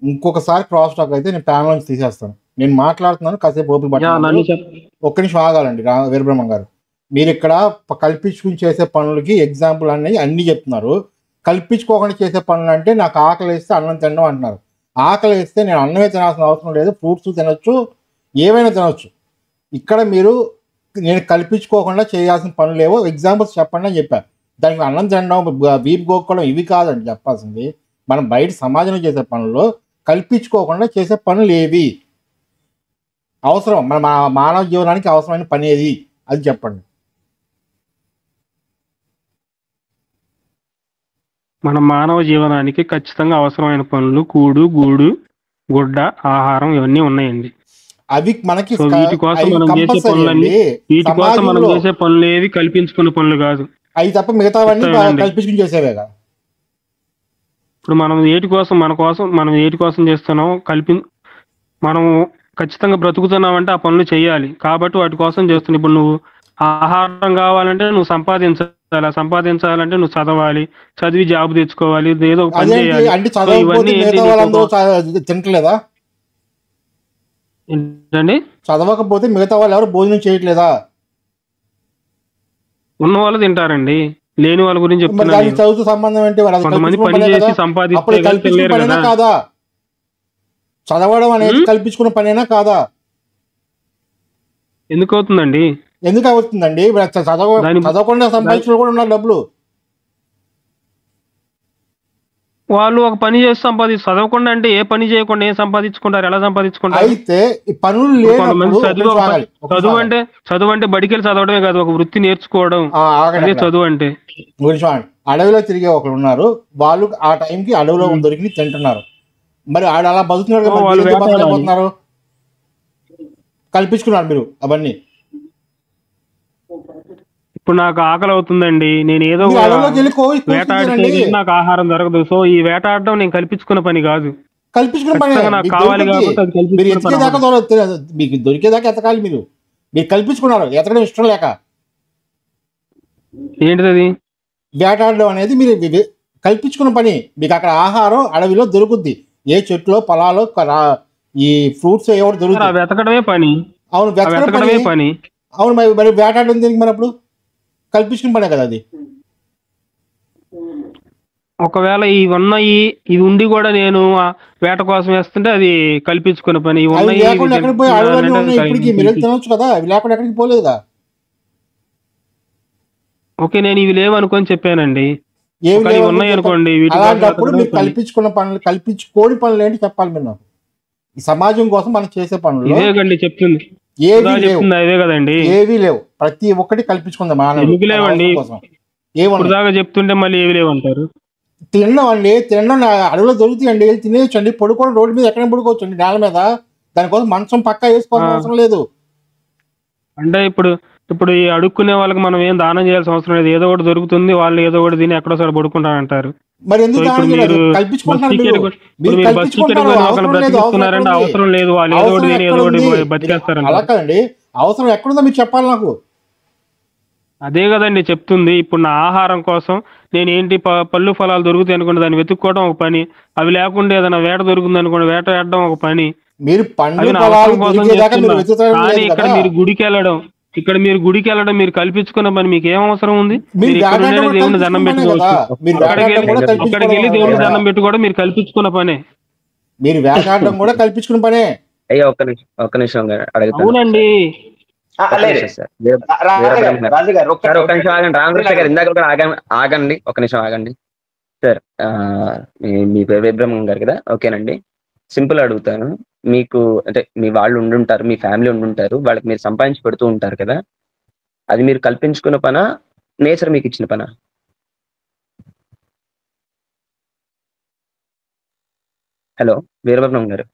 ఇంకొకసారి క్రాస్ టాక్ అయితే నేను ప్యానల్ నుంచి తీసేస్తాను. నేను మాట్లాడుతున్నాను, కాసేపు ఓపిక పట్టాను. నన్ను ఒక్క నిమిషం ఆగాలండి వీరబ్రహ్మం గారు. మీరు ఇక్కడ కల్పించుకుని చేసే పనులకి ఎగ్జాంపుల్ అన్ని చెప్తున్నారు. కల్పించుకోకుండా చేసే పనులు అంటే నాకు ఆకలి వేస్తే అన్నం తినడం అంటున్నారు. ఆకలి వేస్తే నేను అన్నమే తినాల్సిన అవసరం లేదు, ఫ్రూట్స్ తినొచ్చు, ఏవైనా తినొచ్చు. ఇక్కడ మీరు నేను కల్పించుకోకుండా చేయాల్సిన పనులు ఏవో ఎగ్జాంపుల్స్ చెప్పండి అని చెప్పారు. దానికి అన్నం తినడం, వీపు గోక్కోవడం ఇవి కాదండి చెప్పాల్సింది. మనం బయట సమాజంలో చేసే పనుల్లో కల్పించుకోకుండా చేసే పనులు ఏవి అవసరం, మన మానవ జీవనానికి అవసరమైన పని ఏది, అది చెప్పండి. మన మానవ జీవనానికి ఖచ్చితంగా అవసరమైన పనులు కూడు, గూడు, గుడ్డ, ఆహారం ఇవన్నీ ఉన్నాయండి. అవి మనకి సో వీటి కోసం మనం చేసే పనులన్నీ, వీటి కోసం మనం చేసే పనులు ఏవి కల్పించుకునే పనులు కాదు. అవి తప్ప మిగతావన్నీ కల్పించుకుని చేసేవేగా. ఇప్పుడు మనం ఏటి కోసం, మనం ఏటి కోసం చేస్తున్నాం, మనం ఖచ్చితంగా బ్రతుకుతున్నామంటే ఆ పనులు చేయాలి కాబట్టి వాటి కోసం చేస్తున్నావు. ఇప్పుడు నువ్వు ఆహారం కావాలంటే నువ్వు సంపాదించాలి, సంపాదించాలంటే నువ్వు చదవాలి, చదివి జాబ్ తెచ్చుకోవాలి, ఏదో ఒక పని చేయాలి. అంటే చదవకపోతే మిగతా వాళ్ళందరూ తింటలేదా? ఏంటండి? చదవకపోతే మిగతా వాళ్ళు ఎవరు భోజనం చేయట్లేదా? ఉన్న వాళ్ళు తింటారండి, లేని వాళ్ళ గురించి చెప్తున్నాను. చదువుతూ సంబంధం ఏంటి? కొంతమంది పని చేసి సంపాదించలేరు కాదా? చదవడం అనేది కల్పించుకున్న పనేనా కాదా? ఎందుకు అవుతుందండి? ఎందుకు అవుతుందండి? చదవకుండా సంపాదించిన కూడా ఉన్నారు డబ్బులు. వాళ్ళు ఒక పని చేసి చదవకుండా అంటే ఏ పని చేయకుండా ఏం సంపాదించుకుంటారు, ఎలా సంపాదించుకుంటారు? అయితే ఈ పనులు చదువు అంటే బడికెళ్ళి చదవడమే కాదు, ఒక వృత్తి నేర్చుకోవడం, అదే చదువు అంటే. అడవిలో తిరిగే ఒకరు ఉన్నారు, వాళ్ళు ఆ టైంకి అడవిలో దొరికి తింటున్నారు. మరి ఆడ అలా బతుకుతున్నారు, కల్పించుకున్నారు మీరు అవన్నీ. ఇప్పుడు నాకు ఆకలి అవుతుందండి, నేను ఏదో వేటాడితే నాకు ఆహారం దొరకదు. సో ఈ వేటాడడం నేను కల్పించుకున్న పని కాదు, కల్పించుకున్న పని. నాకు కావాలి కాబట్టి మీకు దొరికేదాకా ఎతకాలి. మీరు కల్పించుకున్నారు, ఎతకడం ఇష్టం లేక. ఏంటిది? వేటాడడం అనేది మీరు కల్పించుకున్న పని. మీకు అక్కడ ఆహారం అడవిలో దొరుకుద్ది, ఏ చెట్లో పొలాలో ఈ ఫ్రూట్స్ ఎవరు దొరుకుతాయి, వెతకడమే పని. అవును, వెతకడమే పని. అవును, మరి వేటాడడం దేనికి? మరి అప్పుడు కల్పించుకున్న పనే కదా అది. ఒకవేళ ఇవి ఉండి కూడా నేను వేట కోసం వేస్తుంటే అది కల్పించుకున్న పని. ఎక్కడికి పోయి అడవులన్నీ ఉన్నాయి, ఇప్పటికి మీరు తినొచ్చు కదా, అవి లేకుండా ఎక్కడికి పోలేదుగా. ఓకే, నేను ఇవి లేవు అనుకొని చెప్పానండి. ఉన్నాయి అనుకోండి, అలాంటప్పుడు మీరు కల్పించుకున్న పనులు, కల్పించుకోని పనులు ఏంటి చెప్పాలి మీరు నాకు. ఈ సమాజం కోసం మనం చేసే పనులు చెప్తుంది అదే కదండి, ఏవీ లేవు. ప్రతి ఒక్కటి కల్పించుకుందాం లేవండి. దాకా చెప్తుంటే మళ్ళీ ఏవి లేవు అంటారు. తినడం అండి, తినడం అడవిలో దొరుకుతాయండి, తినేయచ్చండి. పడుకోవడం రోడ్డు మీద ఎక్కడైనా పడుకోవచ్చండి, నేల మీద. దానికోసం మంచం పక్కా వేసుకోవాల్సిన అవసరం లేదు. అంటే ఇప్పుడు ఈ అడుక్కునే వాళ్ళకి మనం ఏం దానం చేయాల్సిన అవసరం లేదు, ఏదో ఒకటి దొరుకుతుంది, వాళ్ళు ఏదో ఒకటి తిని ఎక్కడో సార్ పడుకుంటారంటారు. మరి ఎందుకు బతికేస్తున్నారంటే అవసరం లేదు, వాళ్ళు ఏదో ఒకటి తిని ఏదో ఒకటి బతికేస్తారంట. అలా కదండి, అవసరం ఎక్కడుందో మీరు చెప్పాలి నాకు. అదే కదండి చెప్తుంది. ఇప్పుడు నా ఆహారం కోసం నేను ఏంటి పళ్ళు ఫలాలు దొరుకుతాయి అనుకోండి, దాన్ని వెతుక్కోవడం ఒక పని. అవి లేకుండా ఏదైనా వేట దొరుకుతుంది అనుకోండి, వేట వేయడం ఒక పని. మీరు కానీ ఇక్కడ మీరు గుడికి వెళ్ళడం మీరు కల్పించుకున్న పని. మీకు ఏం అవసరం ఉంది? దేవుని దండం పెట్టుకోవచ్చు, అక్కడికి వెళ్ళి దేవుని దండం పెట్టుకోవడం మీరు కల్పించుకున్న పనే. మీరు వేటాడడం కూడా కల్పించుకున్న పనే. అయ్యా ఒక్క నిమిషం అవునండి. రామకృష్ణ గారు ఇందాక కూడా ఆగండి, ఒక నిమిషం ఆగండి సార్. మీ పేరు వీరబ్రహ్మం గారు కదా, ఓకేనండి. సింపుల్ అడుగుతాను. మీకు అంటే మీ వాళ్ళు ఉండుంటారు, మీ ఫ్యామిలీ ఉండుంటారు, వాళ్ళకి మీరు సంపాదించి పెడుతూ ఉంటారు కదా, అది మీరు కల్పించుకున్న పనా, నేచర్ మీకు ఇచ్చిన పనా? హలో వీరబ్రహ్మం గారు.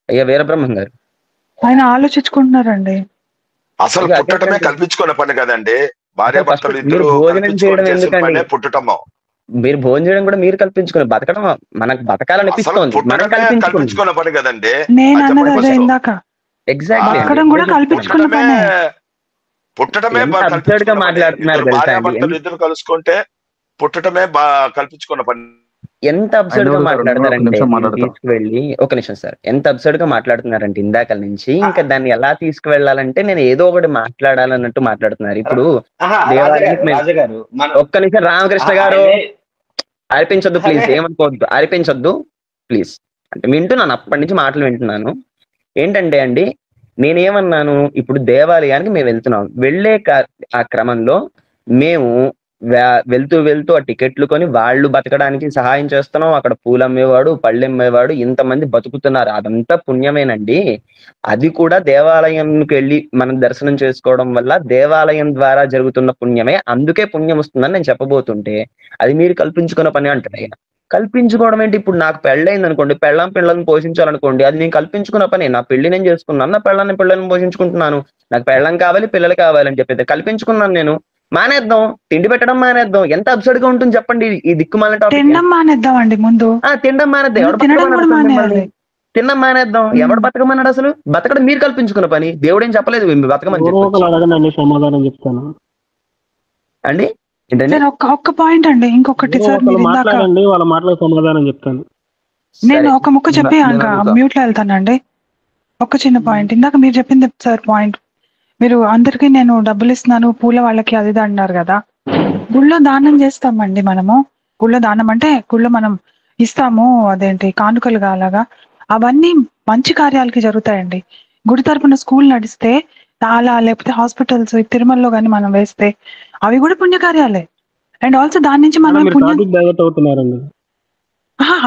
అయ్యా వీరబ్రహ్మం గారు, ఆయన ఆలోచించుకుంటున్నారండి. అసలు పుట్టడమే కల్పించుకున్న పని కదండి. భార్యాభర్తలు మీరు ఇద్దరు భోజనం చేయడం ఎందుకండి? పుట్టటము. మీరు భోజనం చేయడం కూడా మీరు కల్పించుకుని, బతకడం మనకు బతకాలనిపిస్తోంది, మనం కల్పించుకున్న పని కదండి. నేను అన్నది అదే ఇందాక, ఎగ్జాక్ట్లీ బతకడం కూడా కల్పించుకున్న పనే. పుట్టడమే మాట్లాడుతున్నారు. భార్యాభర్తలు ఇద్దరు కలుసుకుంటే పుట్టడమే కల్పించుకున్న పని. ఎంత అబ్సర్డ్ గా మాట్లాడతారంటే తీసుకువెళ్ళి, ఒక నిమిషం సార్, ఎంత అబ్సర్డ్ గా మాట్లాడుతున్నారంటే ఇందాక నుంచి, ఇంకా దాన్ని ఎలా తీసుకువెళ్ళాలంటే నేను ఏదో ఒకటి మాట్లాడాలన్నట్టు మాట్లాడుతున్నారు. ఇప్పుడు ఒక్క నిమిషం రామకృష్ణ గారు అర్పించొద్దు ప్లీజ్, ఏమనుకోవద్దు, అర్పించొద్దు ప్లీజ్. అంటే వింటున్నాను, అప్పటి నుంచి మాటలు వింటున్నాను. ఏంటంటే అండి, నేనేమన్నాను, ఇప్పుడు దేవాలయానికి మేము వెళ్తున్నాం, వెళ్ళే ఆ క్రమంలో మేము వెళ్తూ ఆ టికెట్లు కొని వాళ్ళు బతకడానికి సహాయం చేస్తున్నాం. అక్కడ పూలు అమ్మేవాడు, పళ్ళు అమ్మేవాడు, ఇంతమంది బతుకుతున్నారు, అదంతా పుణ్యమేనండి. అది కూడా దేవాలయంకి వెళ్ళి మనం దర్శనం చేసుకోవడం వల్ల దేవాలయం ద్వారా జరుగుతున్న పుణ్యమే, అందుకే పుణ్యం వస్తుందని నేను చెప్పబోతుంటే అది మీరు కల్పించుకున్న పని అంటారు. కల్పించుకోవడం ఏంటి? ఇప్పుడు నాకు పెళ్ళైంది అనుకోండి, పిల్లల్ని పోషించాలనుకోండి, అది నేను కల్పించుకున్న పని. నా పెళ్లి నేను చేసుకున్నాను, నా పిల్లల్ని పోషించుకుంటున్నాను, నాకు పెళ్ళం కావాలి, పిల్లలు కావాలని చెప్పి కల్పించుకున్నాను. నేను మానేద్దాం, తిండి పెట్టడం మానేద్దాం. ఎంత అబ్సర్డ్ గా ఉంటుంది చెప్పండి ఈ దిక్కుమాలిన టాపిక్. తినడం మానేద్దాం అండి, ముందు తినడం మానేద్దాం. తినడం మానేద్దాం. ఎవడు బతకమన్నాడు? అసలు బతకడం మీరు కల్పించుకున్న పని, దేవుడు ఏం చెప్పలేదు బతకమని సమాధానం చెప్తాను అండి. ఒక్క పాయింట్ అండి, ఇంకొకటి సార్ మాట్లాడండి, వాళ్ళ మాటలకు సమాధానం చెప్తాను. నేను ఒక ముక్క చెప్పి మ్యూట్ లో వెళ్తానండి. ఒక చిన్న పాయింట్, ఇందాక మీరు చెప్పింది సార్ పాయింట్, మీరు అందరికి నేను డబ్బులు ఇస్తున్నాను పూల వాళ్ళకి అది అన్నారు కదా, గుళ్ళో దానం చేస్తామండి మనము. గుళ్ళో దానం అంటే గుళ్ళో మనం ఇస్తాము, అదేంటి కానుకలుగా అలాగా, అవన్నీ మంచి కార్యాలకి జరుగుతాయండి. గుడి తరపున స్కూల్ నడిస్తే అలా, లేకపోతే హాస్పిటల్స్ తిరుమలలో కానీ మనం వేస్తే అవి కూడా పుణ్యకార్యాలే. అండ్ ఆల్సో దాని నుంచి మనం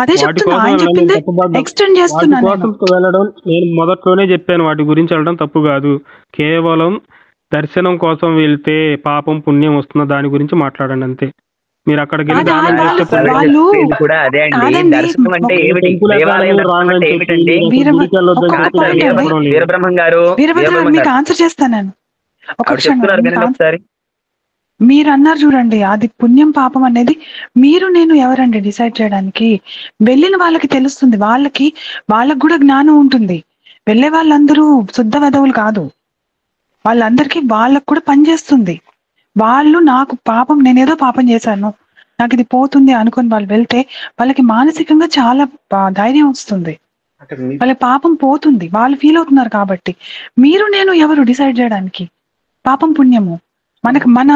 అదే చెప్తున్నా, ఆయన చెప్పింది ఎక్స్టెండ్ చేస్తున్నాను. వెళ్ళడం నేను మొదట్లోనే చెప్పాను, వాటి గురించి వెళ్ళడం తప్పు కాదు. కేవలం దర్శనం కోసం వెళ్తే పాపం పుణ్యం వస్తున్న దాని గురించి మాట్లాడండి అంతే. మీరు అక్కడికి వెళ్ళి ఆన్సర్ చేస్తాను. మీరు అన్నారు చూడండి, అది పుణ్యం పాపం అనేది మీరు నేను ఎవరండి డిసైడ్ చేయడానికి? వెళ్ళిన వాళ్ళకి తెలుస్తుంది, వాళ్ళకి కూడా జ్ఞానం ఉంటుంది. వెళ్ళే వాళ్ళందరూ శుద్ధ వెధవులు కాదు, వాళ్ళందరికీ వాళ్ళకు కూడా పనిచేస్తుంది. వాళ్ళు నాకు పాపం, నేనేదో పాపం చేశాను, నాకు ఇది పోతుంది అనుకుని వాళ్ళు వెళ్తే వాళ్ళకి మానసికంగా చాలా ధైర్యం వస్తుంది, వాళ్ళ పాపం పోతుంది, వాళ్ళు ఫీల్ అవుతున్నారు. కాబట్టి మీరు నేను ఎవరు డిసైడ్ చేయడానికి? పాపం పుణ్యము మన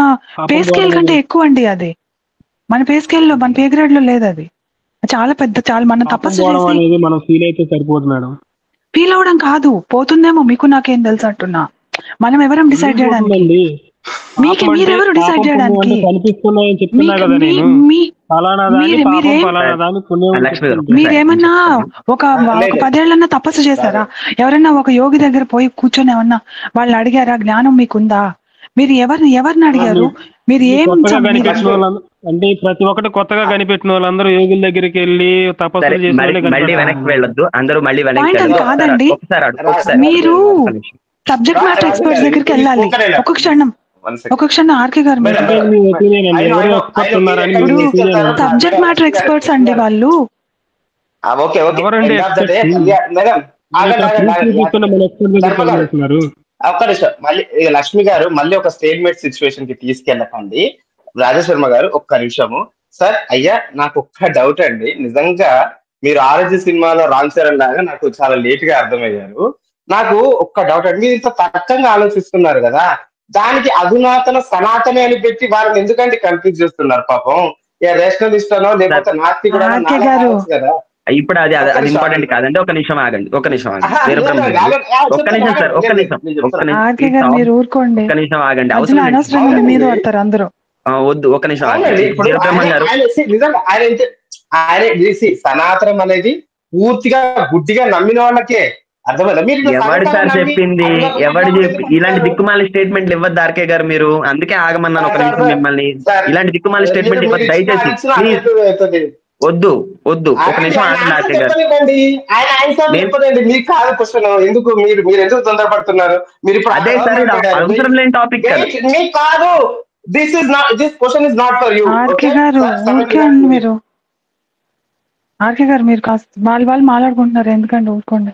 పే స్కేల్ కంటే ఎక్కువ అండి. అది మన పే స్కేల్ లో, మన పే గ్రేడ్ లో లేదు. అది చాలా పెద్ద, చాలా మనం తపస్సు చేసి ఫీల్ అవడం కాదు, పోతుందేమో మీకు నాకేం తెలుసు అంటున్నా. మనం ఎవరం డిసైడ్ చేయడానికి? మీరెవరు డిసైడ్ చేయడానికి? మీరేమన్నా ఒక 10 ఏళ్ళన్నా తపస్సు చేశారా? ఎవరైనా ఒక యోగి దగ్గర పోయి కూర్చొని ఏమన్నా వాళ్ళు అడిగారా జ్ఞానం మీకుందా? మీరు ఎవరిని అడిగారు? మీరు అంటే ప్రతి ఒక్కటి కొత్తగా కనిపెట్టిన వాళ్ళందరూ యోగుల దగ్గరికి వెళ్ళి తపస్సు చేసి కాదండి. మీరు సబ్జెక్ట్ మ్యాటర్ ఎక్స్పర్ట్స్ దగ్గరికి వెళ్ళాలి. ఒక క్షణం ఆర్కే గారు, సబ్జెక్ట్ మ్యాటర్ ఎక్స్పర్ట్స్ అండి వాళ్ళు. ఒక్క నిమిషం, మళ్ళీ లక్ష్మి గారు మళ్ళీ ఒక స్టేట్మెంట్ సిచ్యువేషన్ కి తీసుకెళ్ళకండి. రాజశర్మ గారు ఒక్క నిమిషము. సార్ అయ్యా, నాకు ఒక్క డౌట్ అండి. నిజంగా మీరు ఆర్జీ సినిమాలో రామ్ చరణ్ లాగా నాకు చాలా లేట్ గా అర్థమయ్యారు. నాకు ఒక్క డౌట్ అండి, మీరు ఇంత తర్కంగా ఆలోచిస్తున్నారు కదా, దానికి అధునాతన సనాతనే అని పెట్టి వారిని ఎందుకంటే కన్ఫ్యూజ్ చేస్తున్నారు? పాపం రేషనలిస్ట్ అనో లేకపోతే నాస్తికుడు కదా. ఇప్పుడు అది ఇంపార్టెంట్ కాదండి. ఒక నిమిషం ఆగండి, ఒక్క నిమిషం ఆగండి సార్, ఒక్క నిమిషం ఆగండి. వద్దు, ఒక నిమిషం ఆగండి. ఆయన సనాతనం అనేది పూర్తిగా గుడ్డిగా నమ్మిన వాళ్ళకే అర్థమైందా? మీరు ఇట్లా ఎవడు సనాతనం సార్ నమ్మి చెప్పింది? అందులో ఎవడు చెప్పి ఎందుకు ఇలాంటి అంటున్నారు? దిక్కుమాలి స్టేట్మెంట్లు ఇవ్వద్దు ఆర్కే గారు మీరు. అందుకే ఆగమన్నాను ఒక నిమిషం మిమ్మల్ని. ఇలాంటి దిక్కుమాలి స్టేట్మెంట్ ఇవ్వద్దు దయచేసి, ప్లీజ్. వద్దు వద్దు, ఒక నిమిషం ఆగండి ఆర్కే గారు. ఆయన ఆన్సర్ చెప్పదండి, మీకు కాదు క్వశ్చన్. ఎందుకు మీరు మీరు ఎందుకు తొందరపడుతున్నారు? మీరు ఇప్పుడు అదే సార్, అవసరం లేని టాపిక్ కదా. మీకు కాదు. This question is not for you. RK గారు ఊరికే అండి మీరు. ఆర్కే గారు మీరు కాస్త వాళ్ళు మాట్లాడుకుంటున్నారు, ఎందుకండి ఊరుకోండి.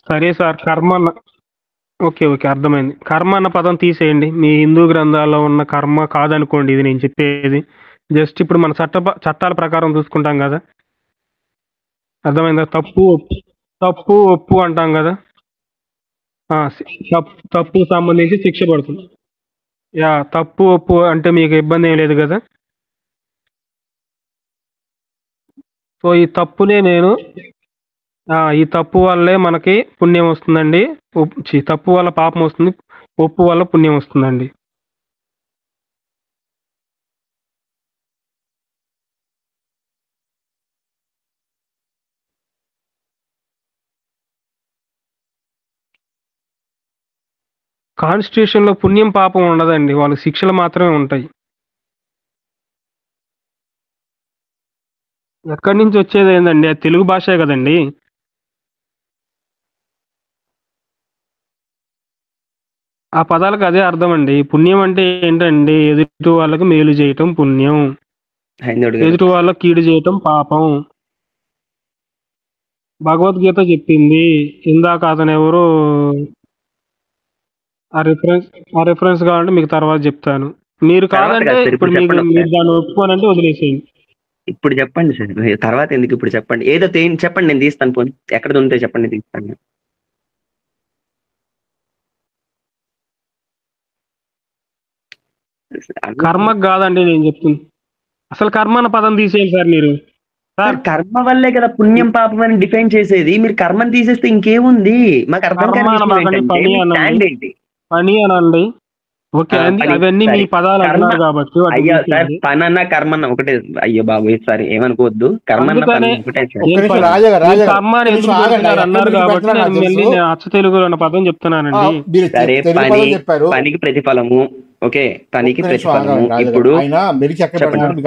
సరే సార్, కర్మ అన్న ఓకే ఓకే అర్థమైంది. కర్మ అన్న పదం తీసేయండి. మీ హిందూ గ్రంథాల్లో ఉన్న కర్మ కాదనుకోండి ఇది నేను చెప్పేది. జస్ట్ ఇప్పుడు మన చట్టాల ప్రకారం చూసుకుంటాం కదా, అర్థమైందా? తప్పు ఒప్పు అంటాం కదా, తప్పు సంబంధించి శిక్ష పడుతుంది. తప్పు ఒప్పు అంటే మీకు ఇబ్బంది ఏం లేదు కదా. సో ఈ తప్పు వల్లే మనకి పుణ్యం వస్తుందండి. తప్పు వల్ల పాపం వస్తుంది, ఒప్పు వల్ల పుణ్యం వస్తుందండి. కాన్స్టిట్యూషన్ లో పుణ్యం పాపం ఉండదండి, వాళ్ళకి శిక్షలు మాత్రమే ఉంటాయి. ఎక్కడి నుంచి వచ్చేది ఏందండి? అది తెలుగు భాషే కదండి. ఆ పదాలకు అదే అర్థం అండి. పుణ్యం అంటే ఏంటండి? ఎదుటి వాళ్ళకి మేలు చేయటం పుణ్యం, ఎదుటి వాళ్ళకి కీడు చేయటం పాపం. భగవద్గీత చెప్పింది. ఇందాక అతను ఎవరు ఆ రిఫరెన్స్ కావాలంటే మీకు తర్వాత చెప్తాను. మీరు కాదంటే ఇప్పుడు మీరు దాన్ని ఒప్పుకోనంటే వదిలేసేయండి. ఇప్పుడు చెప్పండి సార్, తర్వాత ఎందుకు, ఇప్పుడు చెప్పండి. ఏదో చెప్పండి, నేను తీస్తాను. పోనీ ఎక్కడ ఉంటే చెప్పండి, తీస్తాను. కర్మకు కాదండి నేను చెప్తుంది. అసలు కర్మ అన్న పదం తీసేయండి సార్ మీరు. కర్మ వల్లే కదా పుణ్యం పాపం అని డిఫైన్ చేసేది. మీరు కర్మని తీసేస్తే ఇంకేముంది? మాకు అర్థం కాదు. పని అనండి. ఓకే, అవన్నీ మీ పదాలు అన్నారు కాబట్టి. అయ్యో సార్, పనన్నా కర్మన్న ఒకటే. అయ్యో బాబు సారీ, ఏమనుకోవద్దు. కర్మన్న అన్నారు కాబట్టి నేను అచ్చ తెలుగులో ఉన్న పదం చెప్తున్నానండి. సరే, పనికి ప్రతిఫలము. ఓకే, పనికి ప్రతిఫలము. ఇప్పుడు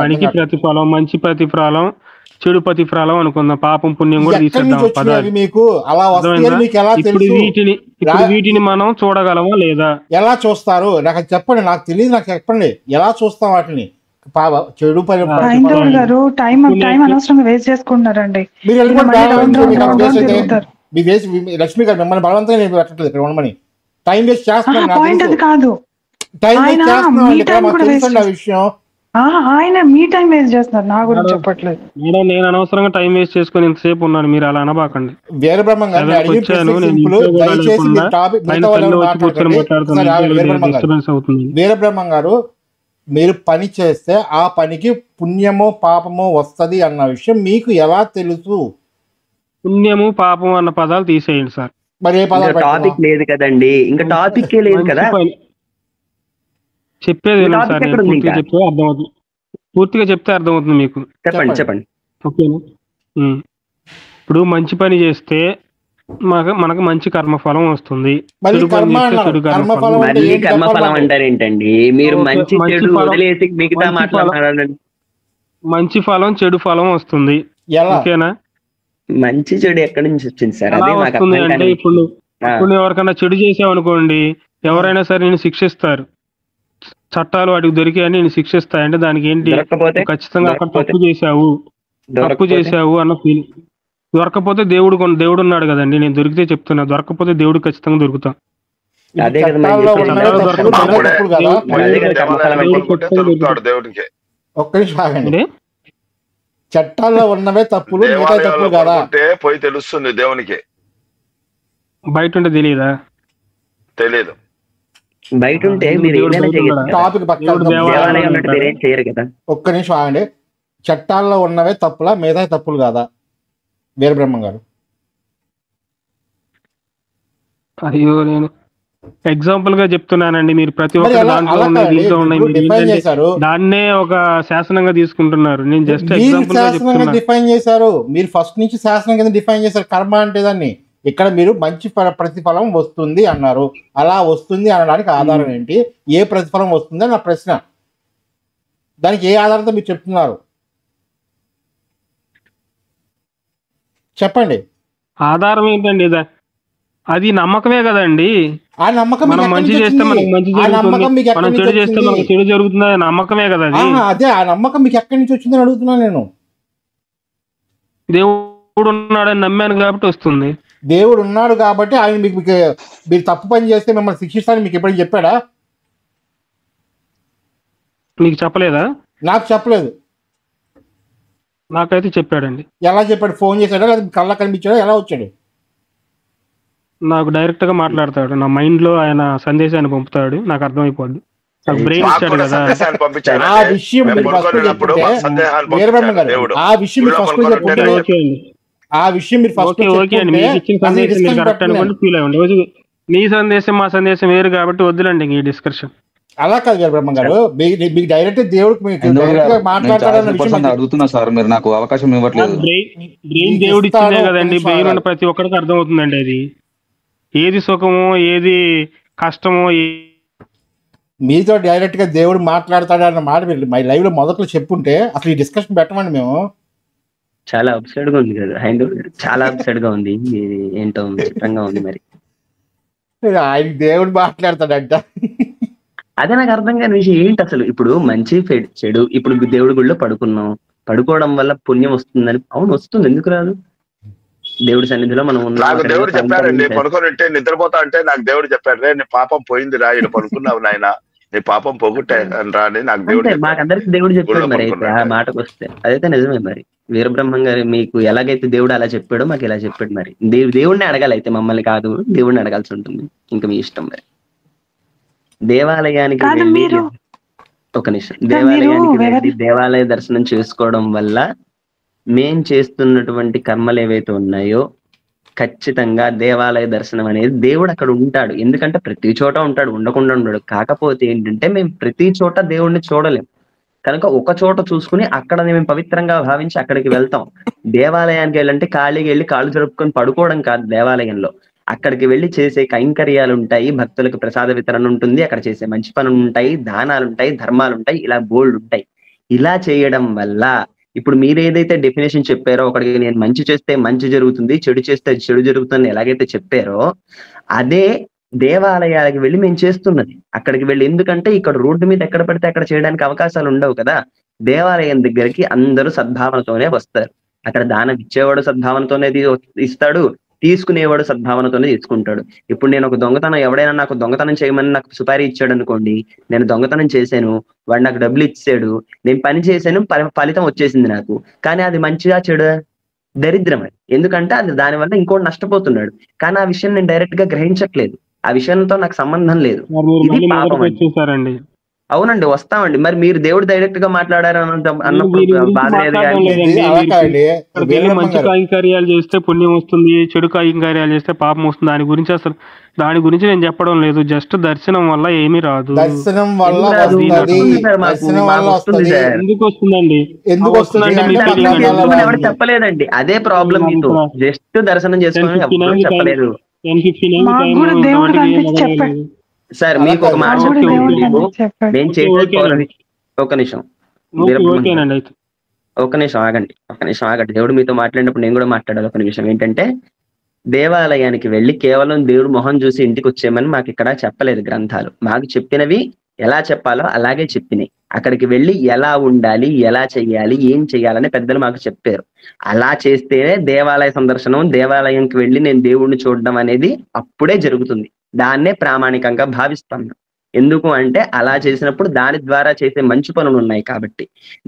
పనికి ప్రతిఫలం, మంచి ప్రతిఫలం, చెడు ప్రతిఫలం అనుకుందాం. పాపం పుణ్యం కూడా తీసేద్దాం పదాలు. ఇప్పుడు వీటిని మనం చూడగలమా లేదా? ఎలా చూస్తారు నాకు చెప్పండి, నాకు తెలియదు, నాకు చెప్పండి ఎలా చూస్తాం వాటిని. చెడు గారు టైం అనవసరంగా వేస్ట్ చేసుకుంటున్నారండి. లక్ష్మి గారు మిమ్మల్ని బలవంతంగా నేను పెట్టట్లేదు ఇక్కడ ఉండమని. టైం వేస్ట్ చేస్తున్నాను కాదు, విషయం. ఆయన మీ టైం వేస్ట్ చేస్తున్నారు, నా గురించి చెప్పట్లేదు. నేను అనవసరంగా టైం వేస్ట్ చేసుకుని ఇంతసేపు ఉన్నాను, మీరు అలా అనబాకండి. వీరబ్రహ్మం గారు వీరబ్రహ్మం గారు మీరు పని చేస్తే ఆ పనికి పుణ్యమో పాపమో వస్తది అన్న విషయం మీకు ఎలా తెలుసు? పుణ్యము పాపము అన్న పదాలు తీసేయండి సార్. మరి ఏ పదాలు టాపిక్ లేదు కదండి, ఇంకా టాపిక్ లేదు కదా. చెప్పేది పూర్తిగా చెప్తే అర్థమవుతుంది మీకు. చెప్పండి చెప్పండి. ఓకేనా? ఇప్పుడు మంచి పని చేస్తే మనకు మంచి కర్మఫలం వస్తుంది. మళ్ళీ కర్మఫలం అంటారేంటండి మీరు? మంచి చెడు వదిలేసి మిగతా మాట్లాడాలండి. మంచి ఫలం చెడు ఫలం వస్తుంది. ఓకేనా? మంచి చెడు ఎక్కడి నుంచి వచ్చింది సార్? అదే వస్తుంది అంటే ఇప్పుడు ఎవరికైనా చెడు చేసావనుకోండి, ఎవరైనా సరే నేను శిక్షిస్తారు. చట్టాలు వాటికి దొరికాయని నేను శిక్షిస్తాయంటే దానికి ఏంటి? ఖచ్చితంగా అక్కడ తప్పు చేశావు, తప్పు చేసావు అన్న ఫీల్. దొరకపోతే దేవుడు ఉన్నాడు కదండి, నేను దొరికితే చెప్తున్నా, దొరకపోతే దేవుడు ఖచ్చితంగా దొరుకుతా. అదే కదా మరి దేవుడికి. ఒక్క నిమిషం ఆగండి. చట్టాల్లో ఉన్నవే తప్పులు, మిగతా తప్పులు కదా పోయి తెలుస్తుంది దేవునికి. బయట ఉంటే తెలియదా? తెలియదు. బయట ఉంటే మీరు టాపిక్ చేయరు కదా. ఒక్క నిమిషం ఆగండి. చట్టాల్లో ఉన్నవే తప్పులా, మిగతా తప్పులు కాదా వీరబ్రహ్మం గారు? అయ్యో నేను ఎగ్జాంపుల్ గా చెప్తున్నానండి. మీరు ప్రతి ఒక్క దాంట్లో ఉన్నాయి, దీంట్లో ఉన్నాయి, దాన్నే ఒక శాసనంగా తీసుకుంటున్నారు. నేను జస్ట్ ఎగ్జాంపుల్ గా చెప్తున్నా. డిఫైన్ చేశారు మీరు, ఫస్ట్ నుంచి శాసనం కింద డిఫైన్ చేశారు కర్మ అంటే దాన్ని. ఇక్కడ మీరు మంచి ప్రతిఫలం వస్తుంది అన్నారు. అలా వస్తుంది అనడానికి ఆధారం ఏంటి? ఏ ప్రతిఫలం వస్తుంది అని నా ప్రశ్న. దానికి ఏ ఆధారంతో మీరు చెప్తున్నారు చెప్పండి. ఆధారం ఏంటండి? అది నమ్మకమే కదండి. ఆ నమ్మకం మనం మంచి చేస్తే మనకు మంచి జరుగుతుంది, మనం చెడు చేస్తే మనకు చెడు జరుగుతుంది. నమ్మకమే కదా అది. అదే ఆ నమ్మకం మీకు ఎక్కడి నుంచి వచ్చిందని అడుగుతున్నాను నేను. దేవుడు ఉన్నాడని నమ్మాను కాబట్టి వస్తుంది. దేవుడు ఉన్నాడు కాబట్టి ఆయన మీకు మీరు తప్పు పని చేస్తే మిమ్మల్ని శిక్షిస్తానని మీకు ఎప్పుడైనా చెప్పాడా? నీకు చెప్పలేదా? నాకు చెప్పలేదు. నాకైతే చెప్పాడండి. ఎలా చెప్పాడు? ఫోన్ చేశాడా లేదా కళ్ళ కనిపించాడా? ఎలా వచ్చాడు? నాకు డైరెక్ట్ గా మాట్లాడతాడు. నా మైండ్ లో ఆయన సందేశాన్ని పంపుతాడు, నాకు అర్థమైపోద్ది. నాకు బ్రెయిన్ ఇచ్చాడు కదా. ఆ విషయం మీరు ఫస్ట్ చెప్పుంటే వీరబ్రహ్మ గారు, ఆ విషయం మీరు ఫస్ట్ చెప్పుంటే, ఆ విషయం మీరు ఫస్ట్ ఓకే అండి, మీకు ఇచ్చిన సందేశం మీరు కరెక్ట్ అనుకోండి, ఫీల్ అవ్వండి. మీ సందేశం మా సందేశం వేరు కాబట్టి వద్దులండి ఈ డిస్కషన్. అలా కాదు వీరబ్రహ్మ గారు, మీకు డైరెక్ట్ దేవుడికి మాట్లాడాలని అడుగుతున్నా సార్, మీరు నాకు అవకాశం ఇవ్వట్లేదు. బ్రెయిన్ దేవుడు ఇచ్చిందే కదండి, బ్రెయిన్ ఉన్న ప్రతి ఒక్కరికి అర్థం అవుతుందండి అది ఏది సుఖమో ఏది కష్టమో. మీతో డైరెక్ట్ గా దేవుడు మాట్లాడతాడన్న మాట మీరు మై లైవ్ లో మొదట్లో చెప్పుంటే అసలు ఈ డిస్కషన్ పెట్టమండి మేము. చాలా అప్సెట్ గా ఉంది కదా హైందవ్, చాలా అప్సెట్ గా ఉంది. ఏంటో చిత్రంగా ఉంది. మరి ఆయన దేవుడు మాట్లాడతాడంట. అదే నాకు అర్థం కాని విషయం ఏంటి అసలు. ఇప్పుడు మంచి చెడు, ఇప్పుడు దేవుడి గుడిలో పడుకున్నాం, పడుకోవడం వల్ల పుణ్యం వస్తుందని. అవును వస్తుంది, ఎందుకు రాదు? దేవుడి సన్నిధిలో మనం నాకు దేవుడు చెప్పాడండి, పడుకొని నిద్రపోతా అంటే నాకు దేవుడు చెప్పాడు, రే నీ పాపం పోయింది రా, ఇక్కడ పడుకున్నావు నాయన, నీ పాపం పోగొట్టే రా అని నాకు దేవుడు. మాకందరికి దేవుడు చెప్పాడు. మరి అయితే ఆ మాటకు వస్తే అదైతే నిజమే. మరి వీరబ్రహ్మం గారు మీకు ఎలాగైతే దేవుడు అలా చెప్పాడో మాకు ఇలా చెప్పాడు. మరి దేవుడిని అడగాలి, అయితే మమ్మల్ని కాదు, దేవుడిని అడగాల్సి ఉంటుంది. ఇంకా మీ ఇష్టం. మరి దేవాలయానికి వెళ్ళి ఒక నిమిషం, దేవాలయానికి వెళ్ళి దేవాలయ దర్శనం చేసుకోవడం వల్ల మేం చేస్తున్నటువంటి కర్మలు ఏవైతే ఉన్నాయో ఖచ్చితంగా దేవాలయ దర్శనం అనేది దేవుడు అక్కడ ఉంటాడు. ఎందుకంటే ప్రతి చోట ఉంటాడు, ఉండకుండా ఉండడు. కాకపోతే ఏంటంటే మేము ప్రతి చోట దేవుడిని చూడలేం కనుక ఒక చోట చూసుకుని అక్కడ మేము పవిత్రంగా భావించి అక్కడికి వెళ్తాం. దేవాలయానికి వెళ్ళంటే ఖాళీగా వెళ్ళి కాళ్ళు జరుపుకొని పడుకోవడం కాదు. దేవాలయంలో అక్కడికి వెళ్ళి చేసే కైంకర్యాలు ఉంటాయి, భక్తులకు ప్రసాద వితరణ ఉంటుంది, అక్కడ చేసే మంచి పనులు ఉంటాయి, దానాలు ఉంటాయి, ధర్మాలు ఉంటాయి, ఇలా బోల్డ్ ఉంటాయి. ఇలా చేయడం వల్ల ఇప్పుడు మీరు ఏదైతే డెఫినేషన్ చెప్పారో, ఒకడికి నేను మంచి చేస్తే మంచి జరుగుతుంది, చెడు చేస్తే చెడు జరుగుతుంది ఎలాగైతే చెప్పారో, అదే దేవాలయాలకు వెళ్ళి మేము చేస్తున్నది. అక్కడికి వెళ్ళి, ఎందుకంటే ఇక్కడ రోడ్డు మీద ఎక్కడ పడితే అక్కడ చేయడానికి అవకాశాలు ఉండవు కదా. దేవాలయం దగ్గరికి అందరూ సద్భావనతోనే వస్తారు. అక్కడ దానం ఇచ్చేవాడు సద్భావనతోనే ఇస్తాడు, తీసుకునేవాడు సద్భావనతోనే తీసుకుంటాడు. ఇప్పుడు నేను ఒక దొంగతనం, ఎవడైనా నాకు దొంగతనం చేయమని నాకు సుపారీ ఇచ్చాడు అనుకోండి, నేను దొంగతనం చేశాను, వాడు నాకు డబ్బులు ఇచ్చాడు, నేను పని చేశాను, ఫలితం వచ్చేసింది నాకు. కానీ అది మంచిగా చెడు దరిద్రం అది. ఎందుకంటే అది దానివల్ల ఇంకోటి నష్టపోతున్నాడు. కానీ ఆ విషయం నేను డైరెక్ట్ గా గ్రహించట్లేదు, ఆ విషయంతో నాకు సంబంధం లేదు. ఇది పాపం అండి. అవునండి, వస్తామండి. మరి మీరు దేవుడు డైరెక్ట్ గా మాట్లాడారు అన్నప్పుడు బాధ లేదు. మంచి కైంకర్యాలు చేస్తే పుణ్యం వస్తుంది, చెడు కైంకర్యాలు చేస్తే పాపం వస్తుంది. దాని గురించి నేను చెప్పడం లేదు. జస్ట్ దర్శనం వల్ల ఏమీ రాదు. దర్శనం వల్ల ఎందుకు వస్తుందండి? ఎవరు చెప్పలేదండి, అదే ప్రాబ్లం. మీతో జస్ట్ దర్శనం చేసుకుని చెప్పలేదు. సార్ మీకు ఒక మాట చెప్తే నేను చేసేది ఒక నిమిషం ఆగండి. దేవుడు మీతో మాట్లాడినప్పుడు నేను కూడా మాట్లాడాలి ఒక నిమిషం. ఏంటంటే దేవాలయానికి వెళ్ళి కేవలం దేవుడు మొహం చూసి ఇంటికి వచ్చేయమని మాకు ఇక్కడ చెప్పలేదు గ్రంథాలు. మాకు చెప్పినవి ఎలా చెప్పాలో అలాగే చెప్పినాయి. అక్కడికి వెళ్ళి ఎలా ఉండాలి, ఎలా చెయ్యాలి, ఏం చెయ్యాలని పెద్దలు మాకు చెప్పారు. అలా చేస్తేనే దేవాలయ సందర్శనం, దేవాలయంకి వెళ్ళి నేను దేవుణ్ణి చూడడం అనేది అప్పుడే జరుగుతుంది. దాన్నే ప్రామాణికంగా భావిస్తాను. ఎందుకు అంటే అలా చేసినప్పుడు దాని ద్వారా చేసే మంచి పనులు ఉన్నాయి కాబట్టి.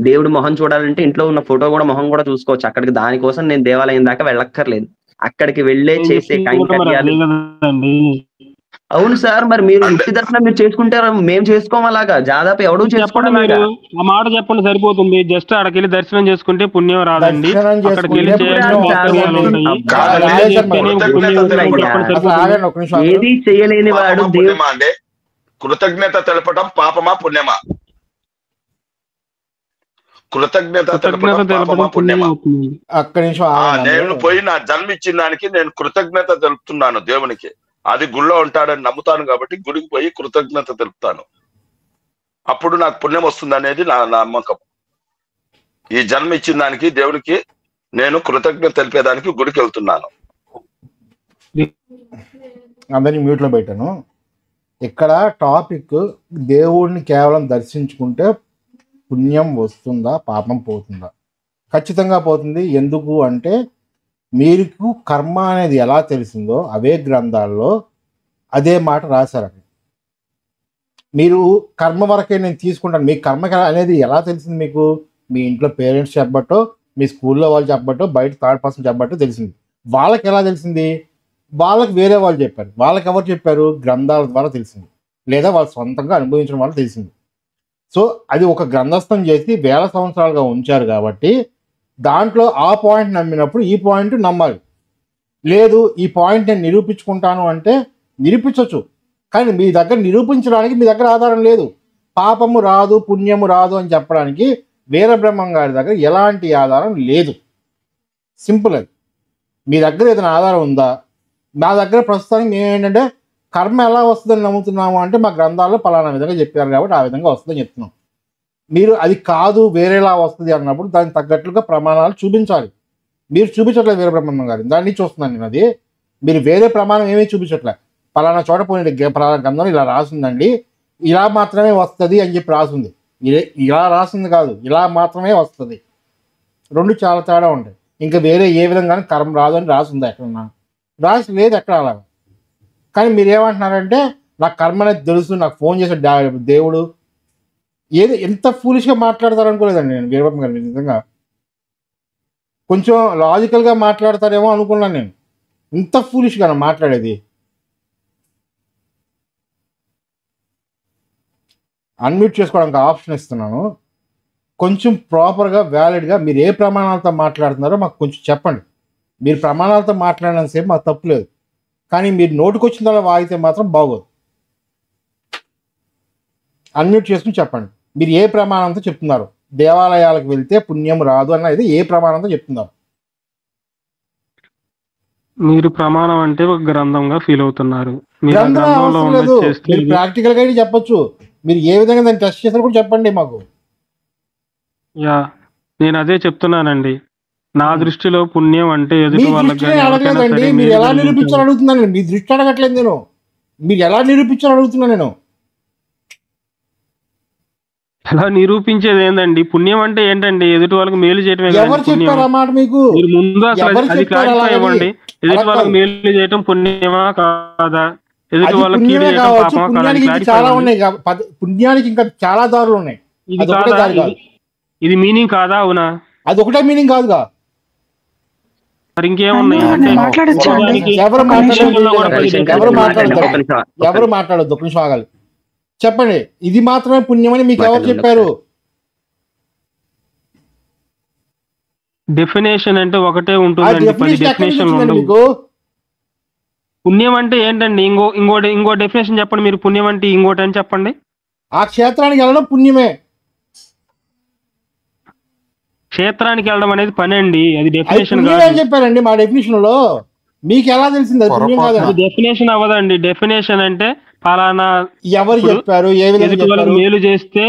దేవుడు మొహం చూడాలంటే ఇంట్లో ఉన్న ఫోటో కూడా మొహం కూడా చూసుకోవచ్చు. అక్కడికి దానికోసం నేను దేవాలయం దాకా వెళ్ళక్కర్లేదు. అక్కడికి వెళ్ళే చేసే కైంకర్యాలు. అవును సార్, మరి మీరు ఇంటి దర్శనం మీరు చేసుకుంటారా? మేము చేసుకోమలాగా దాదాపు ఎవడూ చేసుకోవడం. ఆ మాట చెప్పండి సరిపోతుంది. జస్ట్ అక్కడికి వెళ్ళి దర్శనం చేసుకుంటే పుణ్యం రాదండి. అక్కడికి వెళ్ళి ఏది చేయలేని వాడు కృతజ్ఞత తెలపడం పాపమా పుణ్యమా? కృతజ్ఞత తెలపడం పాపమా పుణ్యమా? నేను పోయి నా జన్మ ఇచ్చిన దానికి నేను కృతజ్ఞత తెలుపుతున్నాను దేవునికి. అది గుళ్ళో ఉంటాడని నమ్ముతాను కాబట్టి గుడికి పోయి కృతజ్ఞత తెలుపుతాను. అప్పుడు నాకు పుణ్యం వస్తుంది అనేది నా నమ్మకం. ఈ జన్మ ఇచ్చిన దానికి దేవుడికి నేను కృతజ్ఞత తెలిపేదానికి గుడికి వెళ్తున్నాను. అందరినీ మ్యూట్ లో పెట్టాను. ఇక్కడ టాపిక్ దేవుడిని కేవలం దర్శించుకుంటే పుణ్యం వస్తుందా, పాపం పోతుందా? ఖచ్చితంగా పోతుంది. ఎందుకు అంటే మీకు కర్మ అనేది ఎలా తెలిసిందో అవే గ్రంథాల్లో అదే మాట రాశారు. మీరు కర్మ వరకే నేను తీసుకుంటాను, మీ కర్మ అనేది ఎలా తెలిసింది మీకు? మీ ఇంట్లో పేరెంట్స్ చెప్పబట్టో, మీ స్కూల్లో వాళ్ళు చెప్పబట్టో, బయట థర్డ్ పర్సన్ చెప్పబట్టో తెలిసింది. వాళ్ళకి ఎలా తెలిసింది? వాళ్ళకి వేరే వాళ్ళు చెప్పారు. వాళ్ళకి ఎవరు చెప్పారు? గ్రంథాల ద్వారా తెలిసింది, లేదా వాళ్ళు సొంతంగా అనుభవించిన వాళ్ళు తెలిసింది. సో అది ఒక గ్రంథస్థం చేసి వేల సంవత్సరాలుగా ఉంచారు కాబట్టి దాంట్లో ఆ పాయింట్ నమ్మినప్పుడు ఈ పాయింట్ నమ్మాలి. లేదు ఈ పాయింట్ నేను నిరూపించుకుంటాను అంటే నిరూపించవచ్చు, కానీ మీ దగ్గర నిరూపించడానికి మీ దగ్గర ఆధారం లేదు. పాపము రాదు, పుణ్యము రాదు అని చెప్పడానికి వీరబ్రహ్మం గారి దగ్గర ఎలాంటి ఆధారం లేదు. సింపుల్. అది మీ దగ్గర ఏదైనా ఆధారం ఉందా? మా దగ్గర ప్రస్తుతానికి మేము ఏంటంటే కర్మ ఎలా వస్తుందని నమ్ముతున్నాము అంటే మా గ్రంథాల్లో పలానా విధంగా చెప్పారు కాబట్టి ఆ విధంగా వస్తుందని చెప్తున్నాం. మీరు అది కాదు వేరేలా వస్తుంది అన్నప్పుడు దానికి తగ్గట్లుగా ప్రమాణాలు చూపించాలి. మీరు చూపించట్లేదు వీరబ్రహ్మం గారు, దాన్ని చూస్తున్నాను నేను. అది మీరు వేరే ప్రమాణం ఏమీ చూపించట్లేదు. పలానా చోట పోయిన పలానా గ్రంథంలో ఇలా రాసిందండి, ఇలా మాత్రమే వస్తుంది అని చెప్పి రాసింది. ఇలా రాసింది కాదు, ఇలా మాత్రమే వస్తుంది. రెండు చాలా తేడా ఉంటాయి. ఇంకా వేరే ఏ విధంగానే కర్మ రాదు అని రాసింది ఎక్కడన్నా? రాసి లేదు ఎక్కడ అలాగా. కానీ మీరు ఏమంటున్నారంటే నాకు కర్మ అనేది తెలుసు, నాకు ఫోన్ చేసే దేవుడు. ఏది ఎంత ఫూలిష్గా మాట్లాడతారు అనుకోలేదండి నేను వీరబ్రహ్మం గారు. నిజంగా కొంచెం లాజికల్గా మాట్లాడతారేమో అనుకున్నాను నేను. ఇంత ఫూలిష్గా మాట్లాడేది. అన్మ్యూట్ చేసుకోవడానికి ఆప్షన్ ఇస్తున్నాను. కొంచెం ప్రాపర్గా వ్యాలిడ్గా మీరు ఏ ప్రమాణాలతో మాట్లాడుతున్నారో మాకు కొంచెం చెప్పండి. మీరు ప్రమాణాలతో మాట్లాడినంతసేపు మాకు తప్పులేదు, కానీ మీరు నోటుకొచ్చిందలా వాగితే మాత్రం బాగోదు. అన్మ్యూట్ చేసుకుని చెప్పండి. మీరు ఏ ప్రమాణంతో చెప్తున్నారు? దేవాలయాలకు వెళ్తే పుణ్యం రాదు అన్నది ఏ ప్రమాణంతో చెప్తున్నారు? మీరు ప్రమాణం అంటే ఒక గ్రంథంగా ఫీల్ అవుతున్నారు. ప్రాక్టికల్ గా చెప్పొచ్చు. మీరు ఏ విధంగా దాన్ని టెస్ట్ చేశారో కూడా చెప్పండి మాకు. యా, నేను అదే చెప్తున్నానండి. నా దృష్టిలో పుణ్యం అంటే ఎదుటి వాళ్ళకి అడగలేదండి. మీరు ఎలా నిరూపించాలని అడుగుతున్నాను. మీ దృష్టి అడగట్లేదు నేను. మీరు ఎలా నిరూపించాలని అడుగుతున్నా నేను. ఎలా నిరూపించేది ఏందండి? పుణ్యం అంటే ఏంటండి? ఎదుటి వాళ్ళకి మేలు చేయటమే. ఎవరు చెప్పారు ఆ మాట మీకు? మీరు ముందు అసలు అది క్లారిఫై ఇవ్వండి. ఎదుటి వాళ్ళకి మేలు చేయటం పుణ్యమా కాదా? ఎదుటి వాళ్ళకి కీడు చేయటం పాపమా కాదా? చాలా ఉన్నాయి. పుణ్యానికి ఇంకా చాలా దారులు ఉన్నాయి. ఇది కాదా? ఇది మీనింగ్ కాదా? అవునా? అది ఒకటే మీనింగ్ కాదుగా. మరి ఇంకేమున్నాయి? ఎవరు మాట్లాడొద్దు. ఒక నిమిషం ఆగాలి. చెప్పండి, ఇది మాత్రమే పుణ్యం అని మీకు ఎవరు చెప్పారు? డెఫినేషన్ అంటే ఒకటే ఉంటుంది. మీకు పుణ్యం అంటే ఏంటండి? ఇంకో డెఫినేషన్ చెప్పండి. మీరు పుణ్యం అంటే ఇంకోటి అని చెప్పండి. ఆ క్షేత్రానికి వెళ్ళడం పుణ్యమే. క్షేత్రానికి వెళ్ళడం అనేది పని అండి. అది డెఫినేషన్ చెప్పారండి మా డెఫినేషన్ లో. మీకు ఎలా తెలిసింది? డెఫినేషన్ అవ్వదండి. డెఫినేషన్ అంటే పలానా ఎవరు చెప్పారు, మేలు చేస్తే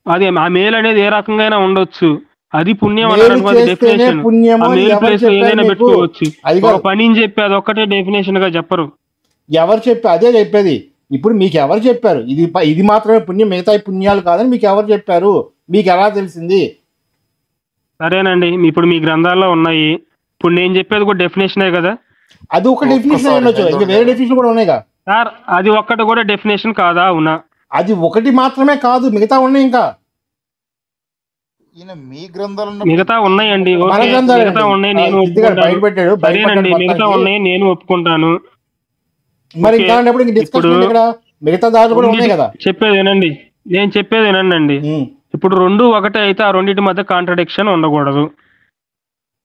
అది ఆ మేలు అనేది ఏ రకంగా ఉండొచ్చు. అది పుణ్యం డెఫినేషన్. మేలు ప్లేస్ ఏదైనా పెట్టుకోవచ్చు. ఒక పని అని చెప్పి అది ఒక్కటే డెఫినేషన్ గా చెప్పరు. ఎవరు చెప్పి అదే చెప్పేది. ఇప్పుడు మీకు ఎవరు చెప్పారు ఇది మాత్రమే పుణ్యం, మిగతా పుణ్యాలు కాదని మీకు ఎవరు చెప్పారు? మీకు ఎలా తెలిసింది? సరేనండి, ఇప్పుడు మీ గ్రంథాల్లో ఉన్నాయి. ఇప్పుడు నేను చెప్పేది కూడా డెఫినేషనే కదా? అది ఒక డెఫినేషన్ ఉండొచ్చు, ఇంకా వేరే డెఫినేషన్ కూడా ఉన్నాయిగా సార్. అది ఒక్కటి కూడా డెఫినేషన్ కాదా? అవునా? అది ఒకటి మాత్రమే కాదు, మిగతా ఉన్నాయి. ఇంకా మిగతా ఉన్నాయండి, మిగతా ఉన్నాయి, నేను సరేనండి, మిగతా ఉన్నాయి, నేను ఒప్పుకుంటాను. మరి ఇప్పుడు మిగతా దారులు కూడా ఉన్నాయి కదా. చెప్పేది వినండి, నేను చెప్పేది వినండి. ఇప్పుడు 2 ఒకటే అయితే ఆ రెండింటి మధ్య కాంట్రడిక్షన్ ఉండకూడదు.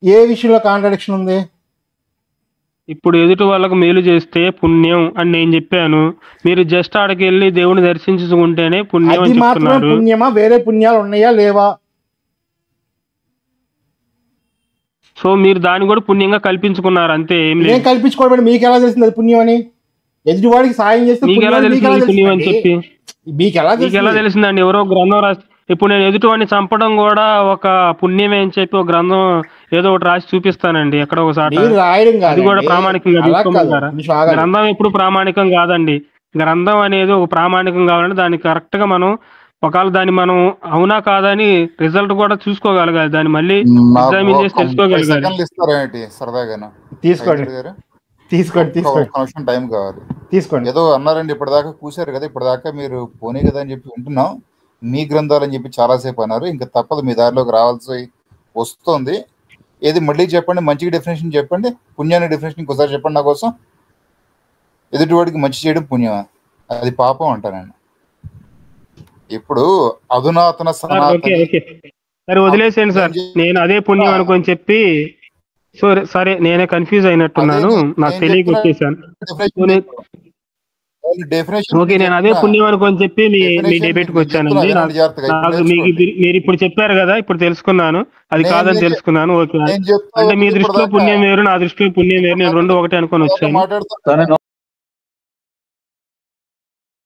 ఏ విషయంలో కాంట్రడిక్షన్ ఉంది? ఇప్పుడు ఎదుటి వాళ్ళకు మేలు చేస్తే పుణ్యం అని నేను చెప్పాను, మీరు జస్ట్ ఆడికి వెళ్ళి దేవుని దర్శించుకుంటేనే పుణ్యం అని చెప్తున్నారు. పుణ్యమా, వేరే పుణ్యాలు ఉన్నాయా లేవా? సో మీరు దాన్ని కూడా పుణ్యంగా కల్పించుకున్నారు అంతే, ఏం లేదు. కల్పించుకోవడం మీకు ఎలా తెలిసింది అది పుణ్యం అని? ఎదుటివాడికి సాయం చేస్తే మీకు ఎలా తెలిసింది పుణ్యం అని చెప్పి? మీకు ఎలా తెలిసిందండి? ఎవరో గ్రంథం రాసి, ఇప్పుడు నేను ఎదుటివాడిని చంపడం కూడా ఒక పుణ్యమే అని చెప్పి ఒక గ్రంథం ఏదో ఒకటి రాసి చూపిస్తానండి ఎక్కడ ఒకసారి. అది కూడా ప్రామాణికంగా తీసుకోమంటారా? గ్రంథం ఎప్పుడు ప్రామాణికం కాదండి. గ్రంథం అనేది ఒక ప్రామాణికం కావాలంటే దాన్ని కరెక్ట్ గా మనం ఒకవేళ దాన్ని మనం అవునా కాదని రిజల్ట్ కూడా చూసుకోగలగాలి, దాన్ని మళ్ళీ ఎగ్జామిన్ చేసి తెలుసుకోగలగాలి. టైం కావాలి, తీసుకోండి. ఏదో అన్నారండి ఇప్పటిదాకా కూసారు కదా, ఇప్పటిదాకా మీరు పోనీ కదా అని చెప్పి వింటున్నాం. మీ గ్రంథాలు అని చెప్పి చాలాసేపు అన్నారు, ఇంకా తప్పదు, మీ దారిలోకి రావాల్సి వస్తుంది. ఏది మళ్ళీ చెప్పండి, మంచిగా డెఫినేషన్ చెప్పండి. పుణ్యాన్ని డెఫినేషన్ ఇంకోసారి చెప్పండి నా కోసం. ఎదుటివాడికి మంచి చేయడం పుణ్యమా? అది పాపం అంటానండి. ఇప్పుడు అధునాతన సరే వదిలేసేయండి సార్, నేను అదే పుణ్యం అనుకొని చెప్పి సరే నేనే కన్ఫ్యూజ్ అయినట్టున్నాను, నాకు తెలియక వచ్చేసాను. ఓకే, నేను అదే పుణ్యం అనుకొని చెప్పి మీ డిబేట్కి వచ్చానండి. నాకు మీరు ఇప్పుడు చెప్పారు కదా, ఇప్పుడు తెలుసుకున్నాను అది కాదని తెలుసుకున్నాను. ఓకే, అంటే మీ దృష్టిలో పుణ్యం వేరు, నా దృష్టిలో పుణ్యం వేరు, నేను 2 ఒకటే అనుకొని వచ్చాను.